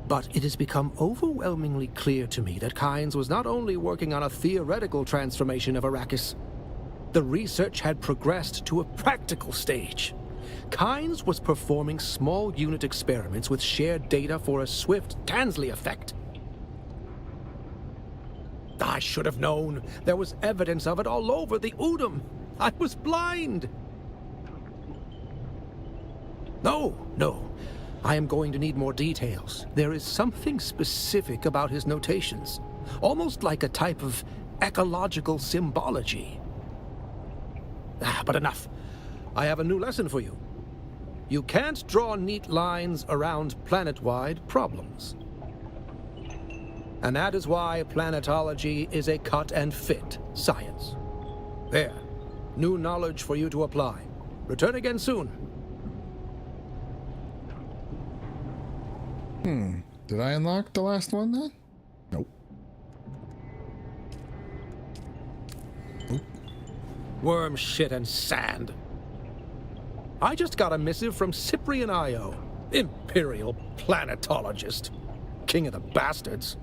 [SPEAKER 4] But it has become overwhelmingly clear to me that Kynes was not only working on a theoretical transformation of Arrakis. The research had progressed to a practical stage. Kynes was performing small unit experiments with shared data for a swift Tansley effect. I should have known. There was evidence of it all over the Udum. I was blind. No. I am going to need more details. There is something specific about his notations, almost like a type of ecological symbology. But enough. I have a new lesson for you. You can't draw neat lines around planet-wide problems. And that is why planetology is a cut-and-fit science. There. New knowledge for you to apply. Return again soon.
[SPEAKER 1] Did I unlock the last one then? Nope.
[SPEAKER 4] Worm shit and sand. I just got a missive from Cyprian Io, Imperial planetologist. King of the bastards.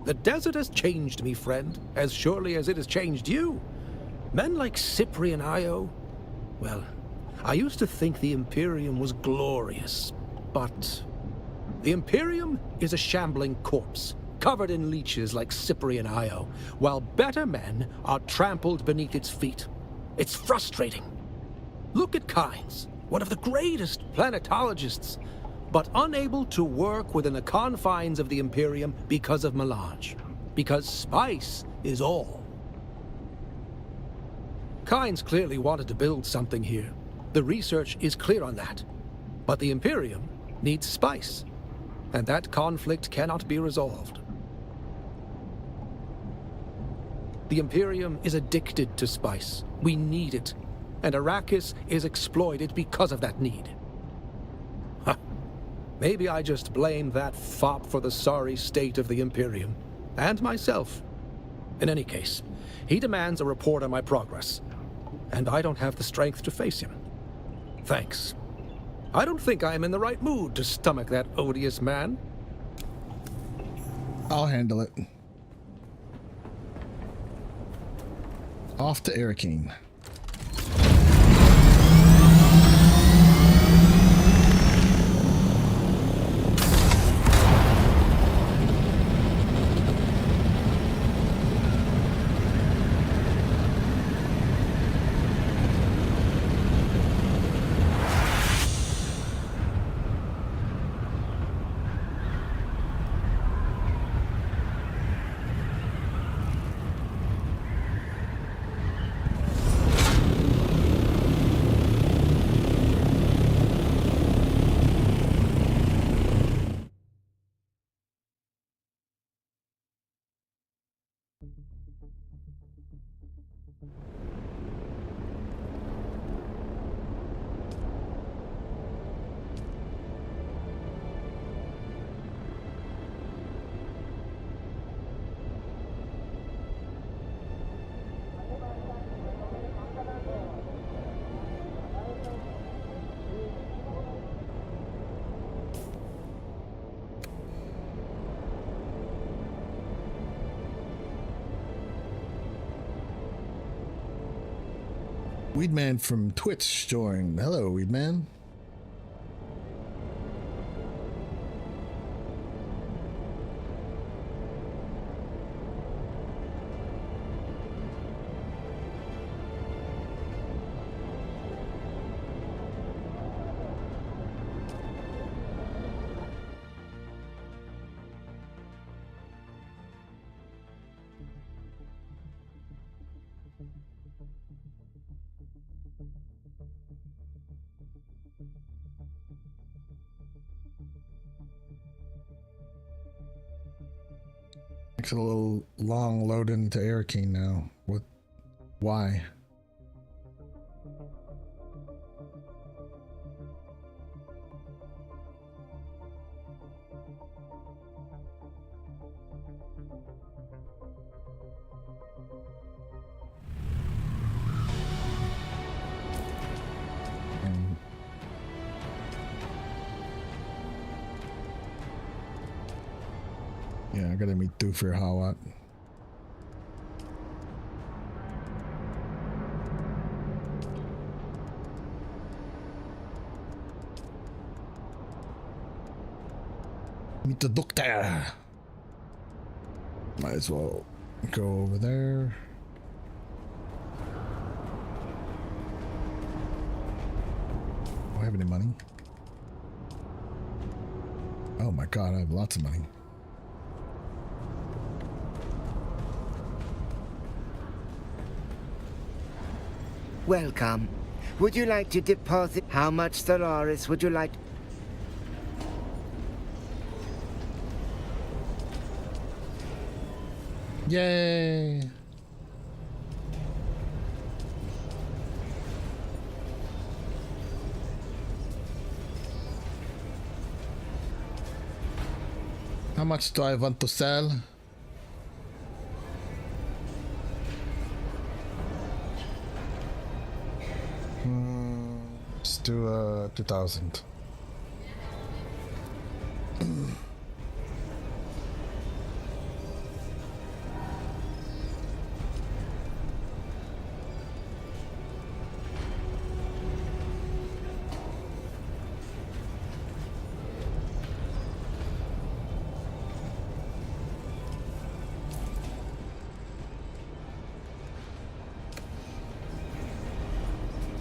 [SPEAKER 4] The desert has changed me, friend, as surely as it has changed you. Men like Cyprian Io, well, I used to think the Imperium was glorious, but the Imperium is a shambling corpse, covered in leeches like Cyprian Io, while better men are trampled beneath its feet. It's frustrating. Look at Kynes, one of the greatest planetologists, but unable to work within the confines of the Imperium because of melange. Because spice is all. Kynes clearly wanted to build something here. The research is clear on that. But the Imperium needs spice, and that conflict cannot be resolved. The Imperium is addicted to spice. We need it, and Arrakis is exploited because of that need. Maybe I just blame that fop for the sorry state of the Imperium, and myself. In any case, he demands a report on my progress, and I don't have the strength to face him. Thanks. I don't think I am in the right mood to stomach that odious man.
[SPEAKER 1] I'll handle it. Off to Arrakis. Weedman from Twitch joined. Hello, Weedman. It's a little long load into Arrakis now. What? Why? Yeah, I gotta meet Doofer Hawat. Meet the doctor. Might as well go over there. Do I have any money? Oh my god, I have lots of money.
[SPEAKER 10] Welcome. Would you like to deposit? How much Stellaris would you like?
[SPEAKER 1] Yay! How much do I want to sell? Let's do 2,000.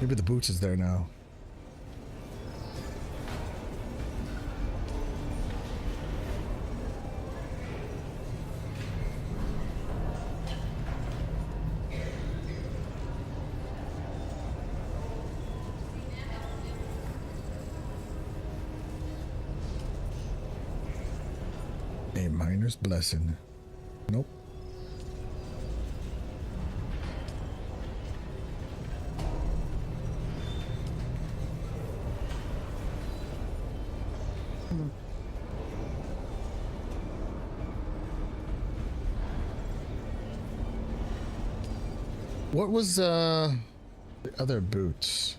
[SPEAKER 1] Maybe the boots is there now. A miner's blessing. Nope. What was the other boots?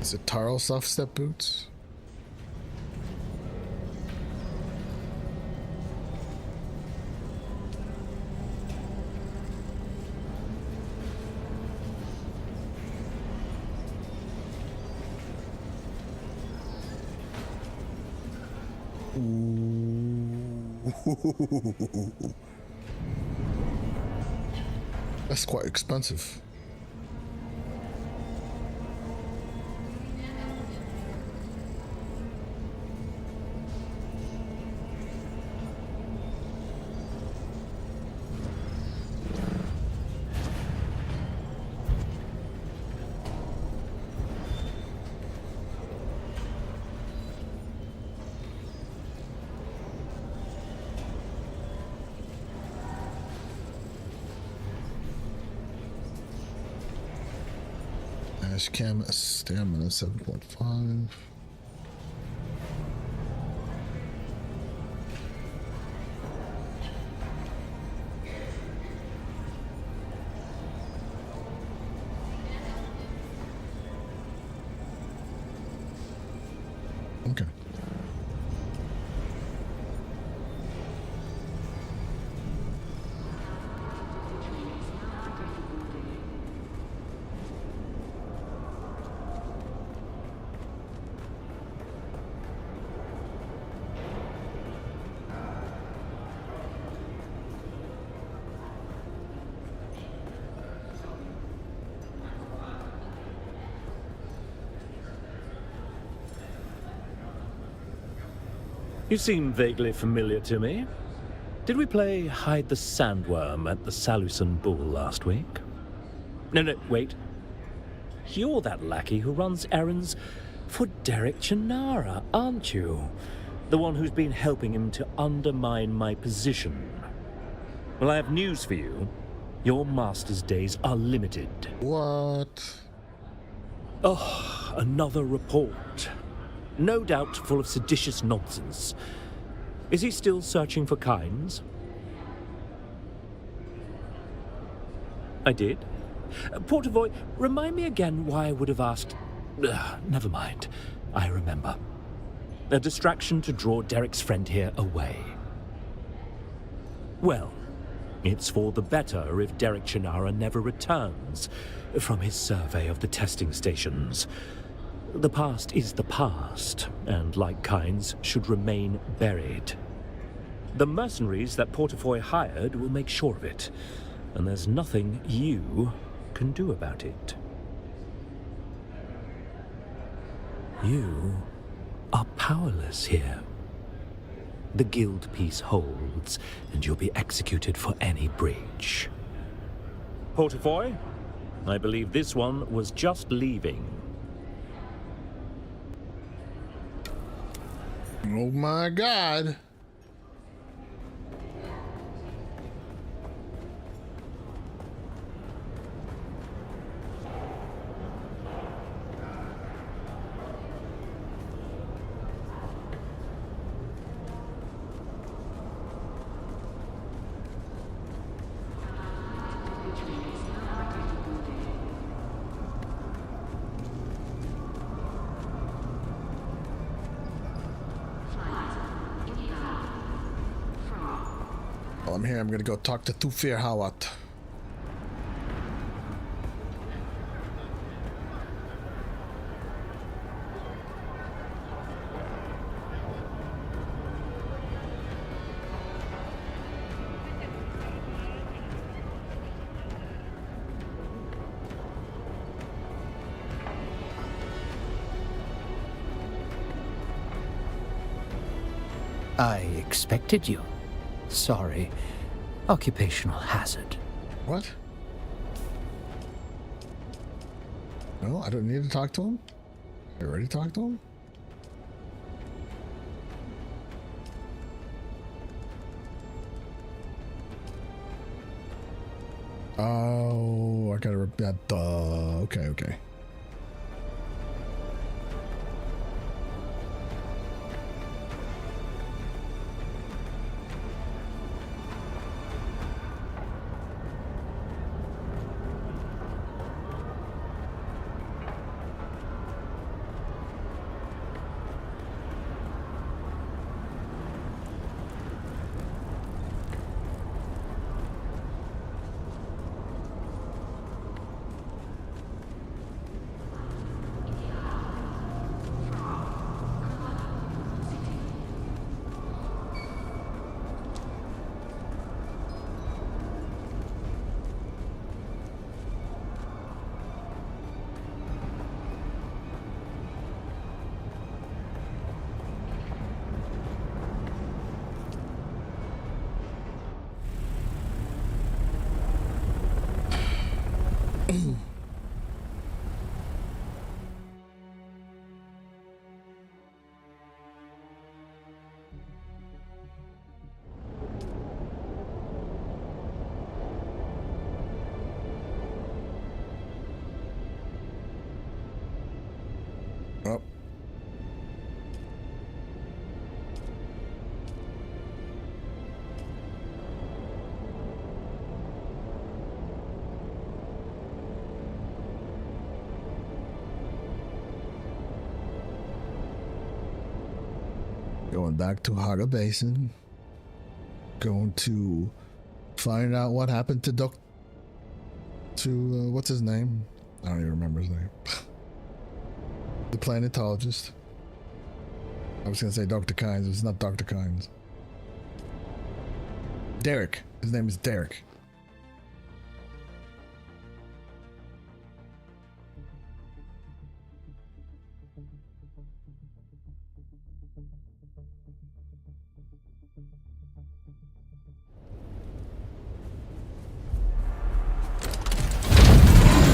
[SPEAKER 1] Is it Taro soft step boots? Ooh. That's quite expensive. Cam stamina 7.5. Okay.
[SPEAKER 2] You seem vaguely familiar to me. Did we play Hide the Sandworm at the Salusan Bull last week? No, wait. You're that lackey who runs errands for Derek Chinara, aren't you? The one who's been helping him to undermine my position. Well, I have news for you. Your master's days are limited.
[SPEAKER 1] What?
[SPEAKER 2] Oh, another report. No doubt full of seditious nonsense. Is he still searching for Kynes? I did. Portavoy, remind me again why I would have asked... never mind. I remember. A distraction to draw Derek's friend here away. Well, it's for the better if Derek Chinara never returns from his survey of the testing stations. The past is the past, and like Kynes, should remain buried. The mercenaries that Portafoy hired will make sure of it. and there's nothing you can do about it. You are powerless here. The guild peace holds, and you'll be executed for any breach. Portafoy, I believe this one was just leaving.
[SPEAKER 1] Oh my God. While I'm here, I'm gonna go talk to Shai-Hulud.
[SPEAKER 12] I expected you. Sorry. Occupational hazard.
[SPEAKER 1] What? No, I don't need to talk to him? I already talked to him? Oh, I gotta rip that. Okay. Oh. Going back to Haga Basin. Going to find out what happened to what's his name? I don't even remember his name. The planetologist. I was gonna say Dr. Kynes. It's not Dr. Kynes. Derek. His name is Derek.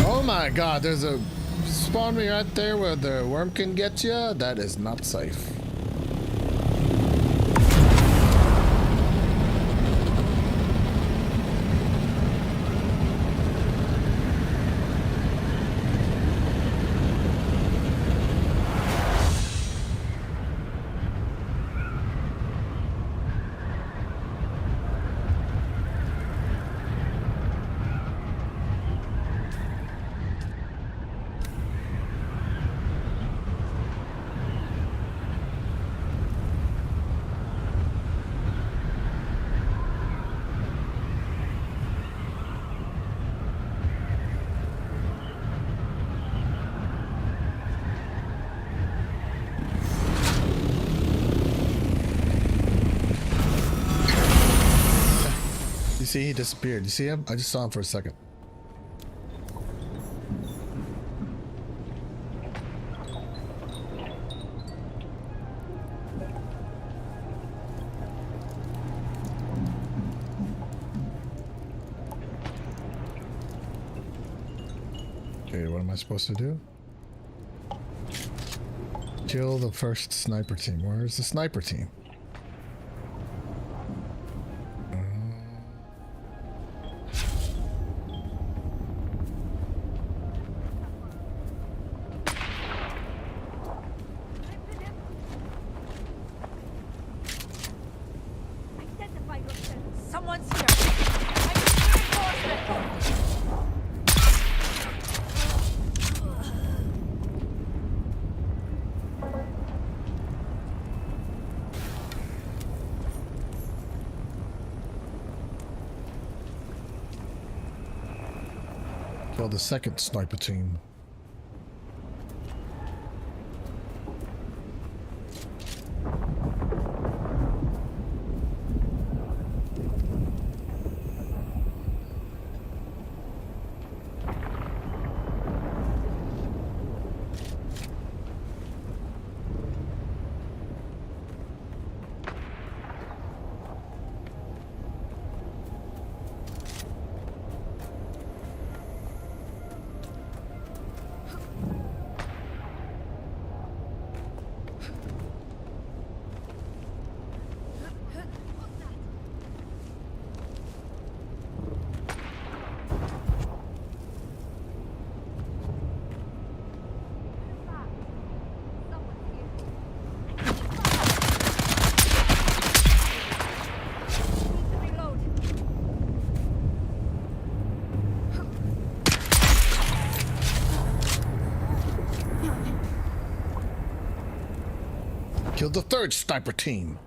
[SPEAKER 1] Oh my God, there's a spawn me right there where the worm can get you. That is not safe. see he disappeared? You see him? I just saw him for a second. Okay, what am I supposed to do? Kill the first sniper team. Where's the sniper team?
[SPEAKER 20] Someone's here.
[SPEAKER 1] Kill the second sniper team. Kill the third sniper team.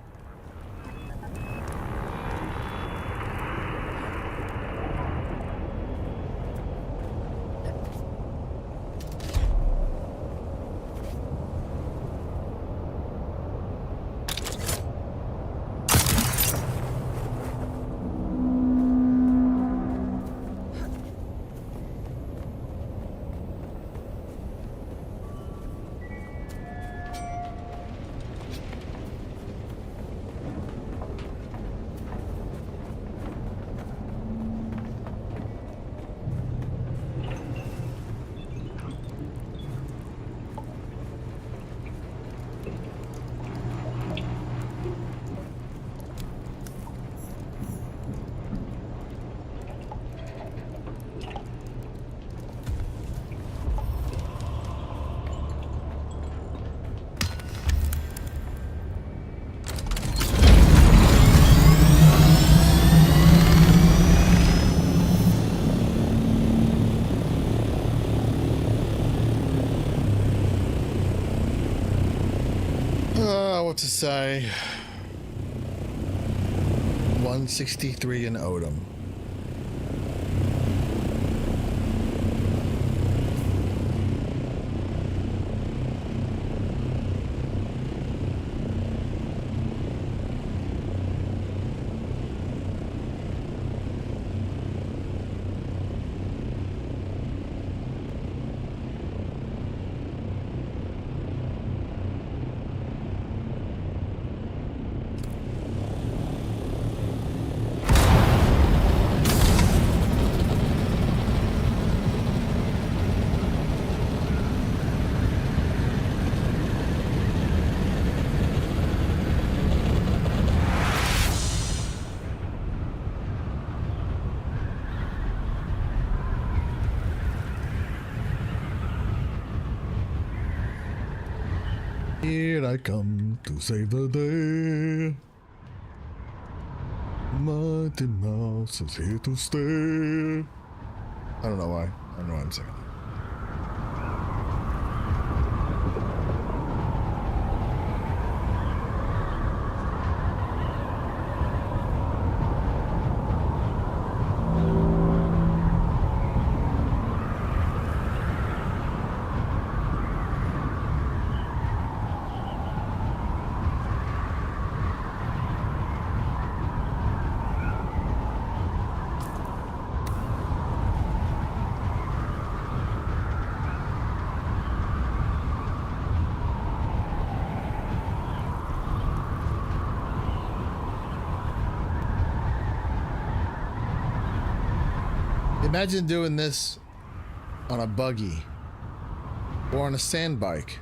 [SPEAKER 1] What to say? 163 in Odom. Here I come to save the day. Mighty Mouse is here to stay. I don't know why. I don't know why I'm saying that. Imagine doing this on a buggy or on a sand bike.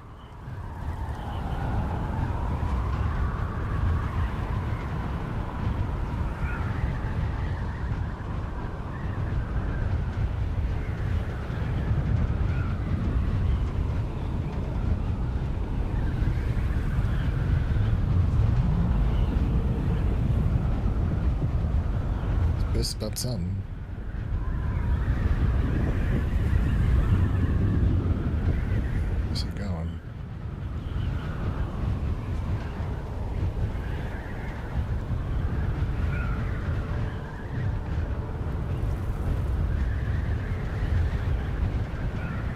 [SPEAKER 1] It's pissed about something. Where's it going?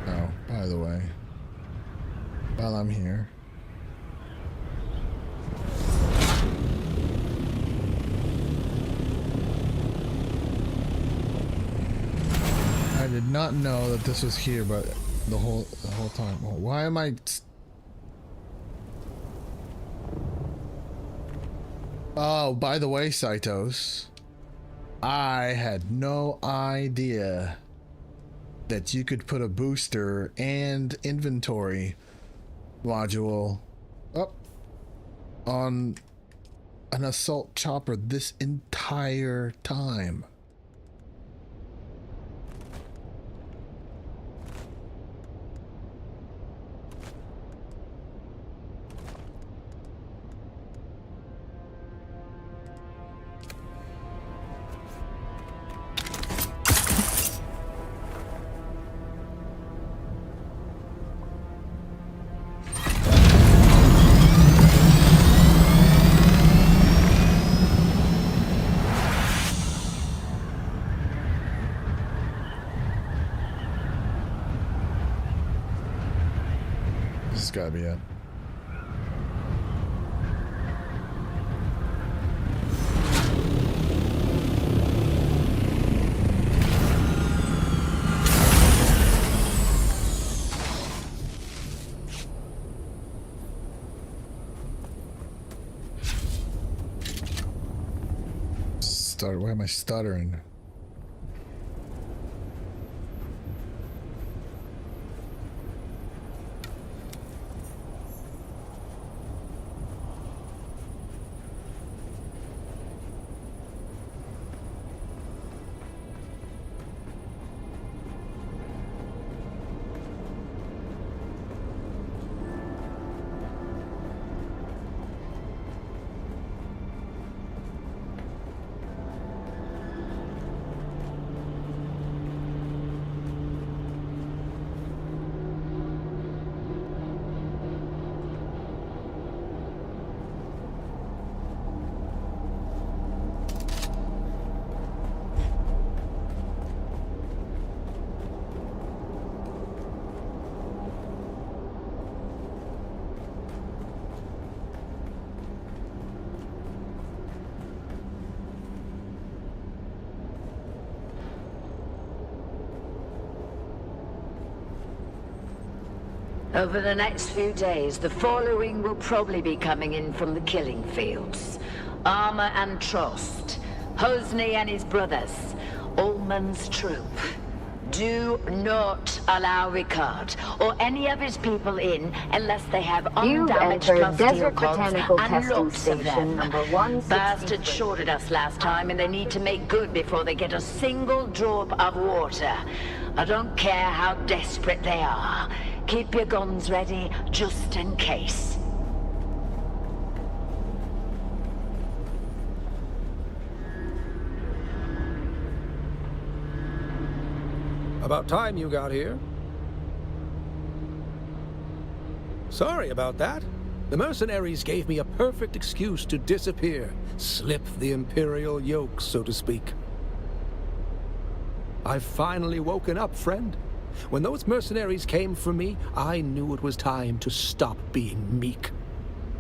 [SPEAKER 1] Oh, by the way, while I'm here, I did not know that this was here, but the whole time. Why am I? Oh, by the way, Saitos, I had no idea that you could put a booster and inventory module up on an assault chopper this entire time. Gotta be it. Why am I stuttering?
[SPEAKER 7] Over the next few days, the following will probably be coming in from the killing fields. Armor and Trost, Hosni and his brothers, Ullman's troop. Do not allow Ricard or any of his people in unless they have undamaged Desert Botanical Testing Station number 160. Bastards shorted us last time and they need to make good before they get a single drop of water. I don't care how desperate they are. Keep your guns ready, just in case.
[SPEAKER 4] About time you got here. Sorry about that. The mercenaries gave me a perfect excuse to disappear, slip the Imperial yoke, so to speak. I've finally woken up, friend. When those mercenaries came for me, I knew it was time to stop being meek.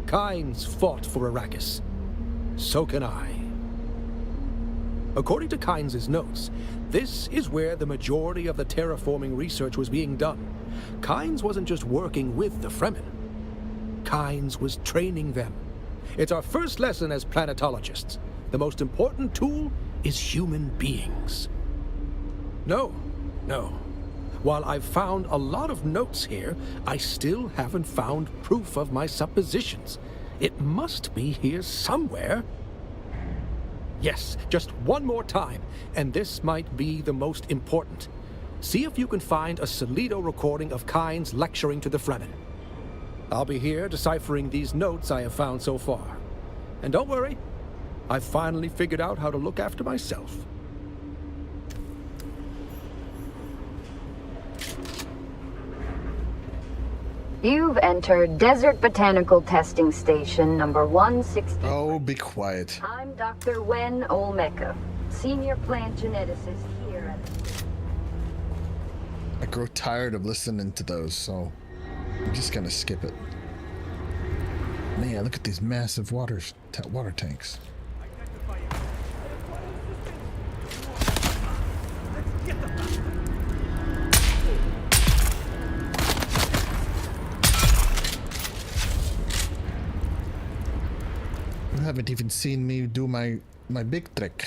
[SPEAKER 4] Kynes fought for Arrakis. So can I. According to Kynes' notes, this is where the majority of the terraforming research was being done. Kynes wasn't just working with the Fremen. Kynes was training them. It's our first lesson as planetologists. The most important tool is human beings. No. While I've found a lot of notes here, I still haven't found proof of my suppositions. It must be here somewhere. Yes, just one more time, and this might be the most important. See if you can find a Solido recording of Kynes lecturing to the Fremen. I'll be here deciphering these notes I have found so far. And don't worry, I've finally figured out how to look after myself.
[SPEAKER 21] You've entered Desert Botanical Testing Station number 160.
[SPEAKER 1] Oh, be quiet.
[SPEAKER 21] I'm Dr. Wen Olmeca, Senior Plant Geneticist here at...
[SPEAKER 1] I grow tired of listening to those, so I'm just gonna skip it. Man, look at these massive water tanks. You haven't even seen me do my big trick.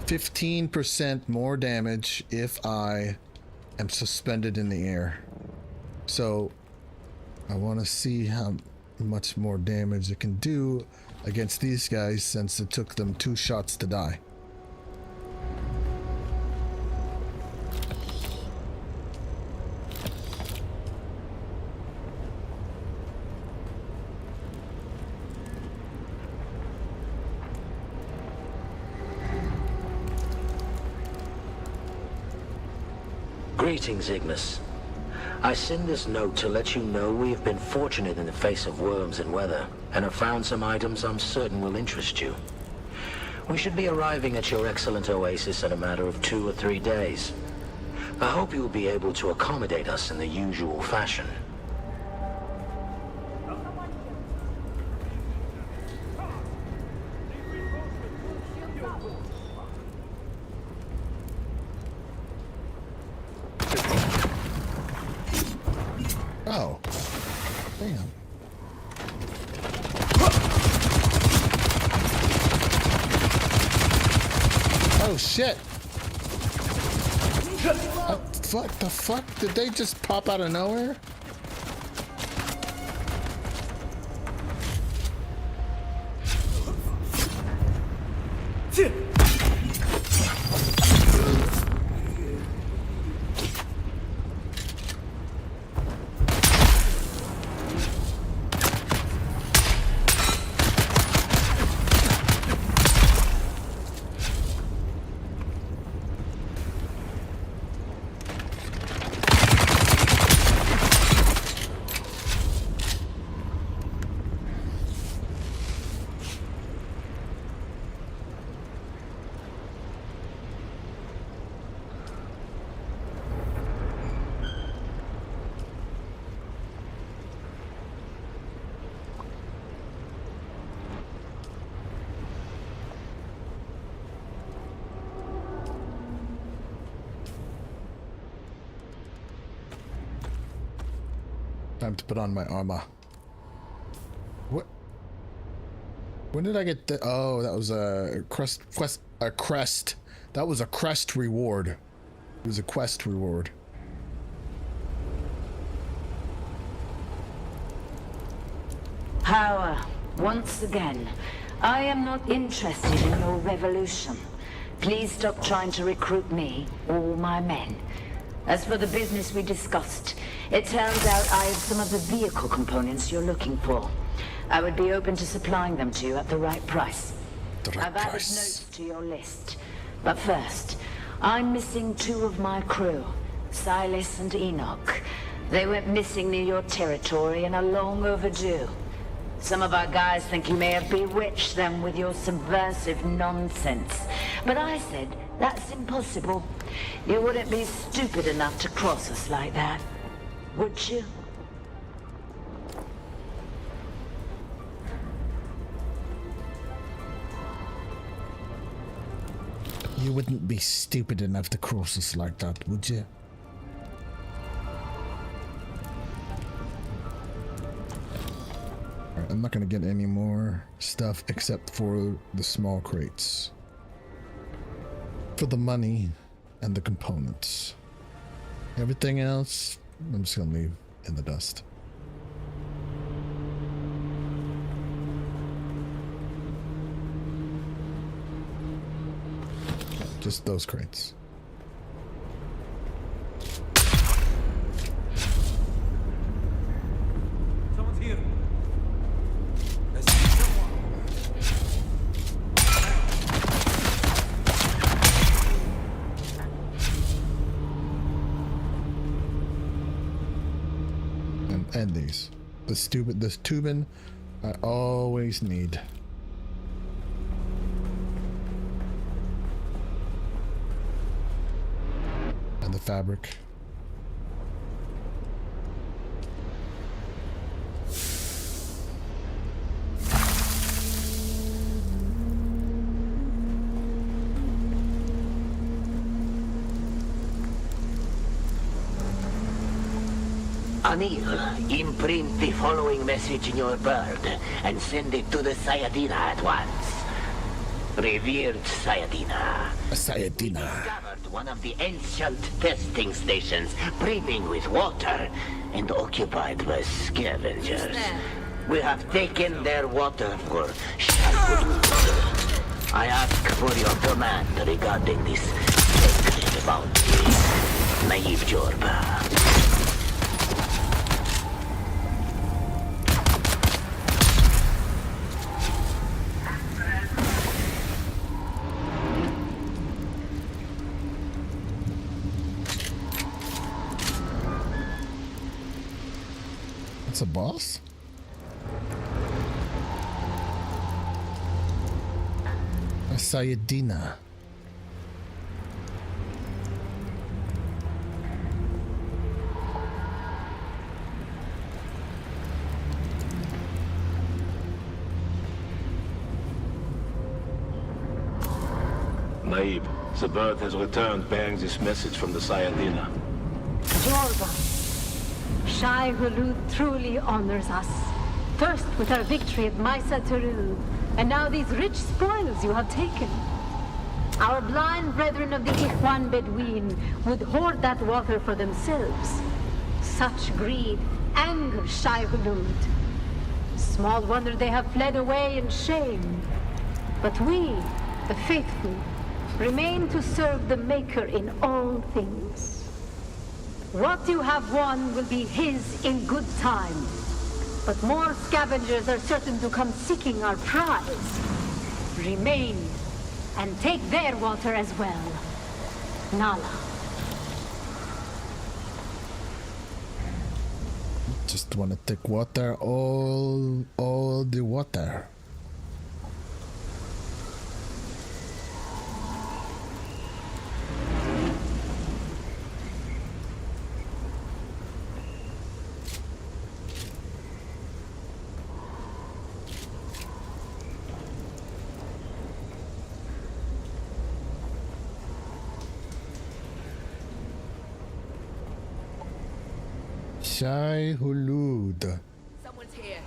[SPEAKER 1] %15% more damage if I am suspended in the air. So I want to see how much more damage it can do against these guys since it took them 2 shots to die.
[SPEAKER 8] Greetings, Ignis. I send this note to let you know we have been fortunate in the face of worms and weather, and have found some items I'm certain will interest you. We should be arriving at your excellent oasis in a matter of 2 or 3 days. I hope you will be able to accommodate us in the usual fashion.
[SPEAKER 1] Oh. Damn. Oh shit. What the fuck? Did they just pop out of nowhere? Time to put on my armor. What? When did I get the? Oh, that was a crest. That was a crest reward. It was a quest reward.
[SPEAKER 7] Power, once again. I am not interested in your revolution. Please stop trying to recruit me or my men. As for the business we discussed, it turns out I have some of the vehicle components you're looking for. I would be open to supplying them to you at the right price. I've added notes to your list. But first, I'm missing 2 of my crew, Silas and Enoch. They went missing near your territory and are long overdue. Some of our guys think you may have bewitched them with your subversive nonsense. But I said, that's impossible. You wouldn't be stupid enough to cross us like that, would you?
[SPEAKER 1] You wouldn't be stupid enough to cross us like that, would you? Alright. I'm not going to get any more stuff except for the small crates. For the money and the components. Everything else, I'm just going to leave in the dust. Just those crates.
[SPEAKER 19] Someone's here.
[SPEAKER 1] And these. This tubing I always need. And the fabric.
[SPEAKER 8] Anil, imprint the following message in your bird and send it to the Sayadina at once. Revered Sayadina.
[SPEAKER 1] Sayadina.
[SPEAKER 8] Discovered one of the ancient testing stations brimming with water and occupied by scavengers. We have taken their water for Shai-Hulud. I ask for your command regarding this sacred bounty. Naive Jorba.
[SPEAKER 1] That's a boss? A Sayadina.
[SPEAKER 6] Naib, the bird has returned bearing this message from the Sayadina.
[SPEAKER 21] Jorba. Shai-Hulud truly honors us. First with our victory at Maisa Teru, and now these rich spoils you have taken. Our blind brethren of the Ikhwan Bedouin would hoard that water for themselves. Such greed angers Shai-Hulud. Small wonder they have fled away in shame. But we, the faithful, remain to serve the Maker in all things. What you have won will be his in good time. But more scavengers are certain to come seeking our prize. Remain, and take their water as well. Nala.
[SPEAKER 1] Just wanna take water, all the water. Shai-Hulud.
[SPEAKER 20] Someone's here.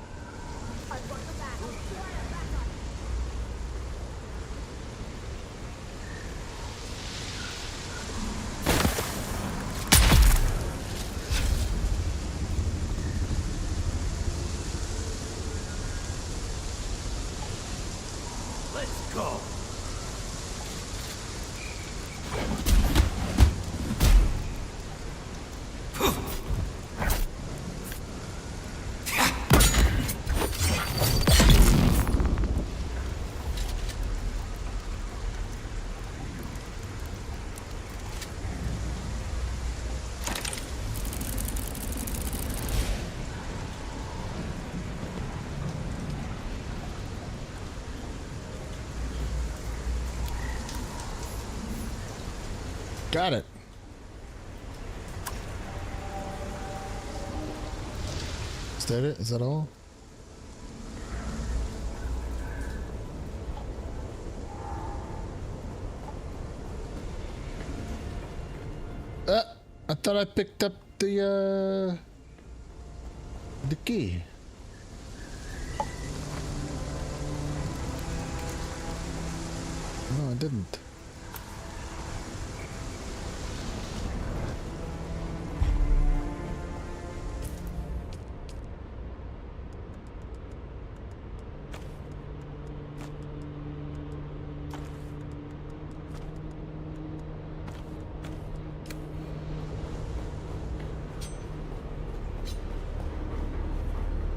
[SPEAKER 19] Let's go.
[SPEAKER 1] Got it. Is that it? Is that all? I thought I picked up the key. No, I didn't.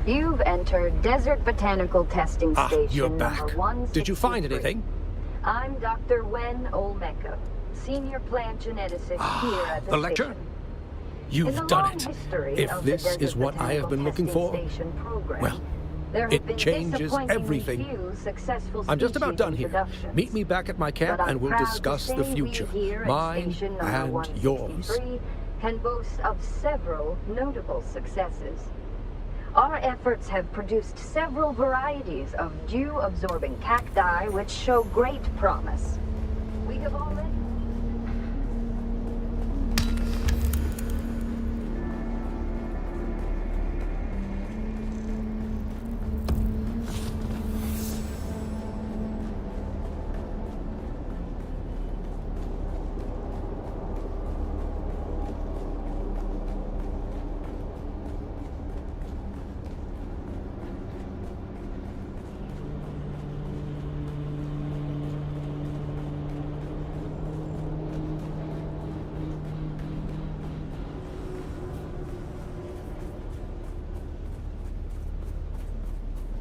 [SPEAKER 7] You've entered Desert Botanical Testing Station
[SPEAKER 4] you're back.
[SPEAKER 7] number 163.
[SPEAKER 4] Did you find anything?
[SPEAKER 7] I'm Dr. Wen Olmeca, Senior Plant Geneticist here at
[SPEAKER 4] The lecture?
[SPEAKER 7] station.
[SPEAKER 4] You've done it. If this is what I have been looking for, well, it changes everything. I'm just about done here. Meet me back at my camp and we'll discuss the future. Mine and yours.
[SPEAKER 7] Can boast of several notable successes. Our efforts have produced several varieties of dew-absorbing cacti which show great promise. We have already...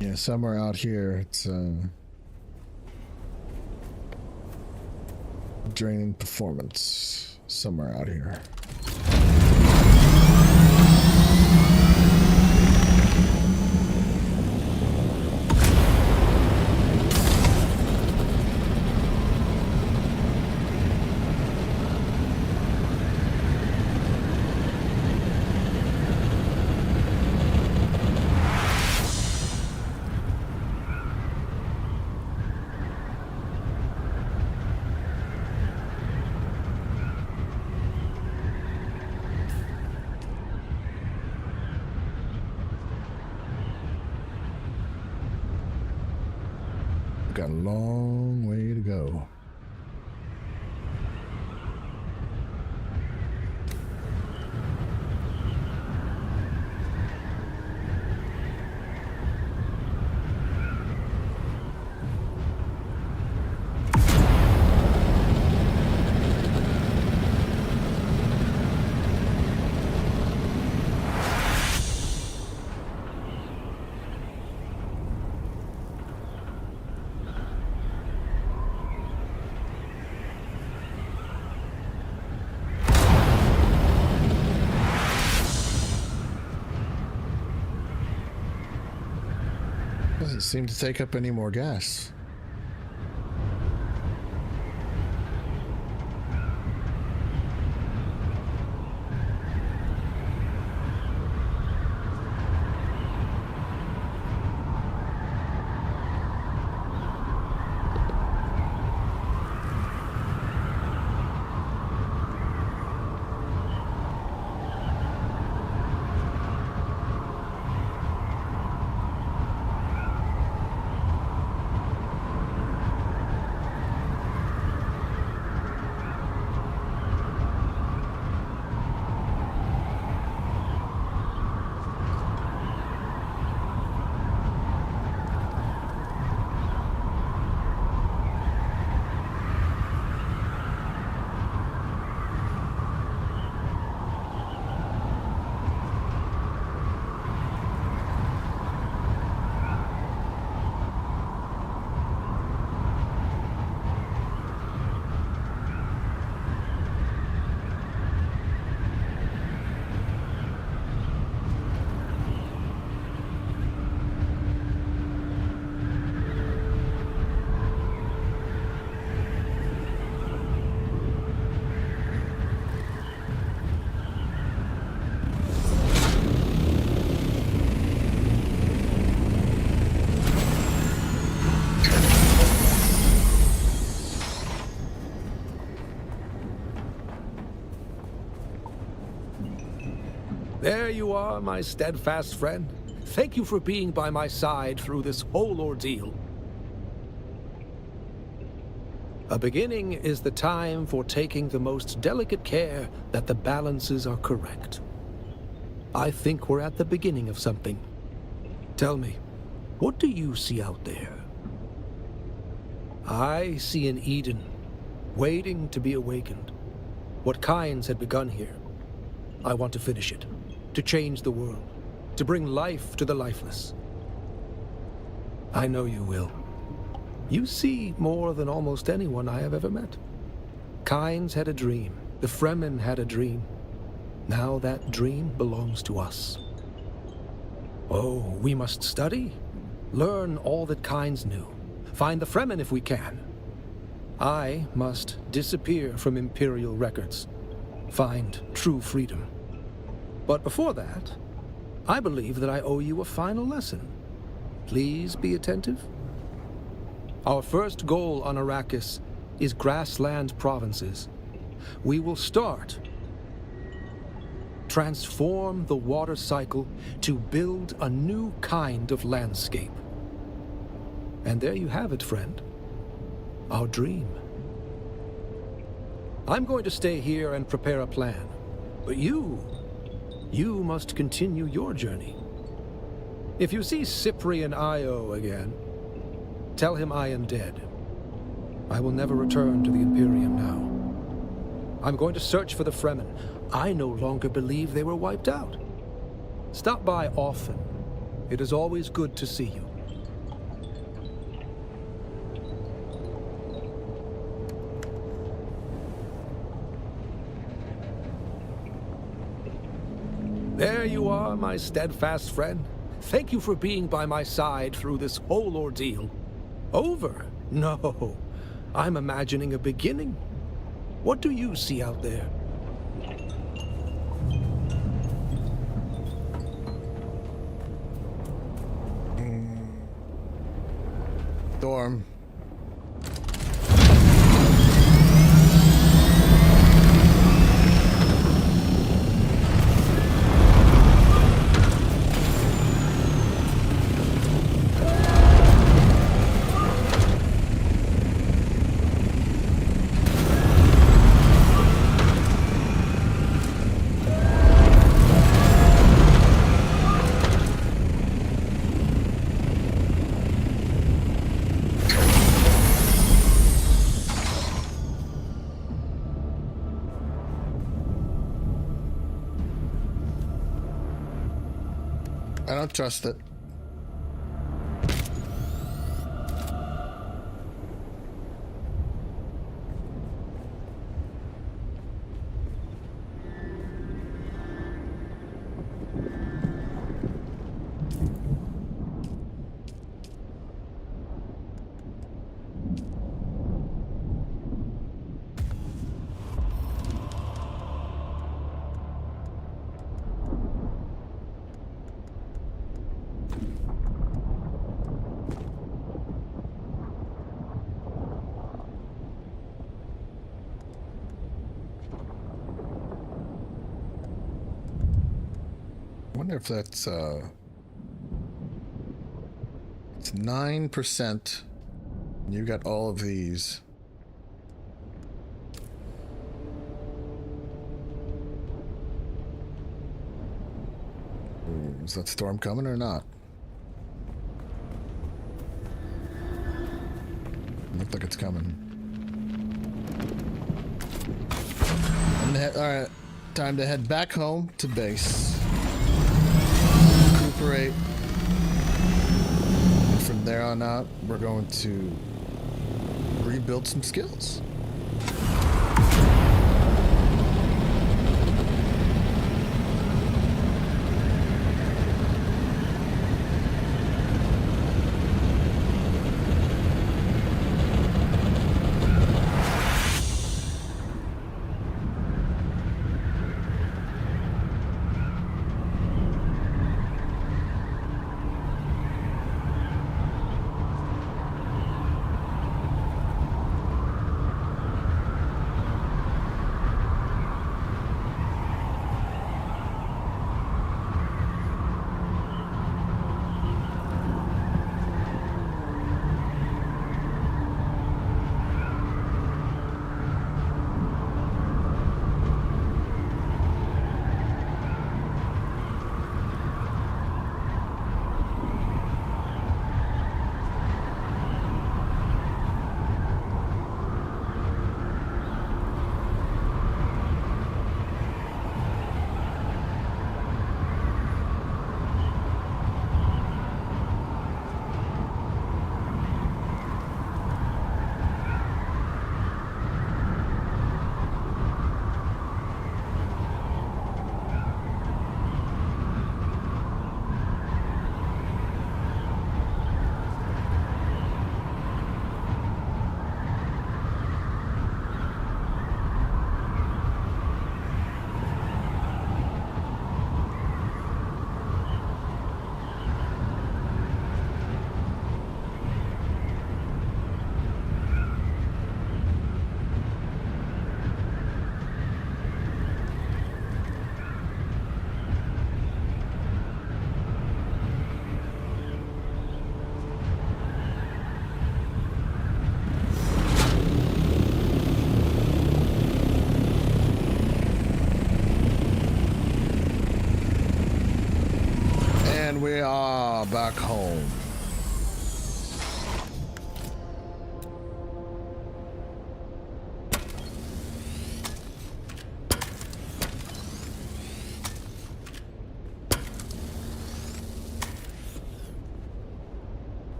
[SPEAKER 1] Yeah, somewhere out here, it's draining performance. Somewhere out here. Got a long way to go. Doesn't seem to take up any more gas.
[SPEAKER 4] There you are, my steadfast friend. Thank you for being by my side through this whole ordeal. A beginning is the time for taking the most delicate care that the balances are correct. I think we're at the beginning of something. Tell me, what do you see out there? I see an Eden, waiting to be awakened. What Kynes had begun here. I want to finish it, to change the world, to bring life to the lifeless. I know you will. You see more than almost anyone I have ever met. Kynes had a dream. The Fremen had a dream. Now that dream belongs to us. Oh, we must study, learn all that Kynes knew, find the Fremen if we can. I must disappear from Imperial records, find true freedom. But before that, I believe that I owe you a final lesson. Please be attentive. Our first goal on Arrakis is grassland provinces. We will start. Transform the water cycle to build a new kind of landscape. And there you have it, friend. Our dream. I'm going to stay here and prepare a plan. But you must continue your journey. If you see Cyprian Io again, tell him I am dead. I will never return to the Imperium now. I'm going to search for the Fremen. I no longer believe they were wiped out. Stop by often. It is always good to see you. There you are, my steadfast friend. Thank you for being by my side through this whole ordeal. Over? No. I'm imagining a beginning. What do you see out there?
[SPEAKER 1] Storm. I don't trust it. I wonder if that's it's 9%. You got all of these. Ooh, is that storm coming or not? Looks like it's coming. All right, time to head back home to base. Recuperate. And from there on out, we're going to rebuild some skills. back home.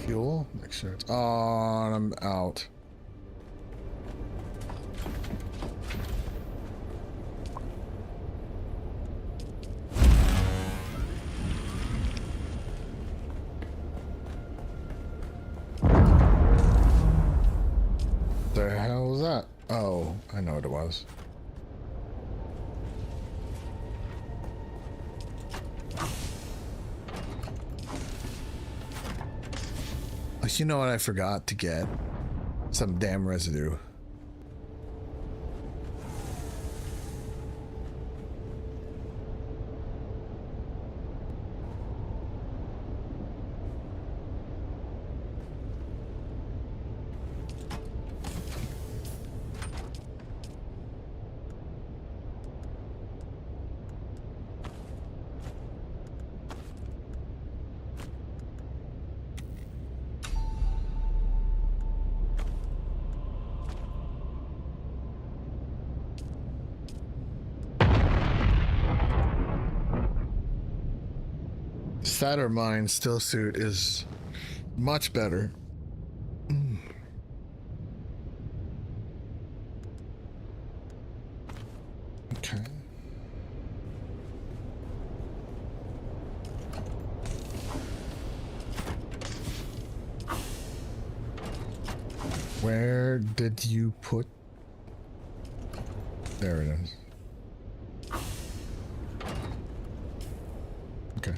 [SPEAKER 1] Fuel, make sure it's on. I'm out. The hell was that? Oh, I know what it was. You know what I forgot to get? Some damn residue. Sattermine still suit is much better. Okay. Where did you put? There it is. Okay.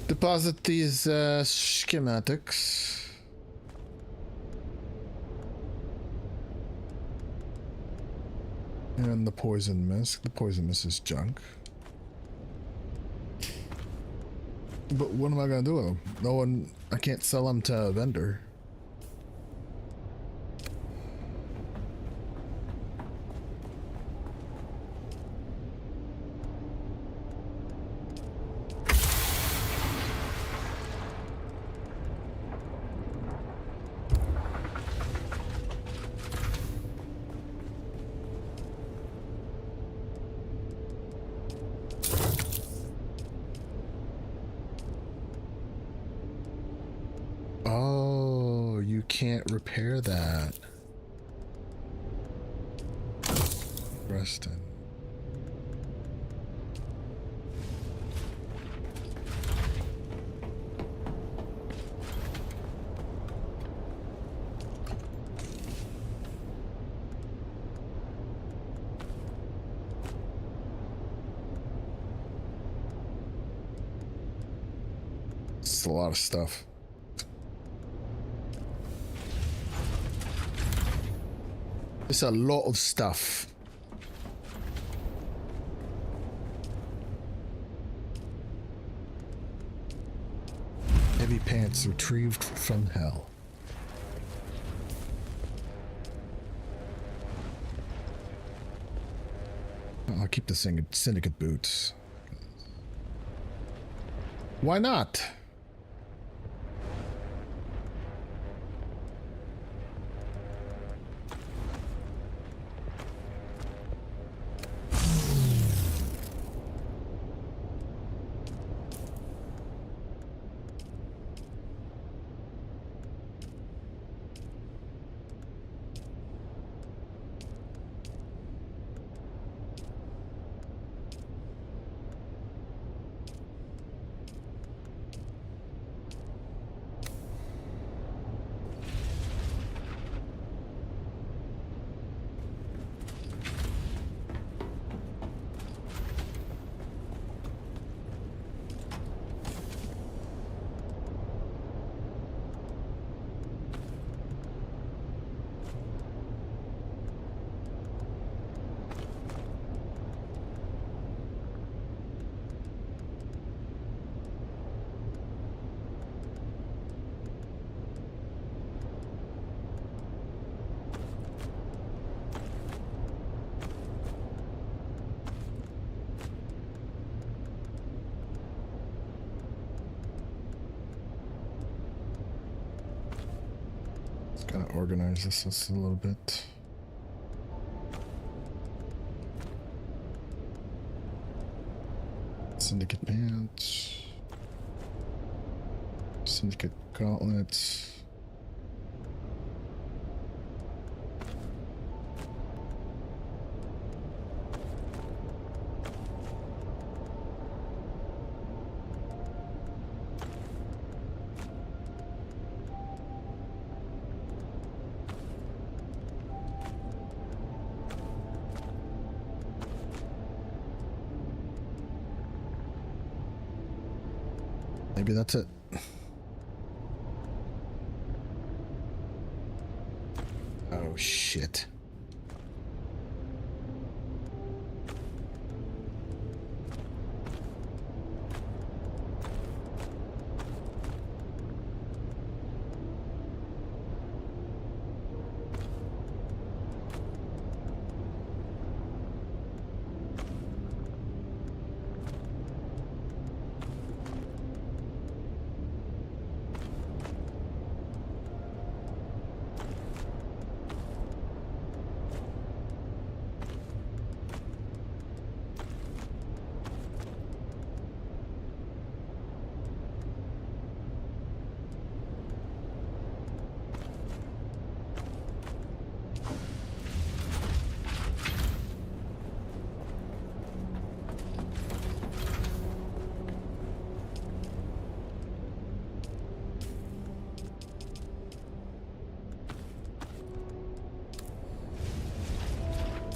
[SPEAKER 1] Deposit these schematics. And the poison mist. The poison mist is junk. But what am I gonna do with them? No one. I can't sell them to a vendor. Can't repair that. Reston. It's a lot of stuff. It's a lot of stuff. Heavy pants retrieved from hell. I'll keep the syndicate boots. Why not? Let's kind of organize this a little bit. Syndicate pants. Syndicate gauntlets. Maybe that's it. Oh shit.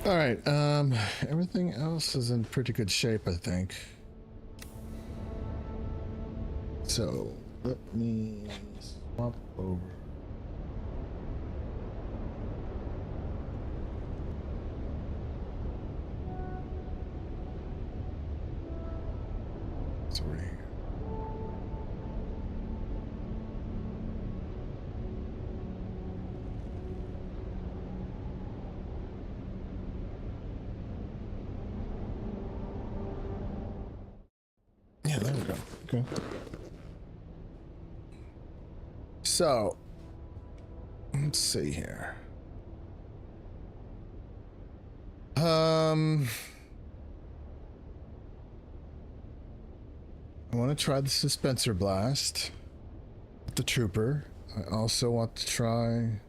[SPEAKER 1] All right, everything else is in pretty good shape, I think. So, let me swap over. Sorry. Yeah, there we go. Okay. So, let's see here. I want to try the dispenser blast with the trooper. I also want to try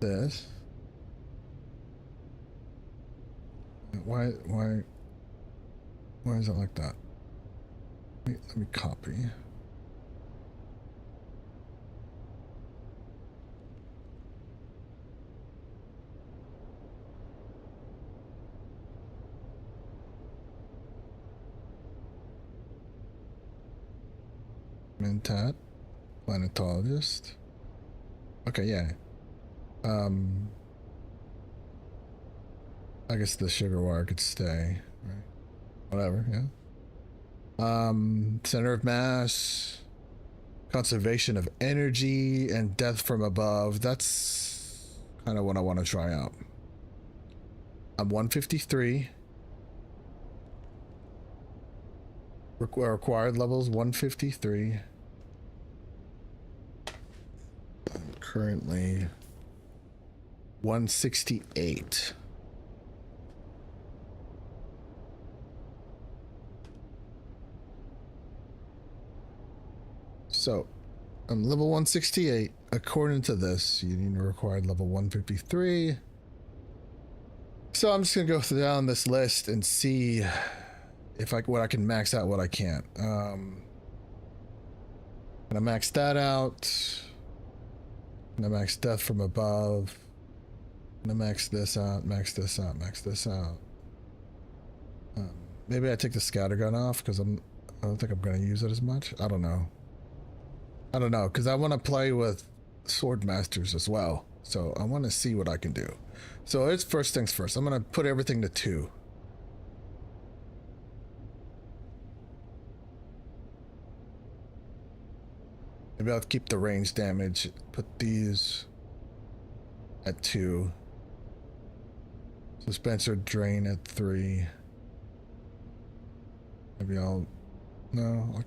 [SPEAKER 1] this. Why is it like that? Let me copy. Mentat, planetologist. Okay, yeah. I guess the sugar wire could stay, right? Whatever, yeah. Center of mass, conservation of energy, and death from above. That's kind of what I want to try out. I'm 153. Required levels 153. I'm currently 168. So, I'm level 168. According to this, you need a required level 153. So I'm just gonna go down this list and see if what I can max out, what I can't. Gonna max that out. Gonna max death from above. Gonna max this out, max this out, max this out. Maybe I take the scattergun off because I don't think I'm gonna use it as much. I don't know. I don't know, because I want to play with sword masters as well. So I want to see what I can do. So it's first things first. I'm going to put everything to 2. Maybe I'll keep the range damage. Put these at 2. Dispenser drain at 3. Maybe I'll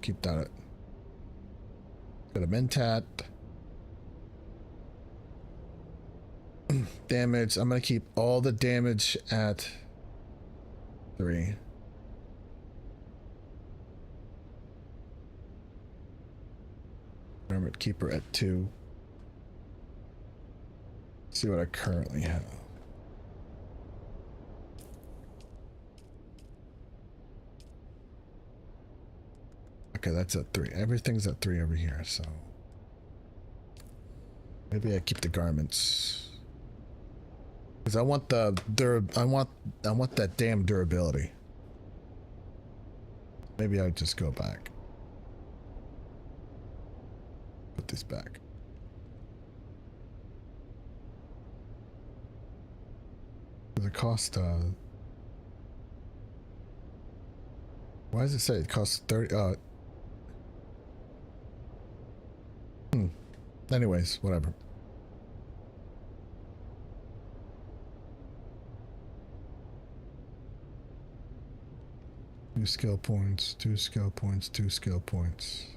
[SPEAKER 1] keep that at. Got a Mentat. damage. I'm gonna keep all the damage at 3. Hermit Keeper at 2. See what I currently have. Okay, that's at 3. Everything's at 3 over here, so maybe I keep the garments because I want the I want that damn durability. Maybe I just go back. Put this back. Does it cost why does it say it costs 30 anyways, whatever. Two skill points, 2 skill points, 2 skill points.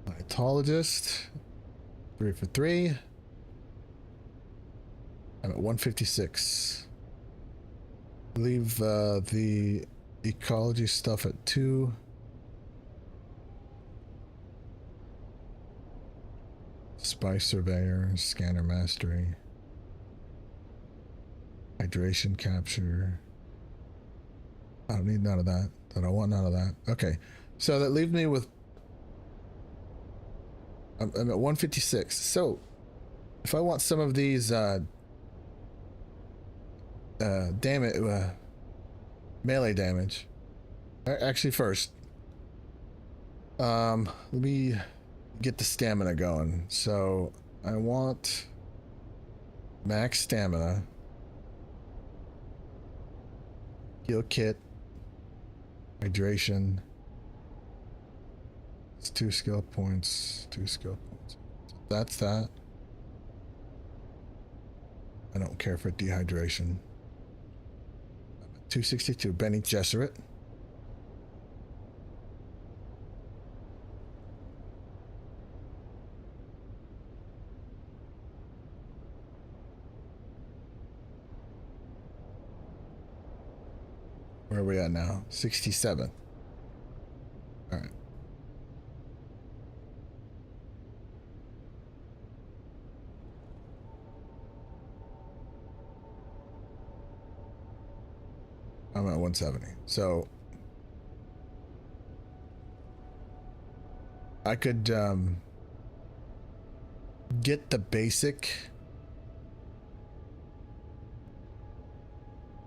[SPEAKER 1] Mythologist, 3 for 3. I'm at 156. Leave the ecology stuff at 2. Spy surveyor, scanner mastery, hydration capture. I don't need none of that. I don't want none of that. Okay, so that leaves me with I'm at 156. So if I want some of these melee damage, actually first let me get the stamina going. So I want max stamina, heal kit, hydration. It's 2 skill points, 2 skill points. That's that. I don't care for dehydration. 262, Bene Gesserit. Where are we at now? 67. All right. I'm at 170. So I could get the basic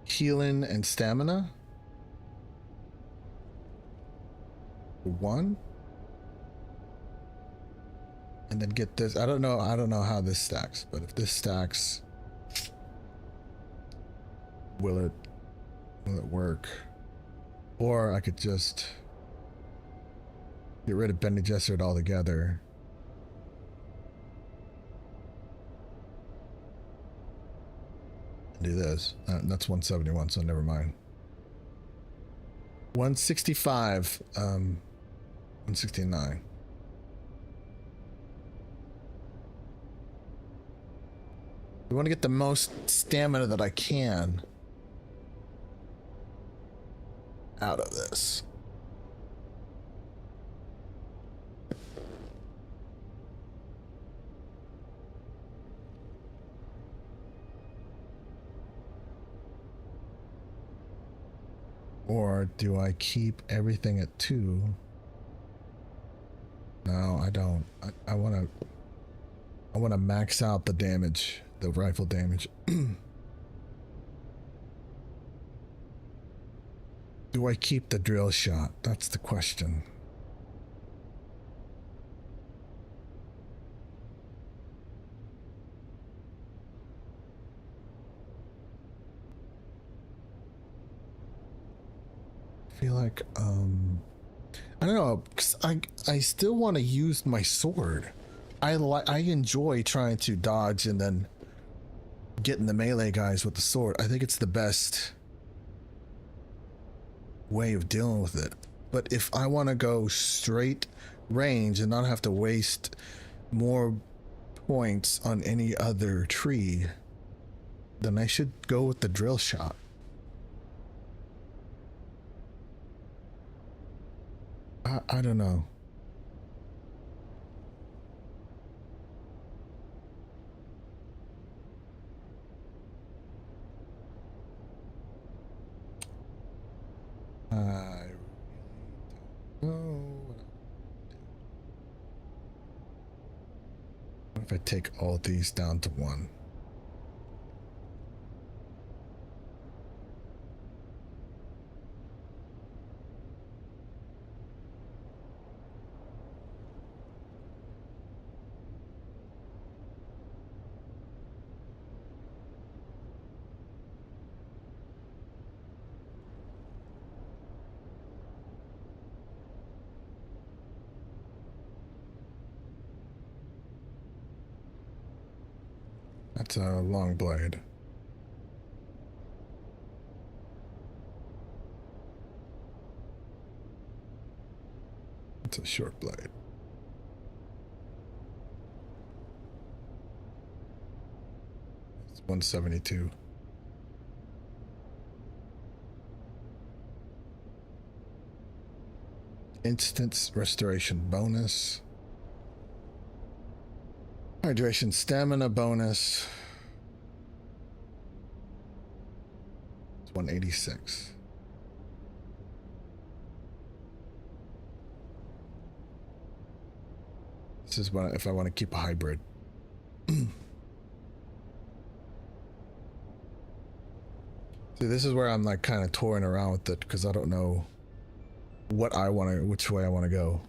[SPEAKER 1] healing and stamina. 1. And then get this. I don't know how this stacks, but if this stacks, will it work? Or I could just get rid of Bene Gesserit altogether. Do this. That's 171, so never mind. 165, 169. I want to get the most stamina that I can out of this. Or do I keep everything at 2? No, I don't. I want to max out the damage, the rifle damage. Do I keep the drill shot? That's the question. I feel like I don't know, 'cause I still want to use my sword. I enjoy trying to dodge and then getting the melee guys with the sword. I think it's the best way of dealing with it. But if I want to go straight range and not have to waste more points on any other tree, then I should go with the drill shot. I don't know. I really don't know what I'll do. What if I take all these down to 1? That's a long blade. It's a short blade. It's 172. Instant restoration bonus. Hydration stamina bonus. It's 186. This is what if I want to keep a hybrid. See, this is where I'm like kind of toying around with it because I don't know what I want to, which way I want to go.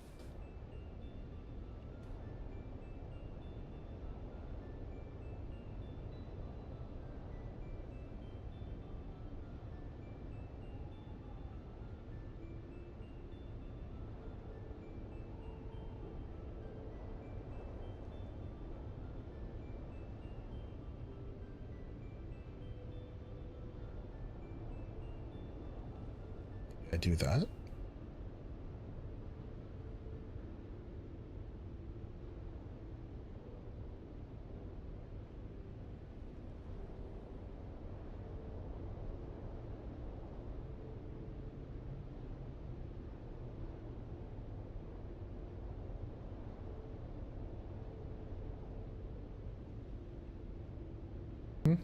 [SPEAKER 1] I do that.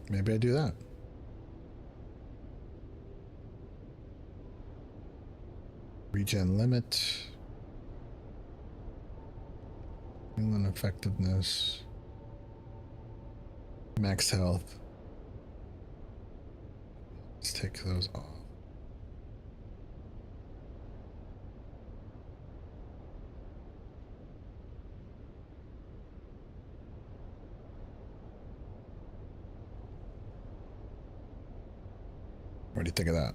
[SPEAKER 1] Maybe I do that. Regen limit. Healing effectiveness. Max health. Let's take those off. What do you think of that?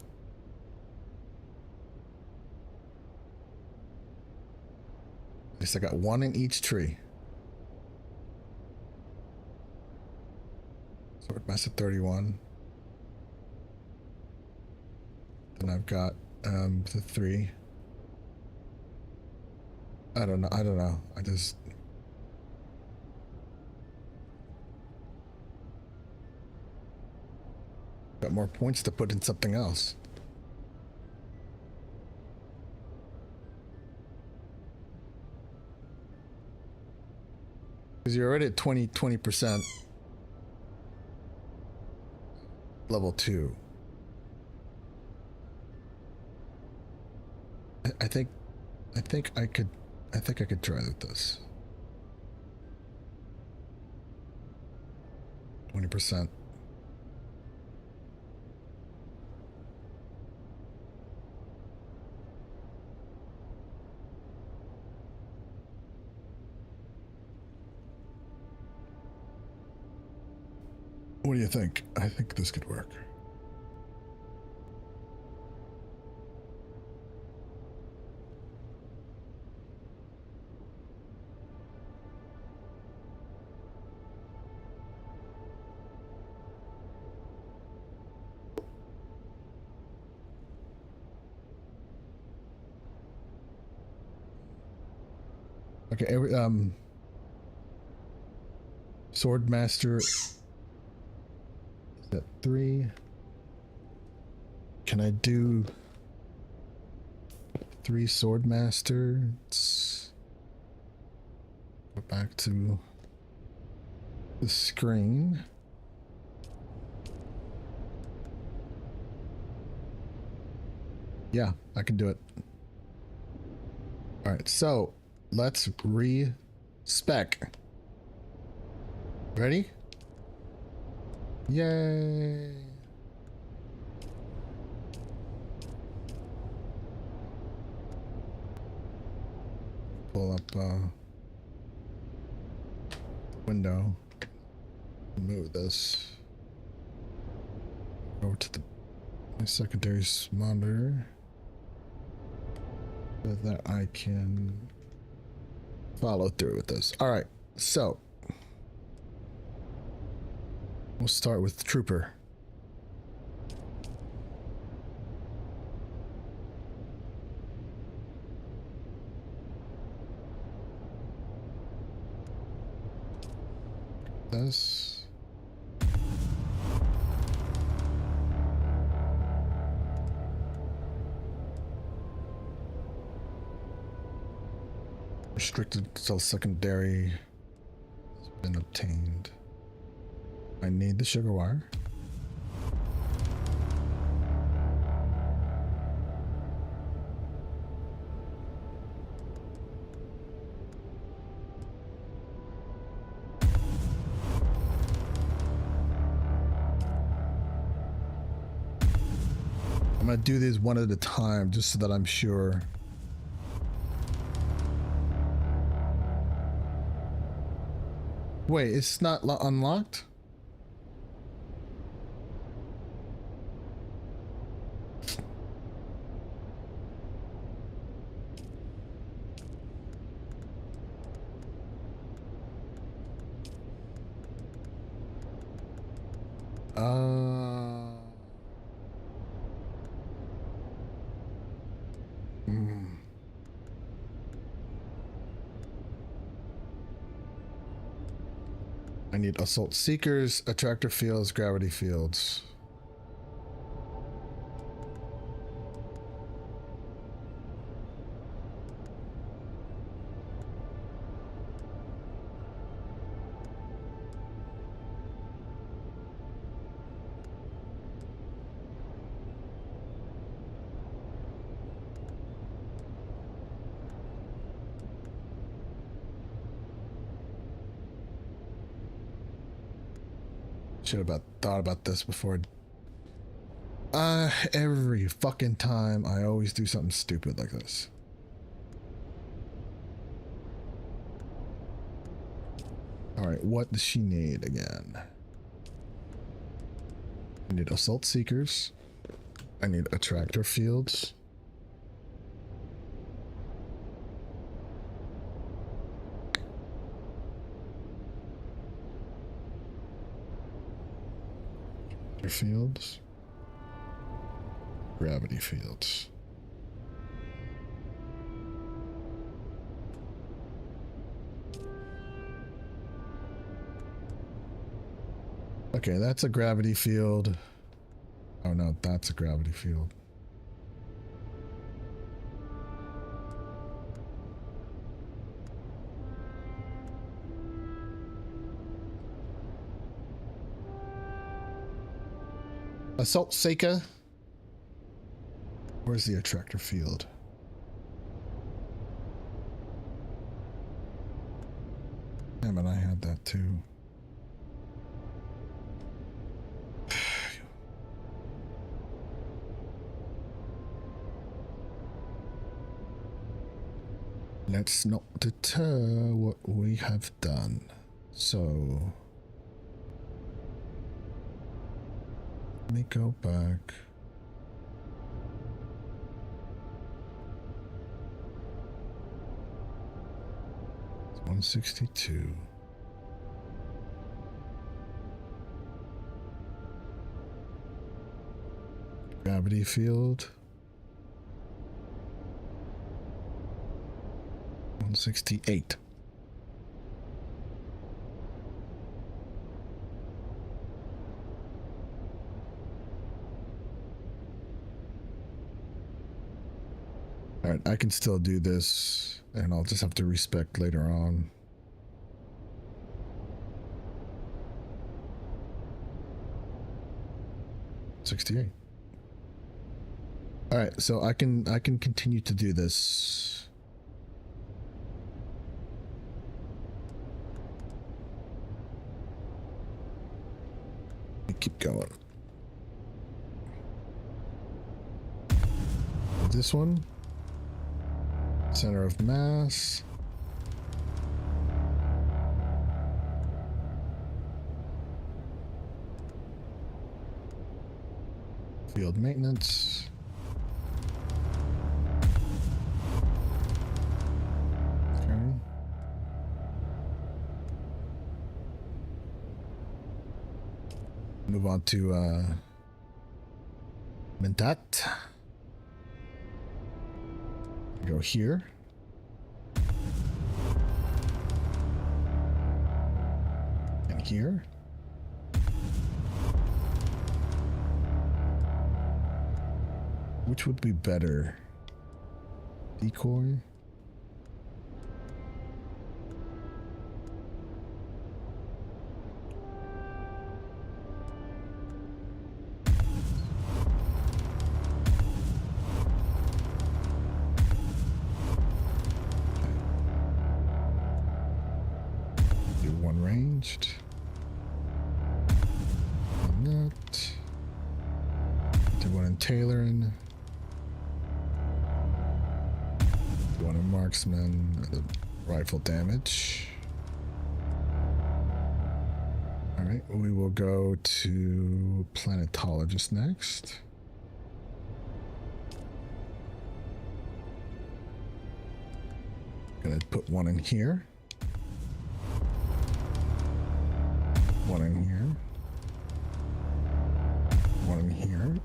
[SPEAKER 1] At least I got one in each tree. Sword mass at 31. Then I've got the 3. I don't know. I just got more points to put in something else. Because you're already at 20%. Level 2. I think I could try with this. 20%. What do you think? I think this could work. Okay, Swordmaster is that 3. Can I do 3 Swordmasters? Go back to the screen. Yeah, I can do it. All right, so let's re-spec. Ready? Yay! Pull up window. Move this over to my secondary monitor so that I can follow through with this. All right, so we'll start with Trooper. This. Restricted cell secondary has been obtained. I need the sugar wire. I'm gonna do these one at a time just so that I'm sure. Wait, it's not unlocked? I need assault seekers, attractor fields, gravity fields. Should have thought about this before. Every fucking time I always do something stupid like this. Alright, what does she need again? I need assault seekers. I need attractor fields. Fields, gravity fields. Okay, that's a gravity field. Oh no, that's a gravity field. Assault Seeker. Where's the attractor field? Damn it, I had that too. Let's not deter what we have done. So let me go back. It's 162. Gravity field. 168. All right, I can still do this, and I'll just have to respec later on. $68. All right, so I can continue to do this. Keep going. This one, center of mass. Field maintenance. Okay. Move on to Mentat. Go here. And here. Which would be better? Decoy? Do one ranged. And that. Do one in tailoring. One in marksman, the rifle damage. All right, we will go to planetologist next. Gonna put one in here. One in here. One in here.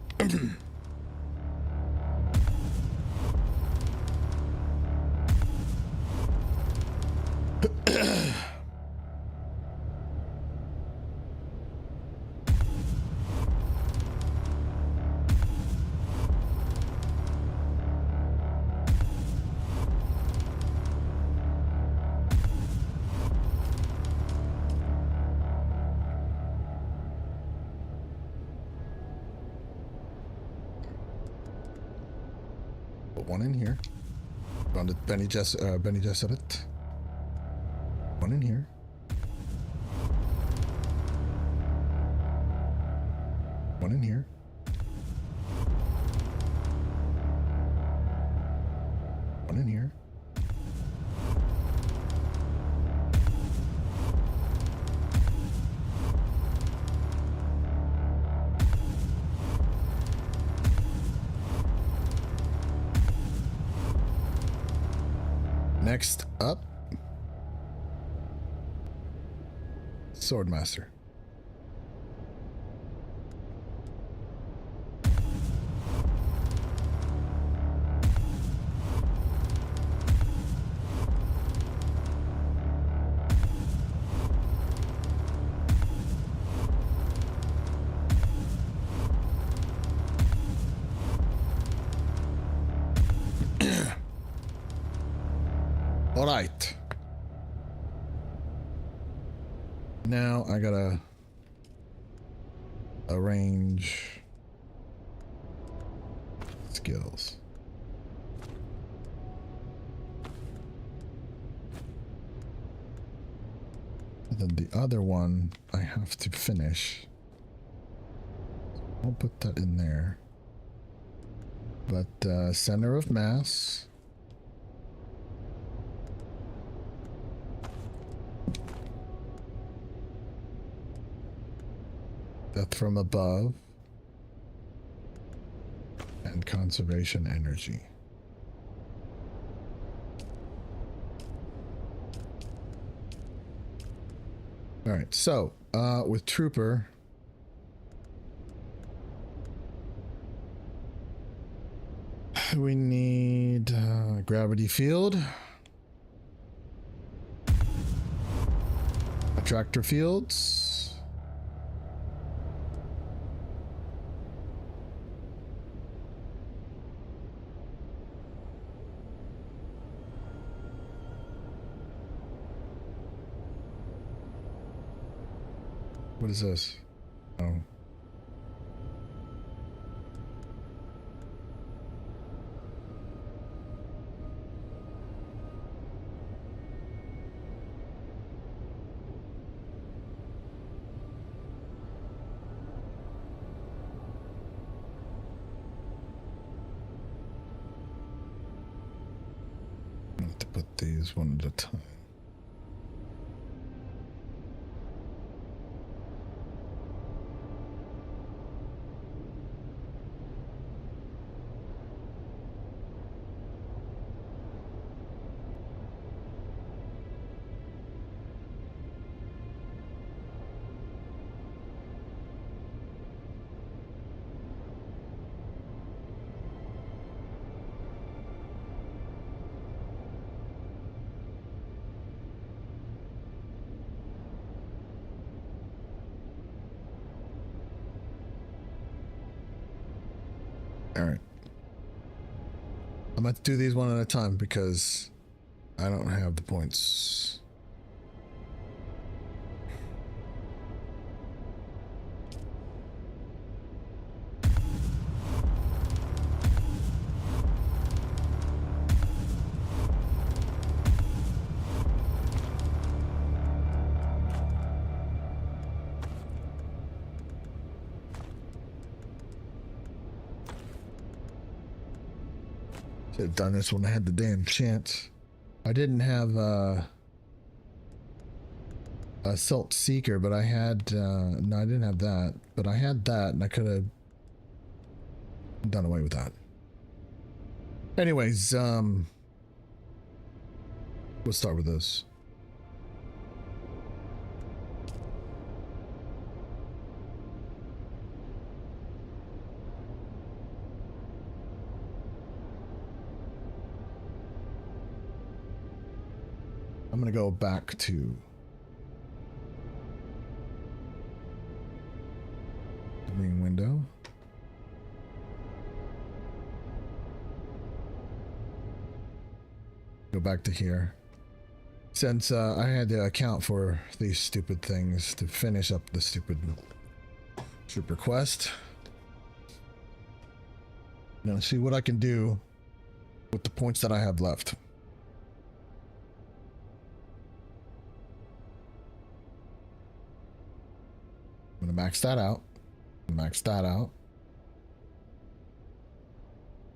[SPEAKER 1] Put one in here. On the Bene Gesserit. One in here. One in here. One in here. Next up, Swordmaster. All right. Now I gotta arrange skills. And then the other one I have to finish. I'll put that in there. But center of mass. Death from above, and conservation energy. All right, so with Trooper, we need gravity field, attractor fields. What is this? Oh. I have to put these one at a time. Alright. I'm going to do these one at a time because I don't have the points. Should have done this when I had the damn chance. I didn't have Assault Seeker, but I had no, I didn't have that, but I had that, and I could have done away with that. Anyways, we'll start with this. I'm going to go back to the main window. Go back to here. Since I had to account for these stupid things to finish up the stupid super quest. Now see what I can do with the points that I have left. I'm gonna max that out. Max that out.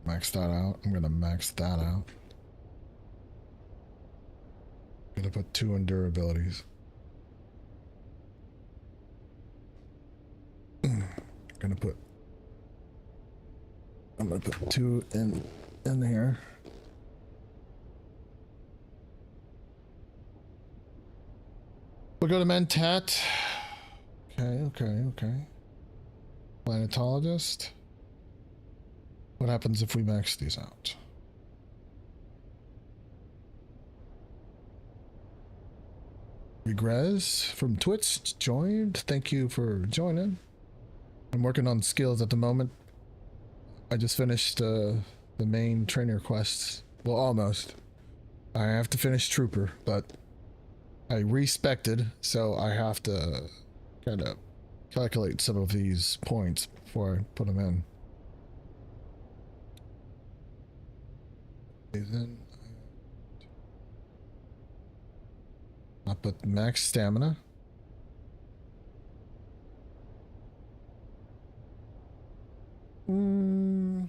[SPEAKER 1] Max that out. I'm gonna max that out. I'm gonna put 2 in durabilities. I'm gonna put 2 in here. We'll go to Mentat. Okay. Planetologist. What happens if we max these out? Regress from Twitch joined. Thank you for joining. I'm working on skills at the moment. I just finished the main trainer quests. Well, almost. I have to finish Trooper, but I respected, so I have to kind of calculate some of these points before I put them in. Then I put max stamina. Can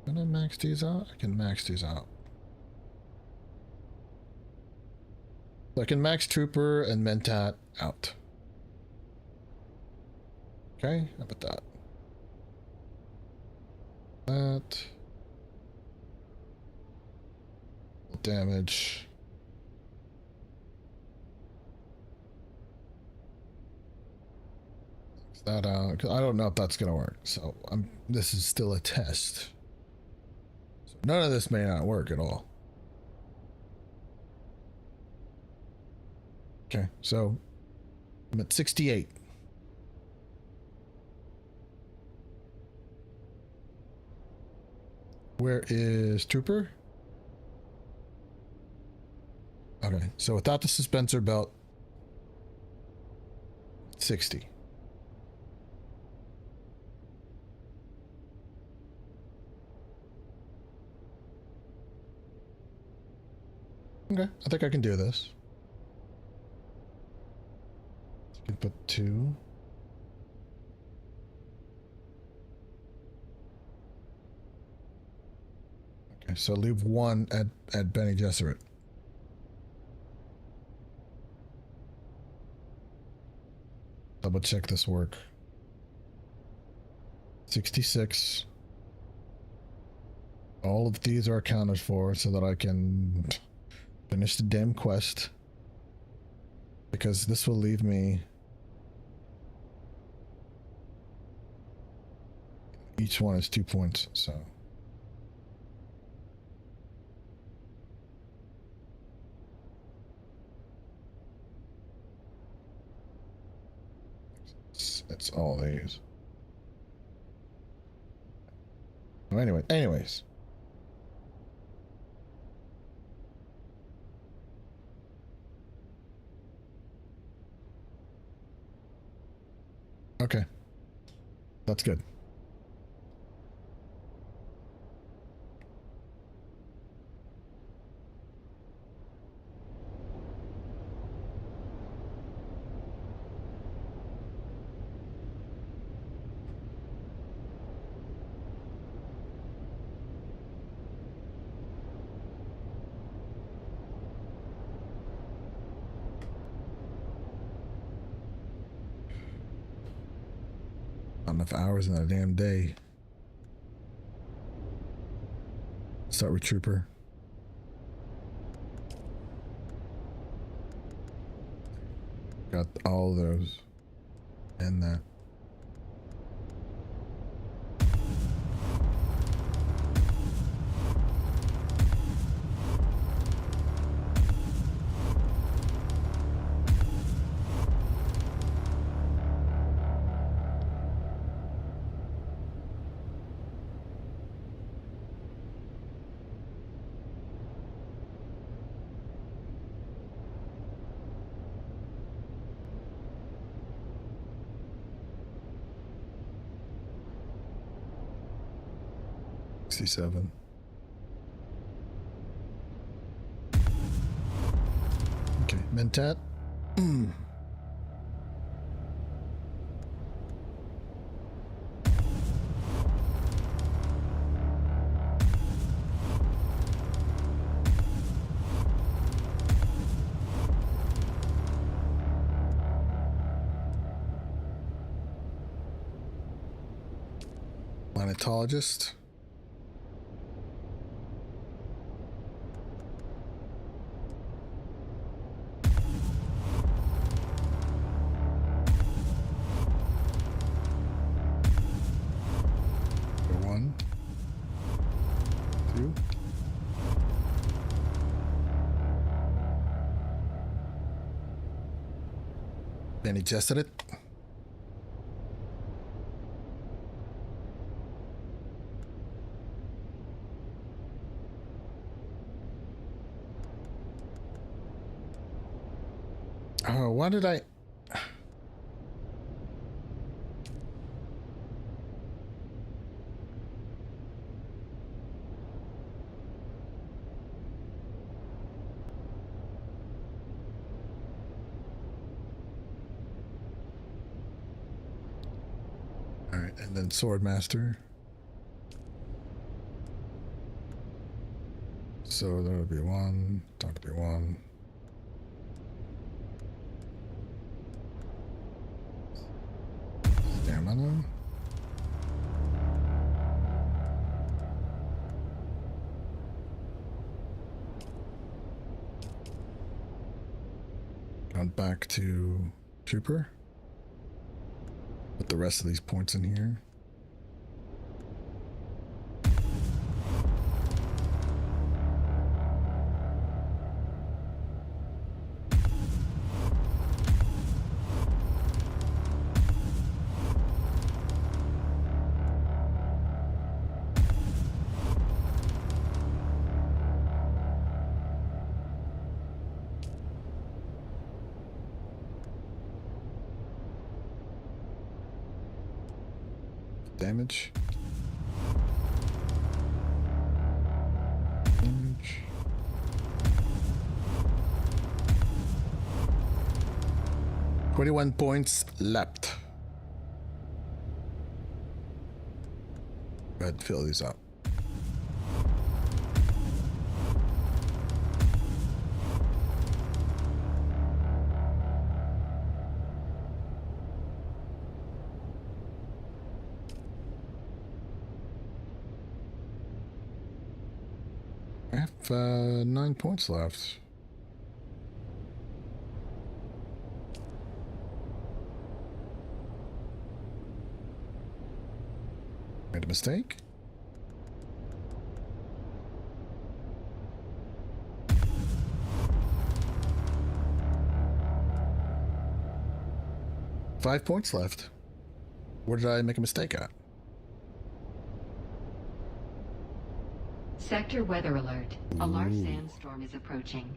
[SPEAKER 1] I max these out? I can max these out. So I can max Trooper and Mentat out. Okay, how about that? That. Damage. Max that out. 'Cause I don't know if that's gonna work. So this is still a test. So none of this may not work at all. Okay, so I'm at 68. Where is Trooper? Okay, so without the suspensor belt, 60. Okay, I think I can do this. You can put 2. Okay, so leave 1 at Bene Gesserit. Double check this work. 66. All of these are accounted for so that I can finish the damn quest. Because this will leave me... Each one is 2 points, so... It's all these. Well, anyways. Okay. That's good. Not enough hours in a damn day. Start with Trooper. Got all those and that. Seven. Okay, Mentat. Planetologist. Bene Gesserit. Oh, why did I... Alright, and then Swordmaster. So that would be 1, that would be 1. Stamina. Gone back to Trooper. Put the rest of these points in here. Damage. Damage. $21 left. Go ahead and fill these up. I have 9 points left. Made a mistake. Five points left. Where did I make a mistake at?
[SPEAKER 7] Sector weather alert. A large sandstorm is approaching.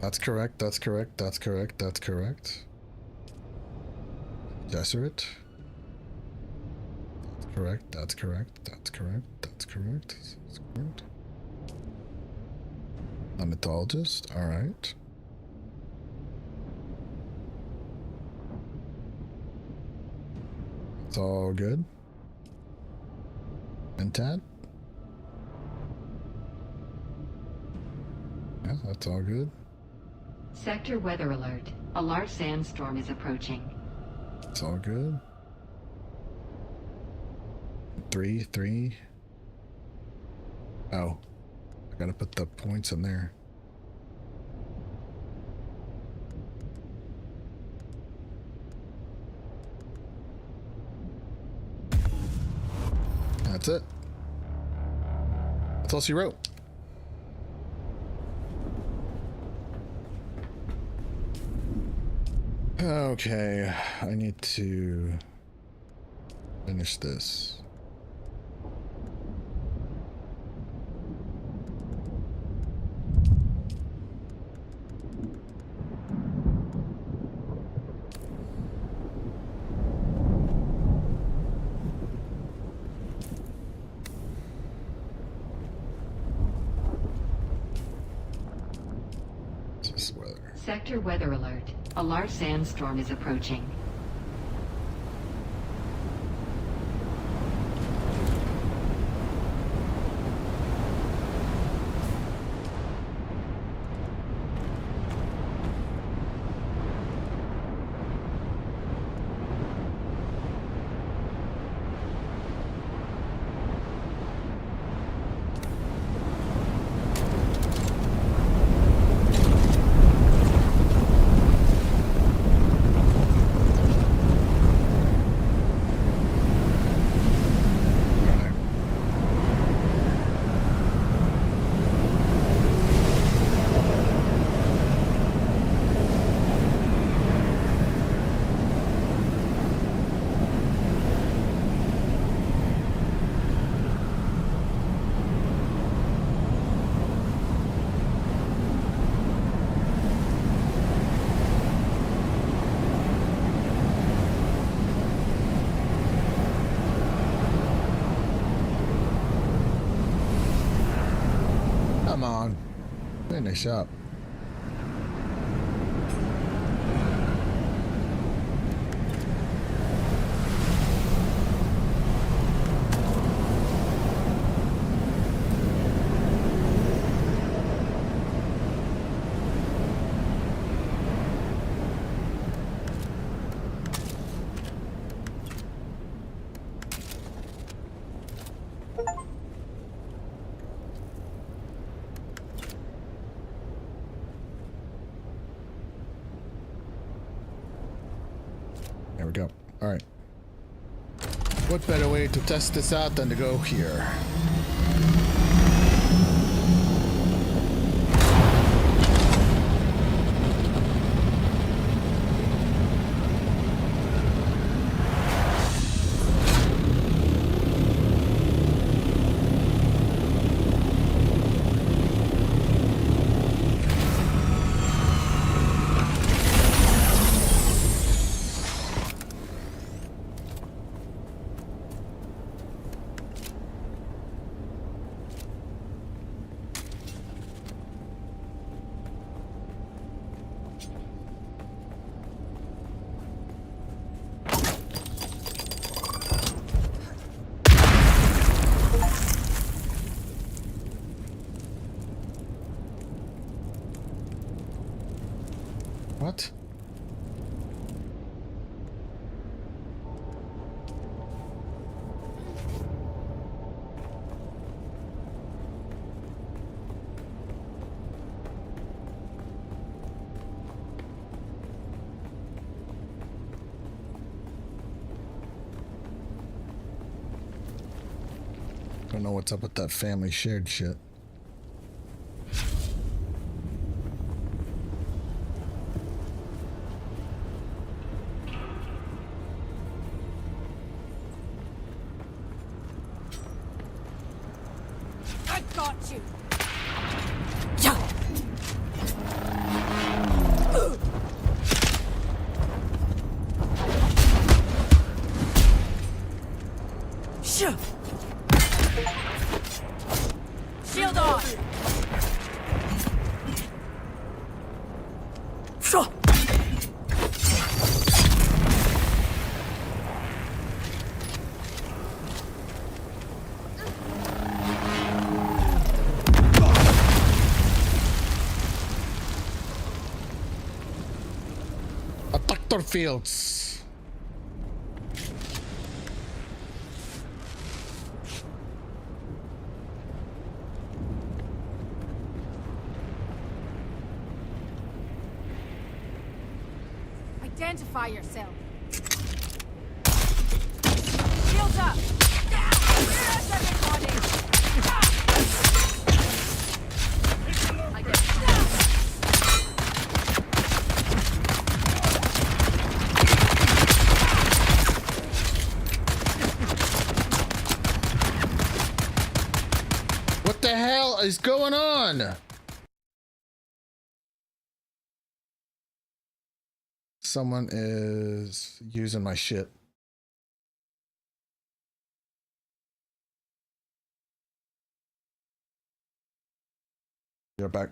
[SPEAKER 1] That's correct, that's correct, that's correct, that's correct. Desert. That's correct, that's correct, that's correct, that's correct, that's correct. A mythologist, alright. It's all good. And Tad? Yeah, that's all good.
[SPEAKER 7] Sector weather alert. A large sandstorm is approaching.
[SPEAKER 1] It's all good. 3. Oh. I gotta put the points in there. That's it. That's all she wrote. Okay, I need to finish this.
[SPEAKER 7] Sector weather alert. A large sandstorm is approaching. Come on. Finish up. There we go. All right. What better way to test this out than to go here?
[SPEAKER 1] not. Don't know what's up with that family shared shit.
[SPEAKER 20] I got you. Shield on.
[SPEAKER 1] Attack fields.
[SPEAKER 20] Identify yourself. Shields up. Where's everybody? I get
[SPEAKER 1] What the hell is going on? Someone is using my shit. You're back.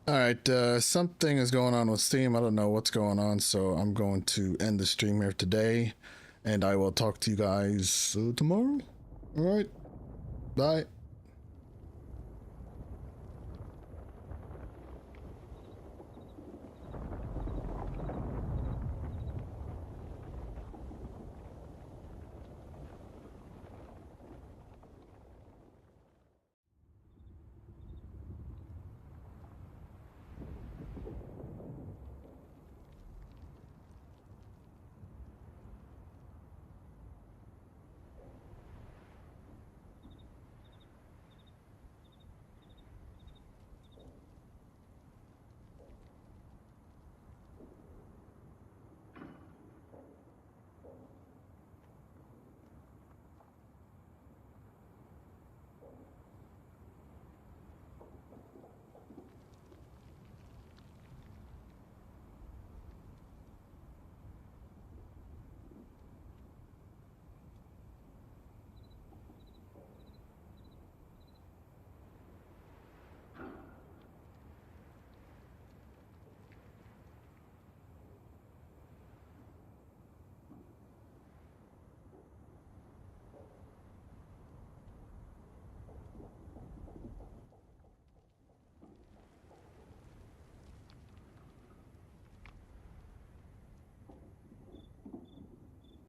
[SPEAKER 1] All right, something is going on with Steam. I don't know what's going on, so I'm going to end the stream here today, and I will talk to you guys tomorrow. All right, bye.